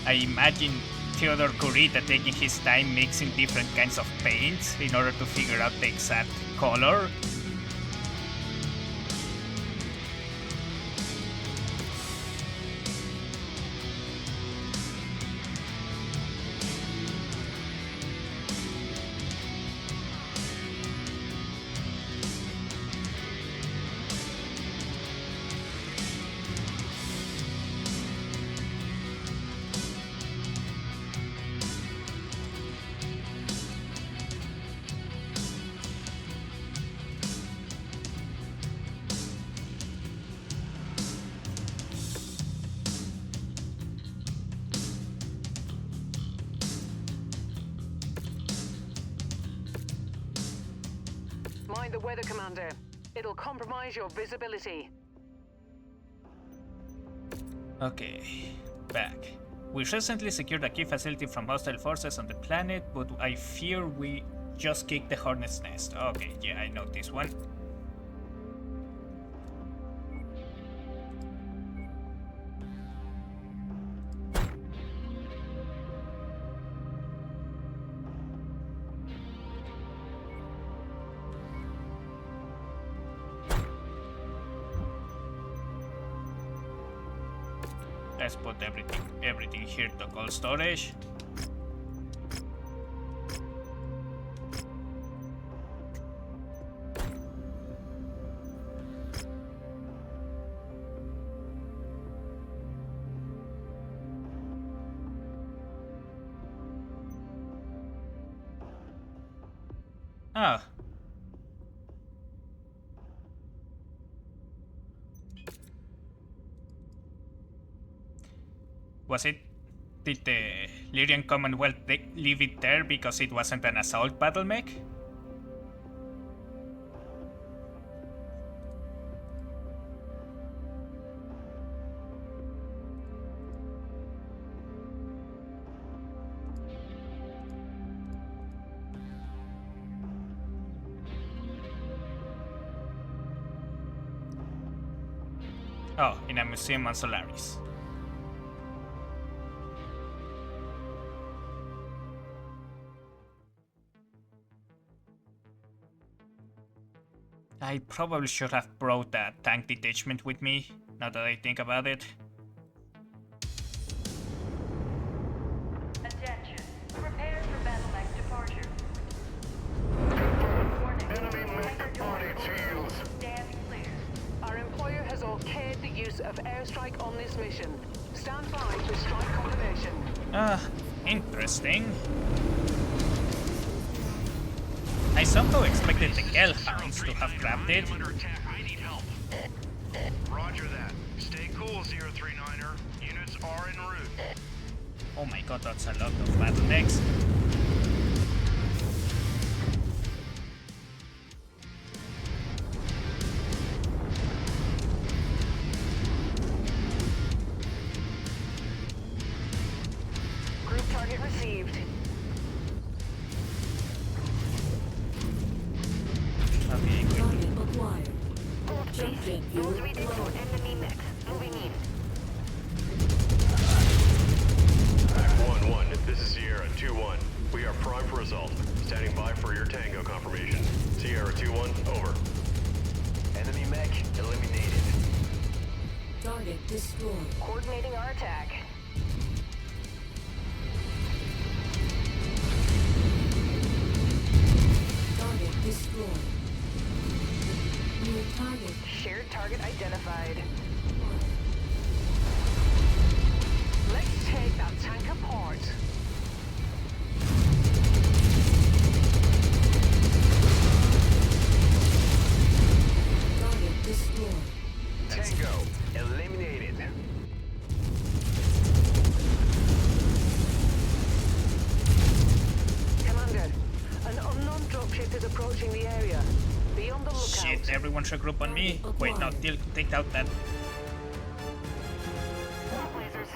I imagine Theodore Kurita taking his time mixing different kinds of paints in order to figure out the exact color. Mind the weather, Commander. It'll compromise your visibility. Okay, back. We recently secured a key facility from hostile forces on the planet, but I fear we just kicked the Hornet's Nest. Okay, yeah, I know this one. Let's put everything here to cold storage. Ah. Was it? Did the Lyrian Commonwealth leave it there because it wasn't an assault battle mech? Oh, in a museum on Solaris. I probably should have brought a tank detachment with me, now that I think about it. Attention. Prepare for battle mech departure. Enemy mech body shields. Stand clear. Our employer has okayed the use of airstrike on this mission. Stand by for strike confirmation. Ah, interesting. I somehow expected the Hellhounds to have grabbed it. Under attack. I need help. Roger that. Stay cool, 039er. Units are en route. Oh my god, that's a lot of battle decks. Group target received. Okay, good. Target acquired. Jump jet fuel Those reading low. for enemy mechs. Moving in. Act 1-1, this is Sierra 2-1. We are primed for assault. Standing by for your tango confirmation. Sierra 2-1, over. Enemy mech eliminated. Target destroyed. Coordinating our attack. Target destroyed. New target. Shared target identified. Let's take that tank apart. Target destroyed. Tango, eliminated. Commander, an unknown dropship is approaching the area. Be on the lookout. Shit, everyone should group on me. Wait, no, take out that. Lasers.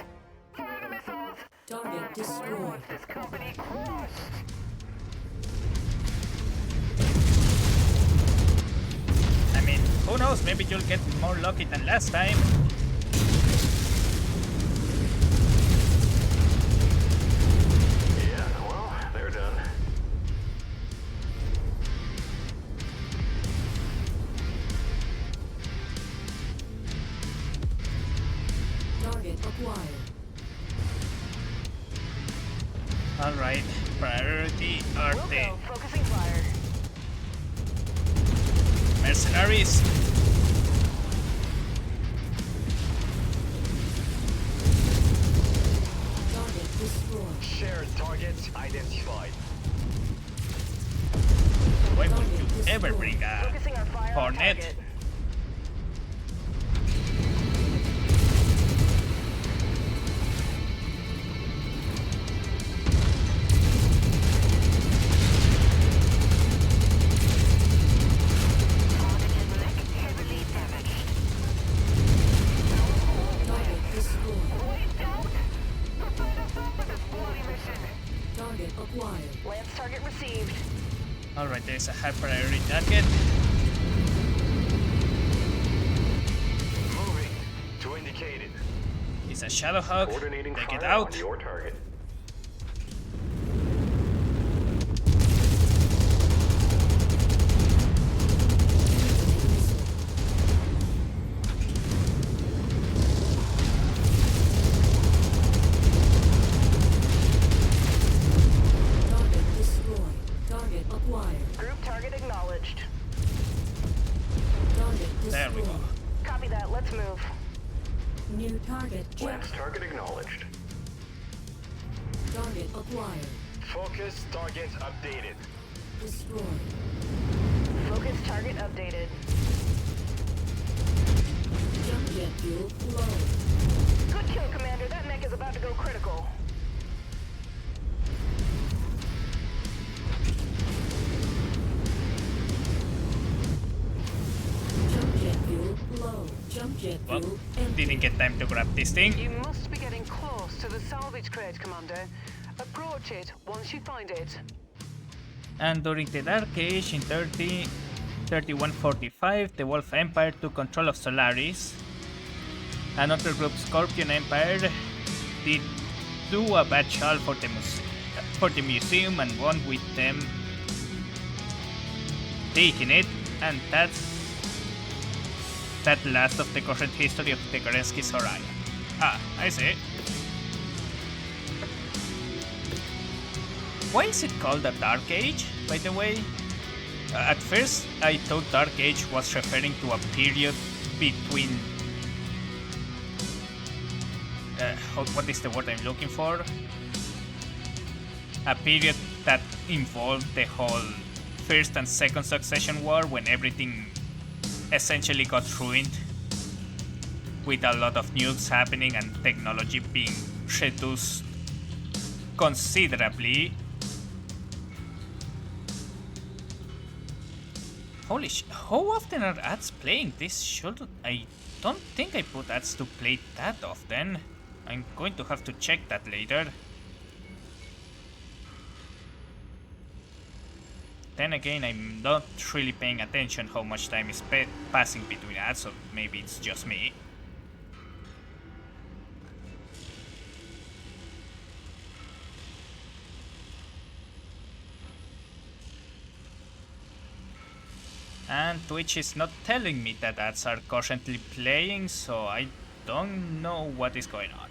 Fire the missiles. Target destroyed. This company crushed. I mean, who knows? Maybe you'll get more lucky than last time. Yeah, well, they're done. Target acquired. Alright, priority are We'll the go. Focusing fire. mercenaries. Target destroyed. Shared targets identified. Why would you ever bring a Focusing our fire on Hornet? target. Heavily damaged. Target destroyed. Wiped out. Prepare yourself for this bloody mission. Target acquired. Lance target received. Alright, there's a high priority target. Moving to indicated. It's a Shadowhawk. Coordinating Take it fire out. on your target. Target destroyed. Target acquired. Group target acknowledged. Target There we go. destroyed. Copy that. Let's move. New target Lance check. target acknowledged. Target acquired. Focus target updated. Destroyed. Focus target updated. Jump jet fuel low. Good kill, Commander. That mech is about to go critical. Jump jet fuel low. Jump jet Well, fuel empty. didn't get time to grab this thing. You must be getting close to the salvage crate, Commander. Approach it once you find it. And during the Dark Age in 3145, the Wolf Empire took control of Solaris. Another group, Scorpion Empire, did do a bad shot for the museum and won with them taking it, and that's that last of the current history of the Kerensky Soraya. Ah, I see. Why is it called a Dark Age, by the way? At first, I thought Dark Age was referring to a period between... what is the word I'm looking for? A period that involved the whole First and Second Succession War, when everything essentially got ruined, with a lot of nukes happening and technology being reduced considerably. Holy sh! How often are ads playing this? I don't think I put ads to play that often. I'm going to have to check that later. Then again, I'm not really paying attention how much time is passing between ads, so maybe it's just me. And Twitch is not telling me that ads are currently playing, so I don't know what is going on.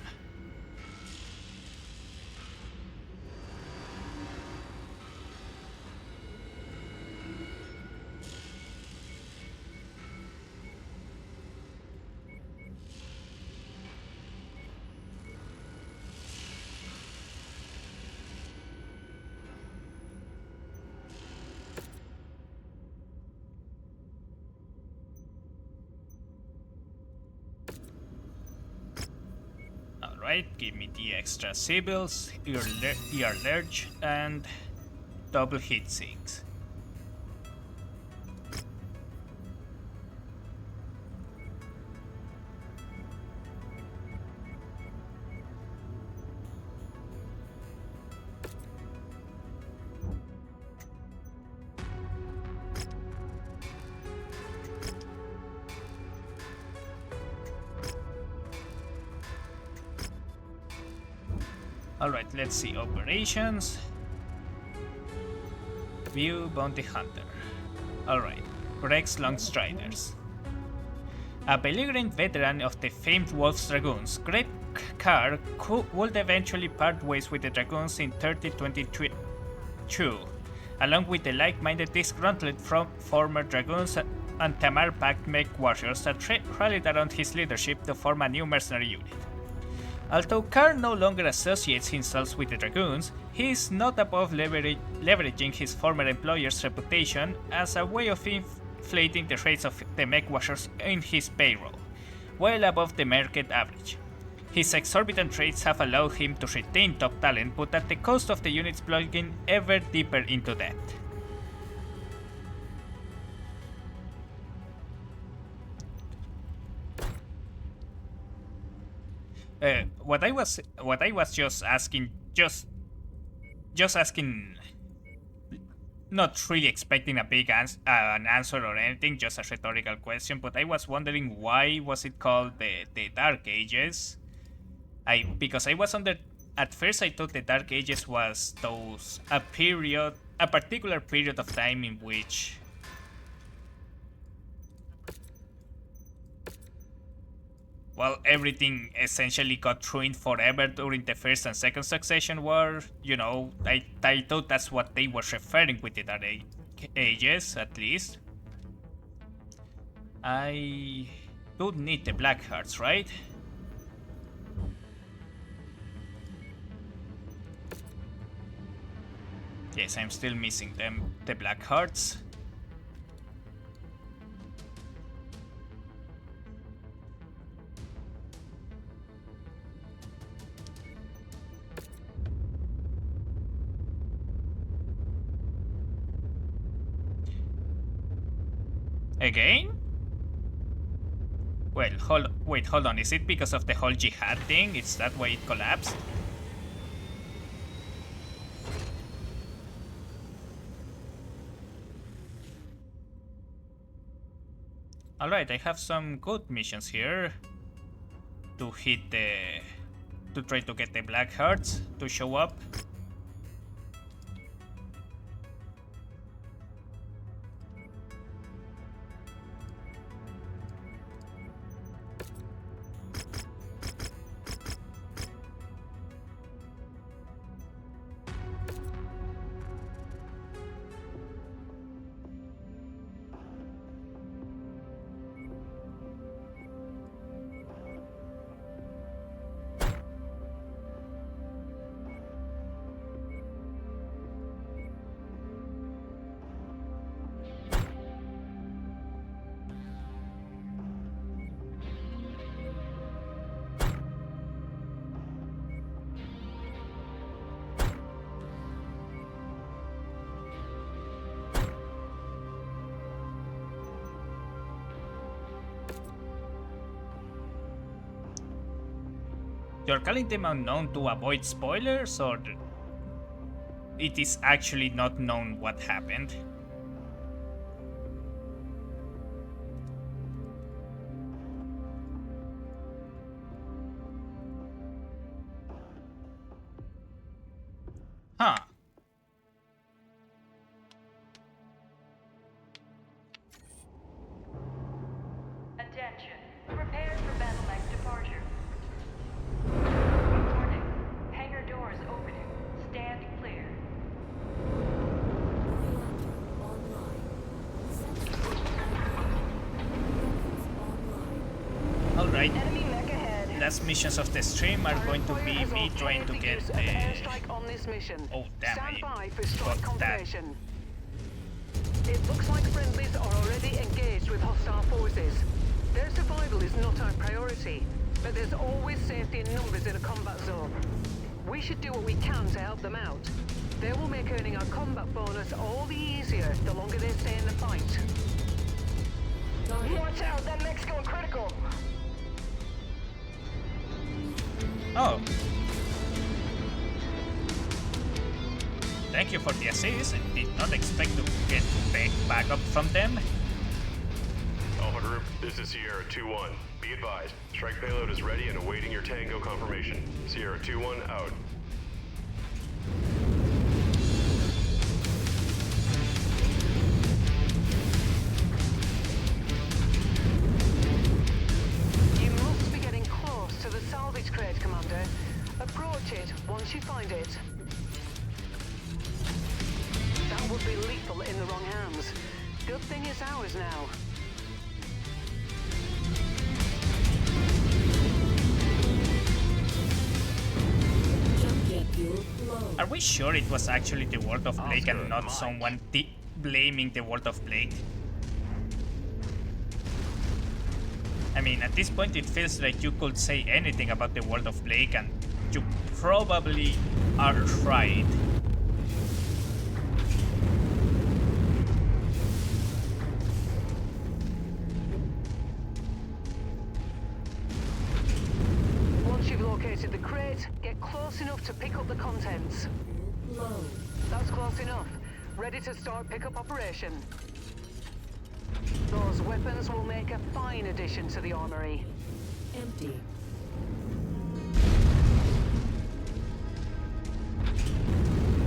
Alright, give me the extra civils, ear large, and double hit sinks. Alright, let's see. Operations. View Bounty Hunter. Alright. Rex Longstriders. A belligerent veteran of the famed Wolf's Dragoons, Greg Carr would eventually part ways with the Dragoons in 3022, along with the like-minded disgruntled from former Dragoons and Tamar Pact Mechwarriors that rallied around his leadership to form a new mercenary unit. Although Carr no longer associates himself with the Dragoons, he is not above leveraging his former employer's reputation as a way of inflating the rates of the Mechwarriors in his payroll, well above the market average. His exorbitant rates have allowed him to retain top talent, but at the cost of the unit's plunging ever deeper into debt. What I was just asking, not really expecting a big an answer or anything, just a rhetorical question. But I was wondering, why was it called the Dark Ages? Because I was under, at first I thought the Dark Ages was a particular period of time in which well, everything essentially got ruined forever during the First and Second Succession War. You know, I thought that's what they were referring with the Dark Ages, at least. I don't need the Black Hearts, right? Yes, I'm still missing them, the Black Hearts. Again? Well, hold on. Is it because of the whole jihad thing? Is that why it collapsed? Alright, I have some good missions here to try to get the Black Hearts to show up. You're calling them unknown to avoid spoilers, or it is actually not known what happened? Huh. Attention. Prepare for battle mech departure. Alright, Enemy mech ahead. last missions of the stream are going to be me trying to get the... airstrike on this mission. Oh damn, Stand I by for strike got that. confirmation. It looks like friendlies are already engaged with hostile forces. Their survival is not our priority, but there's always safety in numbers in a combat zone. We should do what we can to help them out. They will make earning our combat bonus all the easier the longer they stay in the fight. Watch out, that mech's going critical. Oh. Thank you for the assist. I did not expect to get backup from them. Alpha Group, this is Sierra 2-1. Be advised, strike payload is ready and awaiting your Tango confirmation. Sierra 2-1 out. You must be getting close to the salvage crate, Commander. Approach it once you find it. That would be lethal in the wrong hands. Good thing it's ours now. Jump jet fuel low. Are we sure it was actually the World of Plague and not someone blaming the World of Plague? I mean, at this point it feels like you could say anything about the World of Plague and you probably are right. Once you've located the crate, get close enough to pick up the contents. Fuel low. That's close enough. Ready to start pickup operation. Those weapons will make a fine addition to the armory. Empty.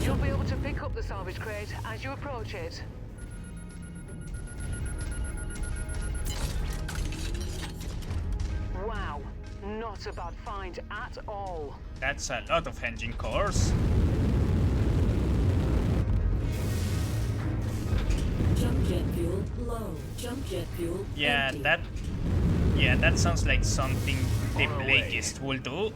You'll be able to pick up the salvage crate as you approach it. Wow, not a bad find at all. That's a lot of engine cores. Jump jet fuel low. Jump jet fuel Yeah, empty. that sounds like something the Plagueist will do.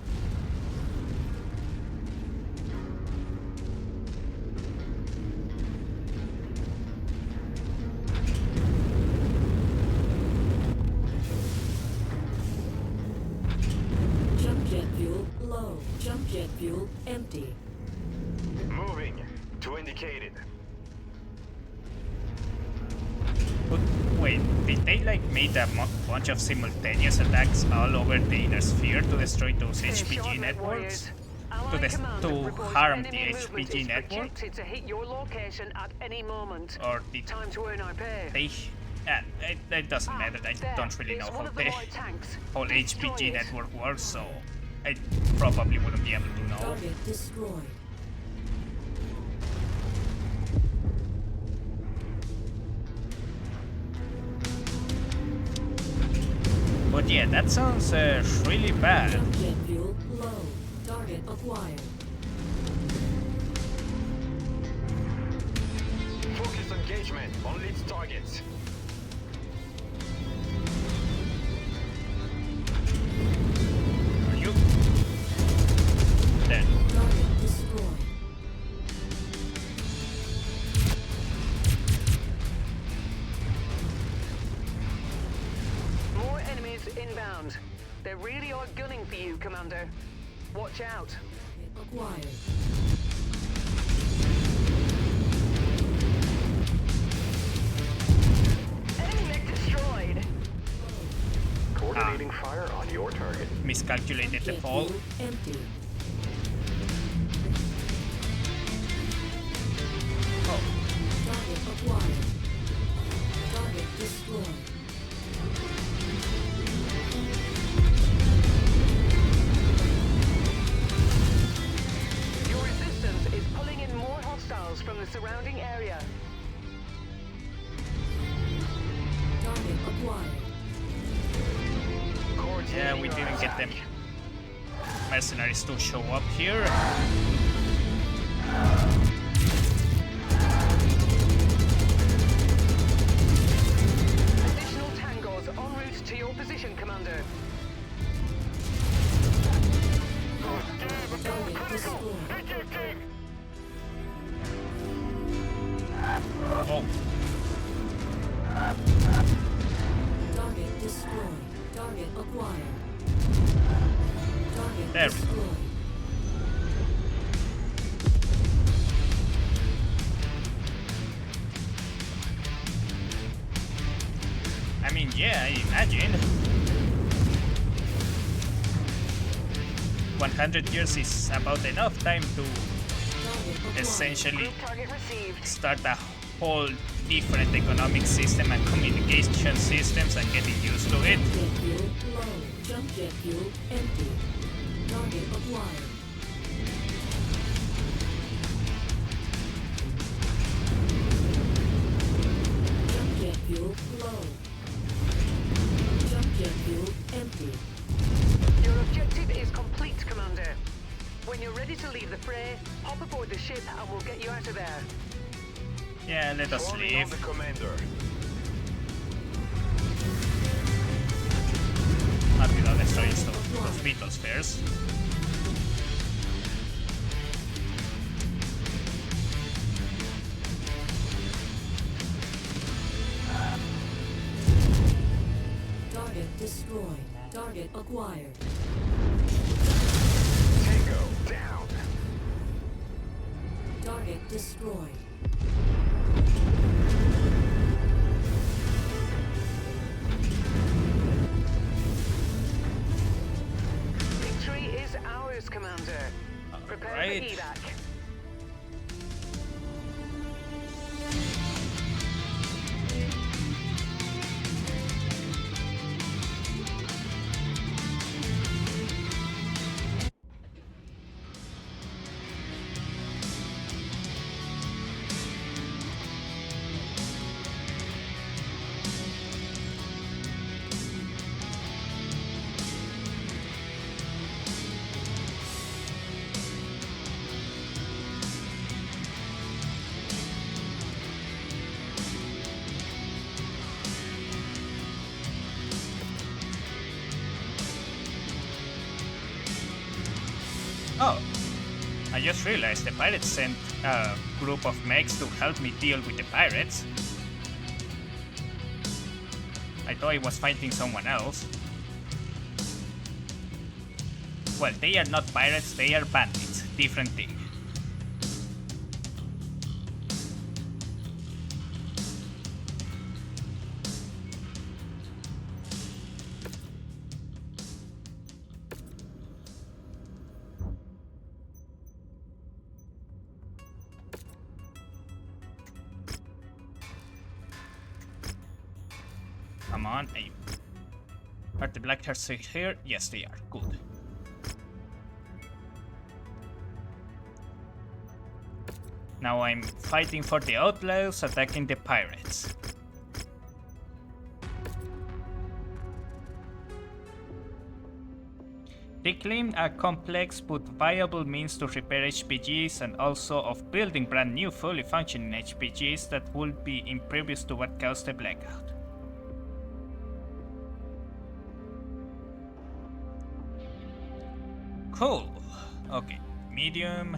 Jump jet fuel low. Jump jet fuel empty. Moving to indicated. But wait, did they like made a bunch of simultaneous attacks all over the inner sphere to destroy those Finish HPG short, networks? Mechwarriors. Allied command To reports harm the enemy movement HPG is network? projected to hit your location at any moment. Or did Time to earn our pay. they... it doesn't matter, I There, don't really know it's one how of the the light tanks. whole Destroy HPG it. network works, so I probably wouldn't be able to know. Target destroyed. But yeah, that sounds really bad. Jump jet fuel low. Target acquired. Focus engagement on lead targets. Are you... Then, Target destroyed. More enemies inbound. They really are gunning for you, Commander. Watch out. Target acquired. Enemy mech destroyed. Coordinating fire on your target. miscalculated the Jet fall. fuel empty. Oh, Target acquired. Target destroyed. Your resistance is pulling in more hostiles from the surrounding area. Target acquired. yeah, we didn't get them mercenaries to show up here. Additional tangos en route to your position, Commander. Target destroyed. Target acquired. Target There we go. destroyed. I mean, yeah, I imagine. 100 years is about enough time to essentially Group target received. start a whole different economic system and communication systems and getting used to it. Jet fuel low. Jump jet fuel empty. Target acquired. Jump jet fuel low. Jump jet fuel empty. Your objective is complete, Commander. When you're ready to leave the fray, hop aboard the ship and we'll get you out of there. Yeah, let us Calling on leave. the commander. Until I destroy those beetles first. Target destroyed. Target acquired. Tango, down. Target destroyed. Victory is ours, Commander. Prepare Alright. for evac. Oh, I just realized the pirates sent a group of mechs to help me deal with the pirates. I thought I was fighting someone else. Well, they are not pirates, they are bandits. Different thing. Come on, aim. Are the black hearts here? Yes, they are. Good. Now I'm fighting for the outlaws, attacking the pirates. They claim a complex but viable means to repair HPGs and also of building brand new fully functioning HPGs that would be impervious to what caused the blackout. Cool. Okay, medium.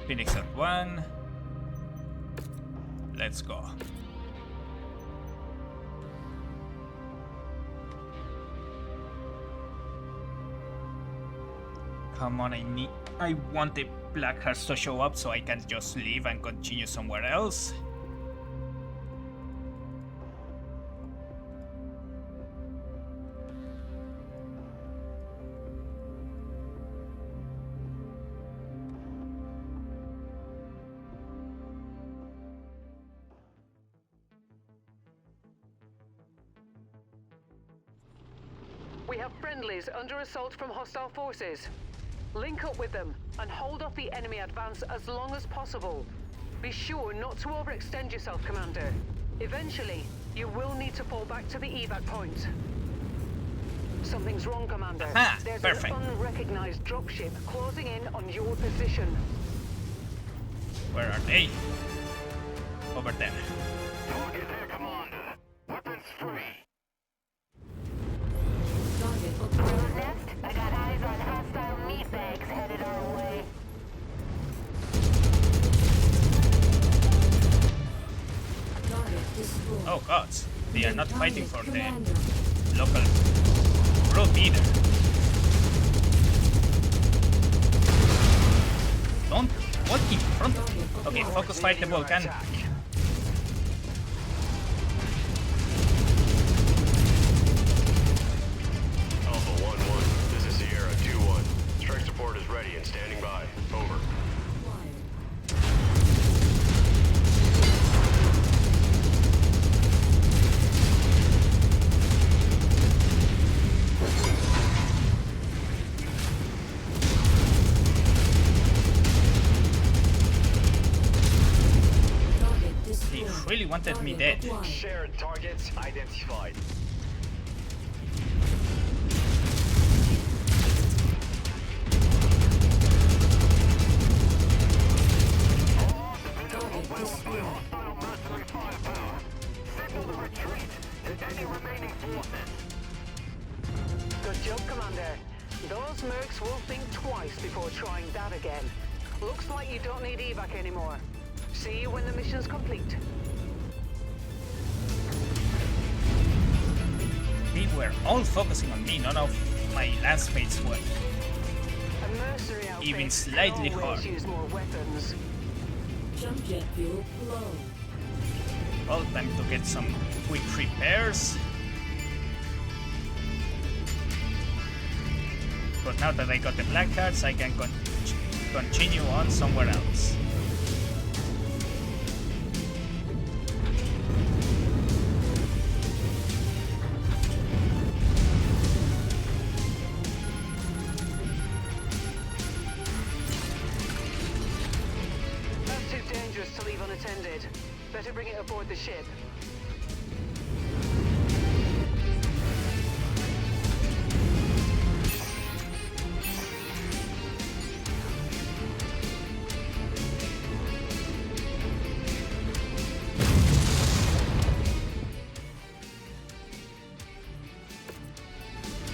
Phoenix at 1. Let's go. Come on, I want the black hearts to show up so I can just leave and continue somewhere else. We have friendlies under assault from hostile forces. Link up with them and hold off the enemy advance as long as possible. Be sure not to overextend yourself, Commander. Eventually, you will need to fall back to the evac point. Something's wrong, Commander. Aha, There's perfect. an unrecognized dropship closing in on your position. Where are they? Over there. Target there, commander. Weapons free. Target acquired. Next, I got eyes on hostile meatbags headed our way. Target destroyed. Oh god. cause. They are not fighting for the Commander. local group either. Don't walk in front. Okay, focus fire the Vulcan. Alpha 1-1, this is Sierra 2-1. Strike support is ready and standing by. Over. He really wanted me dead. Shared targets identified. Good job, Commander. Those mercs will think twice before trying that again. Looks like you don't need evac anymore. See you when the mission's complete. They were all focusing on me, none of my lance-mates were. A mercenary outfit Even can slightly always hard. use more weapons. Jump jet fuel low. Well, time to get some quick repairs. But now that I got the black cards, I can continue on somewhere else. That's too dangerous to leave unattended. Better bring it aboard the ship.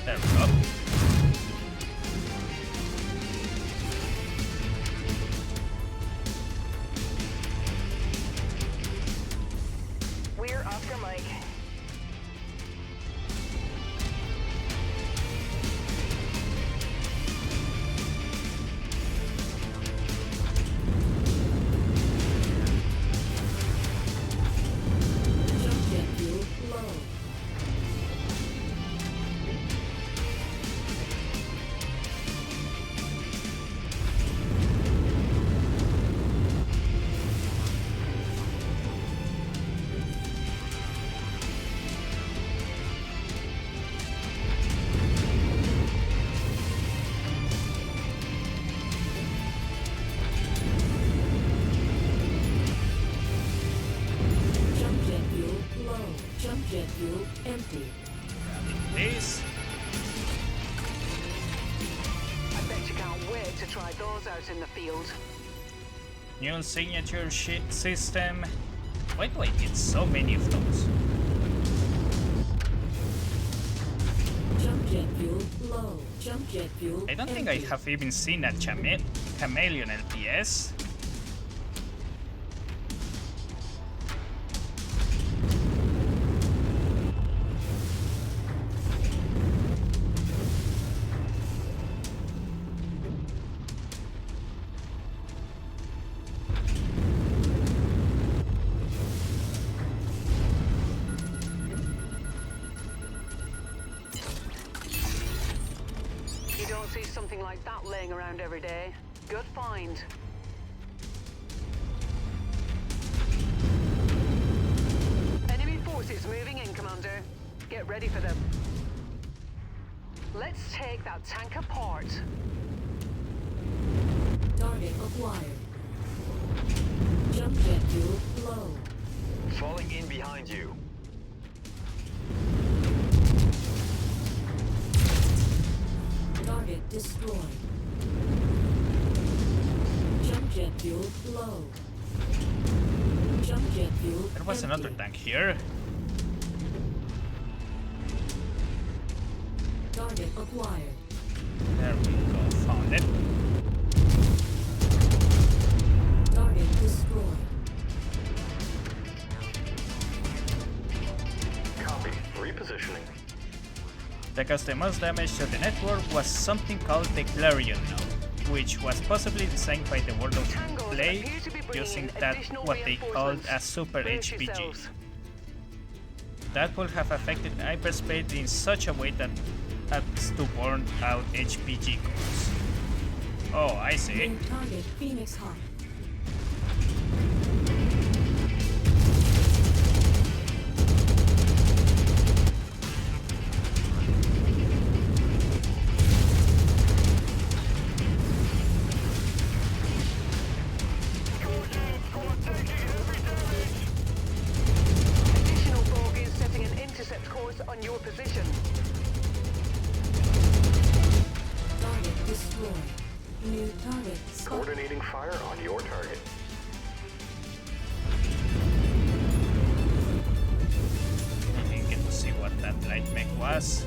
There we go. We're Oscar Mike. Jump jet fuel low. Jump jet fuel low. Jump jet fuel empty. This. I bet you can't wait to try those out in the field. New signature system. Why do I get so many of those? Jump jet fuel low. Jump jet fuel I don't think I empty. have even seen a chameleon LPS. You don't see something like that laying around every day. Good find. Enemy forces moving in, Commander. Get ready for them. Let's take that tank apart. Target acquired. Jump jet fuel low. Falling in behind you. Target destroyed. Jump jet fuel low. Jump jet fuel There was empty. another tank here. Target acquired. There we go, found it. Target destroyed. repositioning. The caused the most damage to the network was something called the Clarion node, which was possibly designed by the World of Play using that what they called a super HPG. That would have affected hyperspace in such a way that as to burn out HPG cores. Oh, I see. Main target Phoenix Hawk. Additional bogies setting an intercept course on your position. Target destroyed. New target spotted. Coordinating fire on your target. I didn't get to see what that light mech was.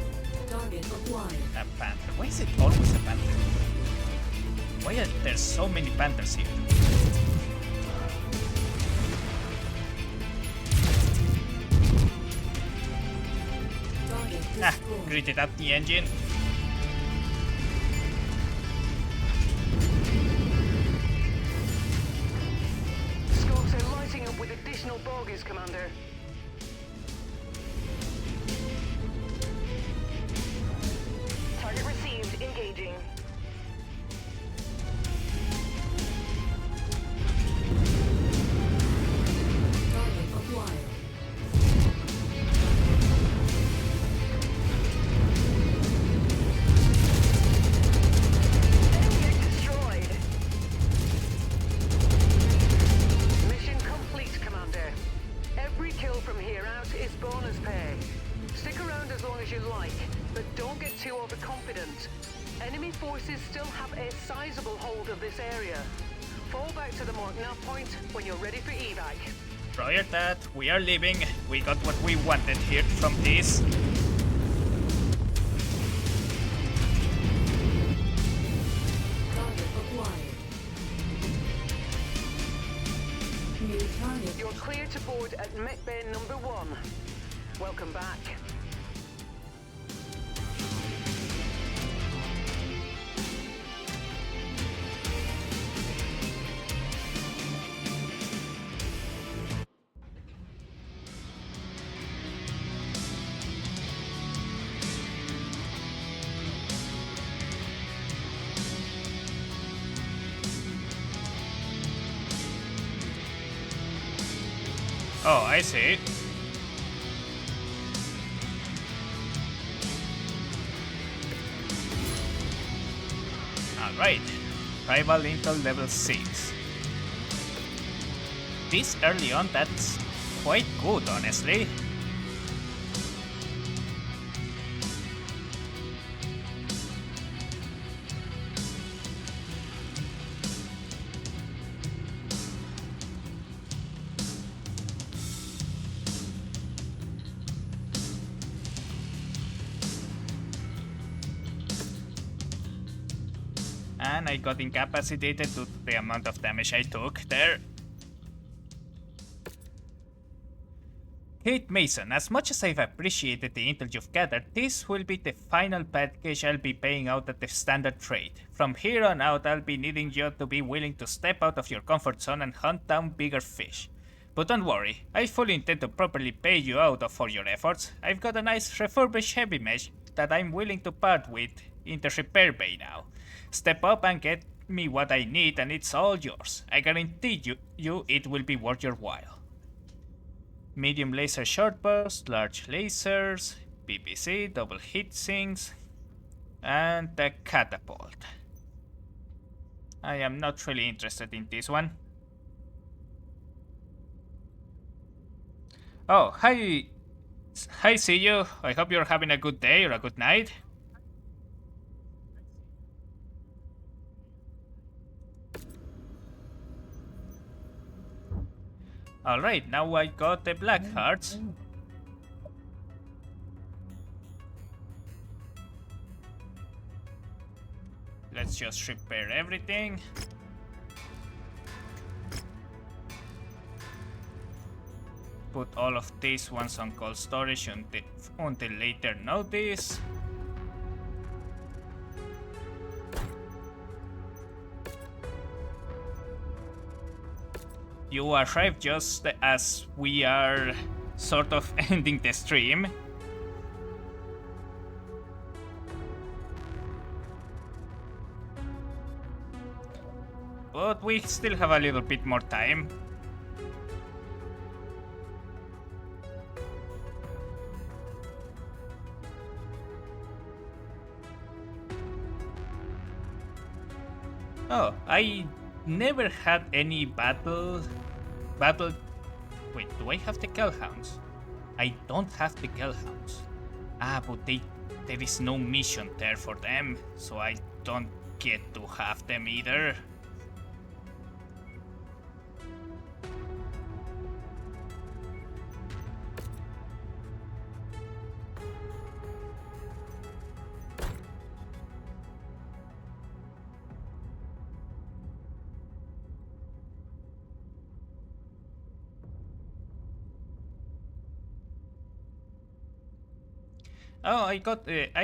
Target acquired. A panther. Why is it always a panther? Why are there so many panthers here? Target Ah, destroyed. gritted up the engine. Scopes are lighting up with additional bogies, Commander. Target received. Engaging. Target acquired. Enemy destroyed. Mission complete, Commander. Every kill from here out is bonus pay. Stick around as long as you like, but don't get too overconfident. Enemy forces still have a sizable hold of this area. Fall back to the mark nav point when you're ready for evac. Prior that, we are leaving. We got what we wanted here from this. Target acquired. New target. You're clear to board at Mech Bay number 1. Welcome back. Oh, I see. Alright. Rival Intel level 6. This early on, that's quite good, honestly. And I got incapacitated due to the amount of damage I took there. Kate Mason, as much as I've appreciated the intel you've gathered, this will be the final package I'll be paying out at the standard rate. From here on out, I'll be needing you to be willing to step out of your comfort zone and hunt down bigger fish. But don't worry, I fully intend to properly pay you out for your efforts. I've got a nice refurbished heavy mesh that I'm willing to part with in the repair bay now. Step up and get me what I need and it's all yours. I guarantee you it will be worth your while. Medium laser short burst, large lasers, BBC, double heat sinks, and the catapult. I am not really interested in this one. Oh, hi. Hi, see you. I hope you're having a good day or a good night. Alright, now I got the black hearts. Let's just repair everything. put all of these ones on cold storage until later notice. You arrived just as we are sort of ending the stream. But we still have a little bit more time. Oh, I never had any battle. Wait, do I have the Kellhounds? I don't have the Kellhounds. But there is no mission there for them, so I don't get to have them either. Oh, I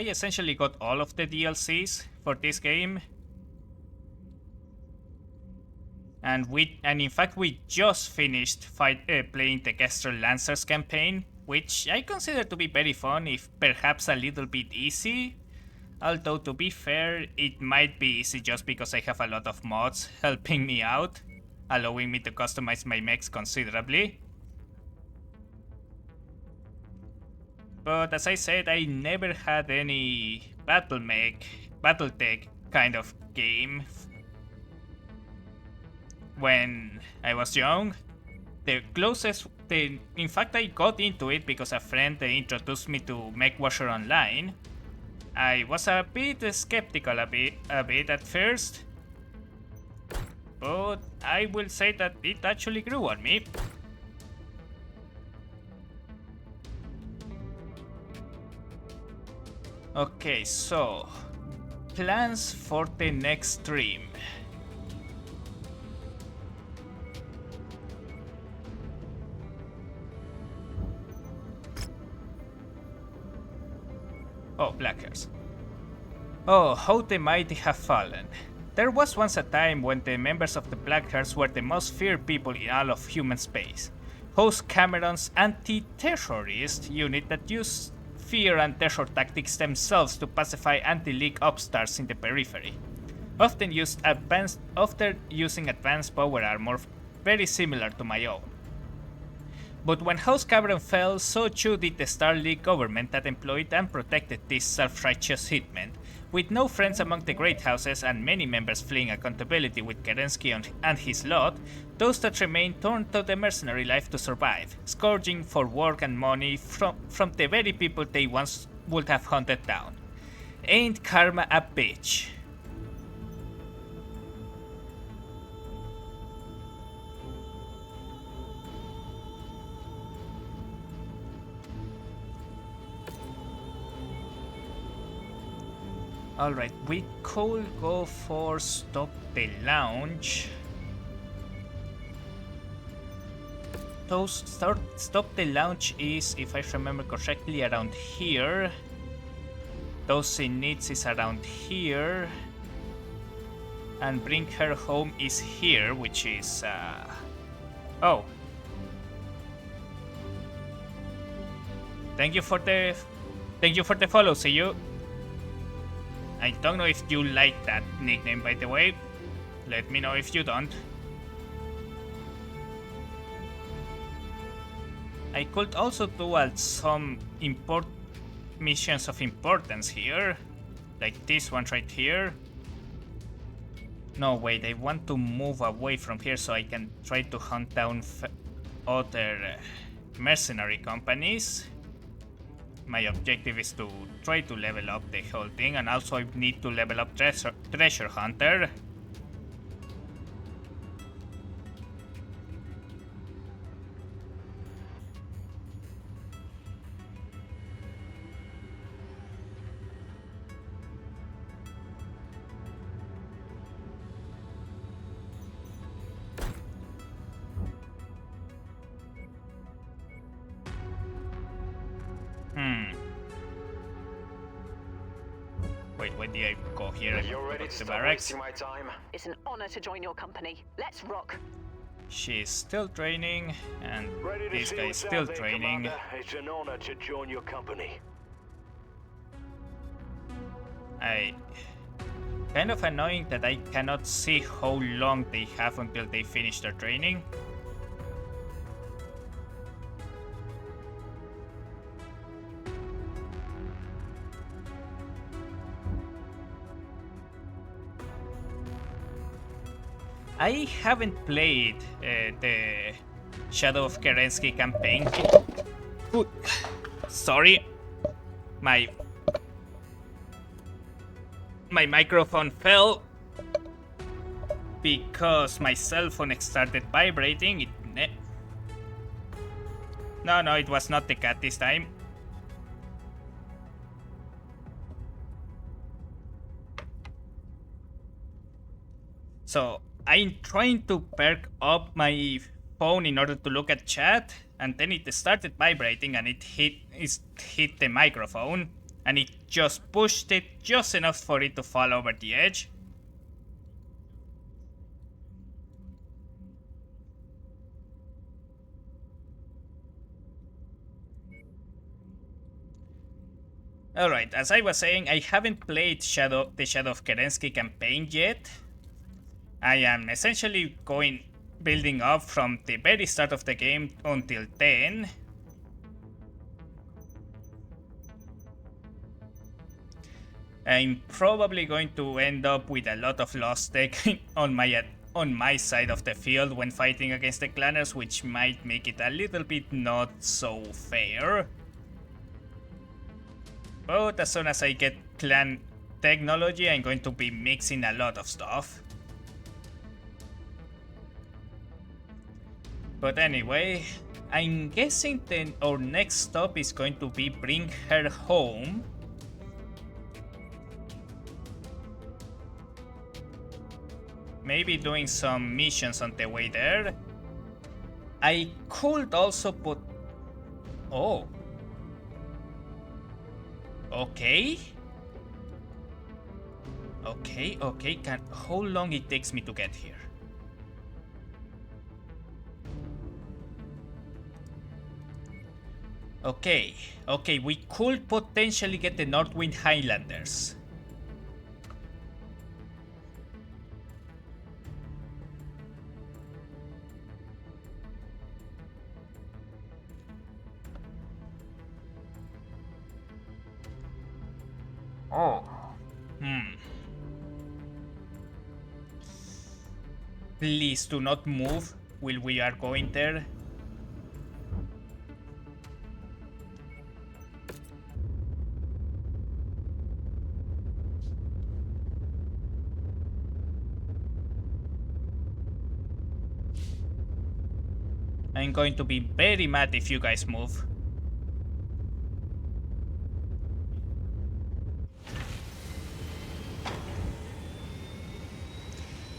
essentially got all of the DLCs for this game. And in fact we just finished playing the Kestrel Lancers campaign, which I consider to be very fun, if perhaps a little bit easy. Although to be fair, it might be easy just because I have a lot of mods helping me out, allowing me to customize my mechs considerably. But as I said, I never had any Battletech kind of game when I was young. In fact, I got into it because a friend introduced me to Mechwarrior Online. I was a bit skeptical a bit at first, but I will say that it actually grew on me. Okay, so plans for the next stream. Oh, Blackers. Oh, how the mighty have fallen. There was once a time when the members of the Blackers were the most feared people in all of human space. Host Cameron's anti-terrorist unit that used fear and terror tactics themselves to pacify anti-League upstarts in the periphery. Often using advanced power armor very similar to my own. But when House Cameron fell, so too did the Star League government that employed and protected these self-righteous hitmen. With no friends among the great houses and many members fleeing accountability with Kerensky and his lot, those that remained turned to the mercenary life to survive, scourging for work and money from the very people they once would have hunted down. Ain't karma a bitch? Alright, we could go for stop the launch. Stop the launch is, if I remember correctly, around here. Those in needs is around here. And bring her home is here, which is oh. Thank you for the follow, see you. I don't know if you like that nickname, by the way. Let me know if you don't. I could also do some missions of importance here. Like this one right here. No, wait, I want to move away from here so I can try to hunt down other mercenary companies. My objective is to try to level up the whole thing, and also I need to level up Treasure Hunter. Wait, when did I go here? I You're go ready to to the stop barracks. wasting my time? It's an honor to join your company. Let's rock. She's still training, and Ready to this see guy's what's still out there, training. Commander. It's an honor to join your company. I kind of annoying that I cannot see how long they have until they finish their training. I haven't played the Shadow of Kerensky campaign. Ooh, sorry, my microphone fell because my cell phone started vibrating. No, it was not the cat this time. So I'm trying to perk up my phone in order to look at chat, and then it started vibrating and it hit the microphone, and it just pushed it just enough for it to fall over the edge. Alright, as I was saying, I haven't played the Shadow of Kerensky campaign yet. I am essentially building up from the very start of the game until then. I'm probably going to end up with a lot of lost tech on my side of the field when fighting against the clanners, which might make it a little bit not so fair. But as soon as I get clan technology, I'm going to be mixing a lot of stuff. But anyway, I'm guessing then our next stop is going to be bring her home. Maybe doing some missions on the way there. I could also put... Oh. Okay. Okay. How long it takes me to get here? Okay, we could potentially get the Northwind Highlanders. Oh. Please do not move while we are going there. I'm going to be very mad if you guys move.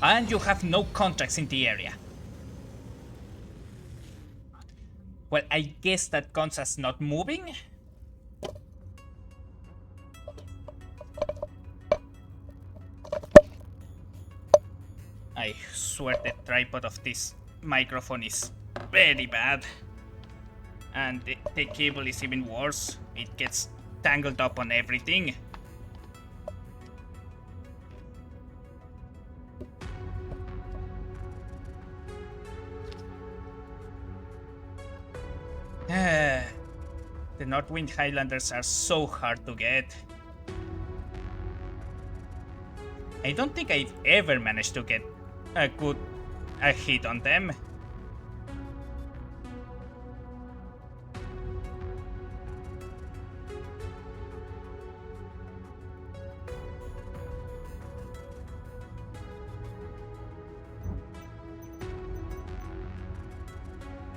And you have no contracts in the area. Well, I guess that counts as not moving. I swear the tripod of this microphone is very bad. And the cable is even worse. It gets tangled up on everything. The Northwind Highlanders are so hard to get. I don't think I've ever managed to get a hit on them.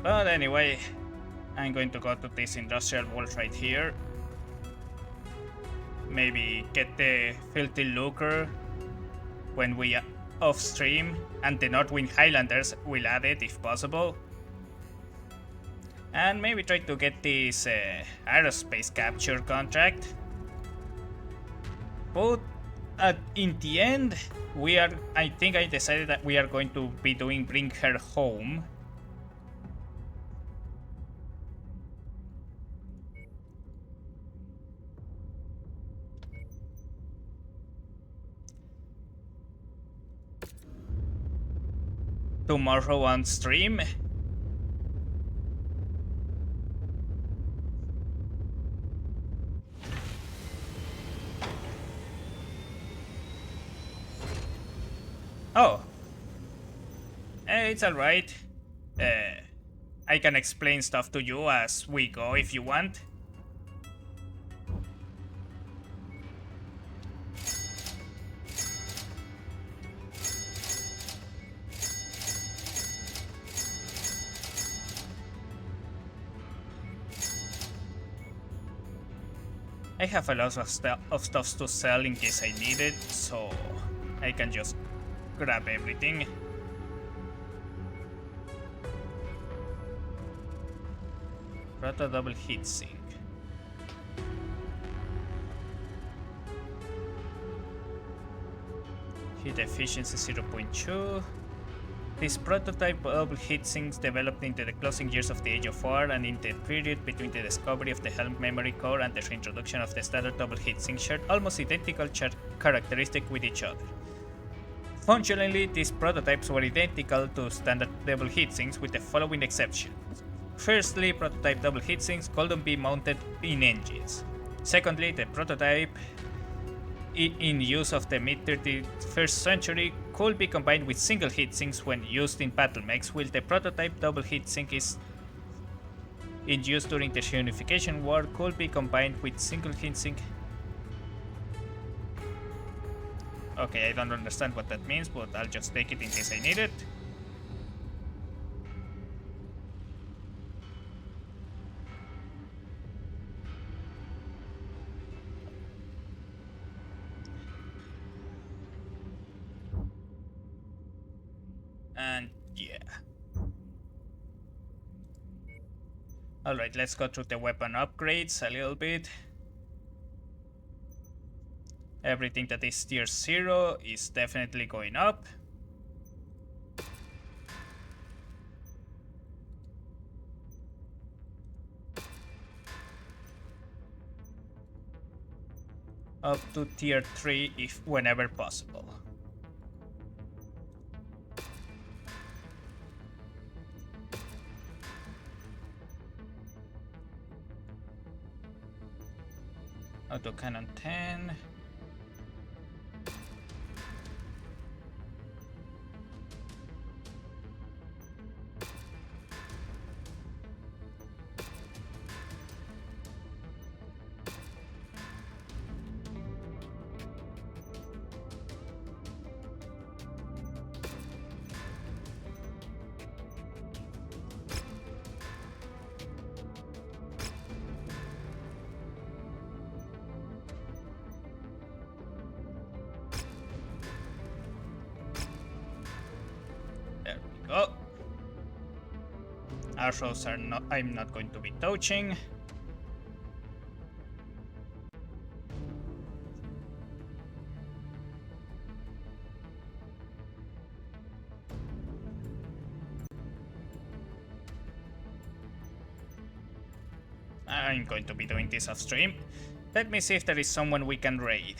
But anyway, I'm going to go to this industrial vault right here. Maybe get the filthy lucre when we are off stream, and the Northwind Highlanders will add it if possible. And maybe try to get this aerospace capture contract. But In the end, I think I decided that we are going to be doing Bring Her Home. Tomorrow on stream. Oh. It's alright. I can explain stuff to you as we go if you want. I have a lot of stuff to sell in case I need it, so I can just grab everything. Proto double heatsink. Heat efficiency 0.2. This prototype double heatsinks developed into the closing years of the Age of War and in the period between the discovery of the Helm memory core and the reintroduction of the standard double heatsink shared almost identical characteristics with each other. Functionally, these prototypes were identical to standard double heatsinks with the following exceptions. Firstly, prototype double heatsinks couldn't be mounted in engines. Secondly, the prototype in use of the mid-31st century could be combined with single heatsinks when used in battle mechs, while the prototype double heatsink is in use during the Reunification War could be combined with single heatsink. Okay, I don't understand what that means, but I'll just take it in case I need it. And yeah. Alright, let's go through the weapon upgrades a little bit. Everything that is tier 0 is definitely going up. Up to tier 3 if whenever possible. Autocannon 10. There we go. Arrows are not. I'm not going to be touching. I'm going to be doing this off stream. Let me see if there is someone we can raid.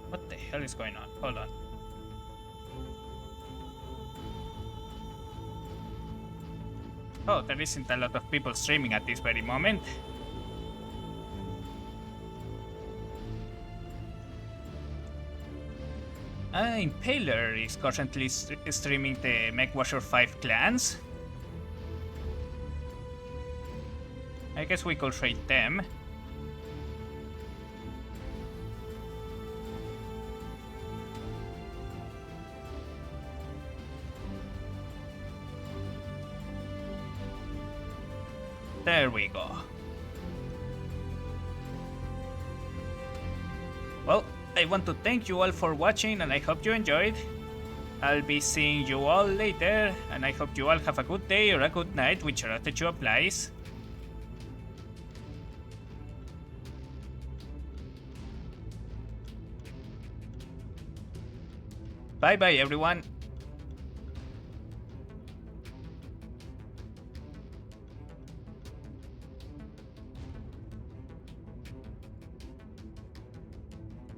What the hell is going on? Hold on. Oh, there isn't a lot of people streaming at this very moment. Impaler is currently streaming the Mechwarrior 5 clans. I guess we could trade them. There we go. Well, I want to thank you all for watching and I hope you enjoyed. I'll be seeing you all later and I hope you all have a good day or a good night, whichever that you applies. Bye bye everyone.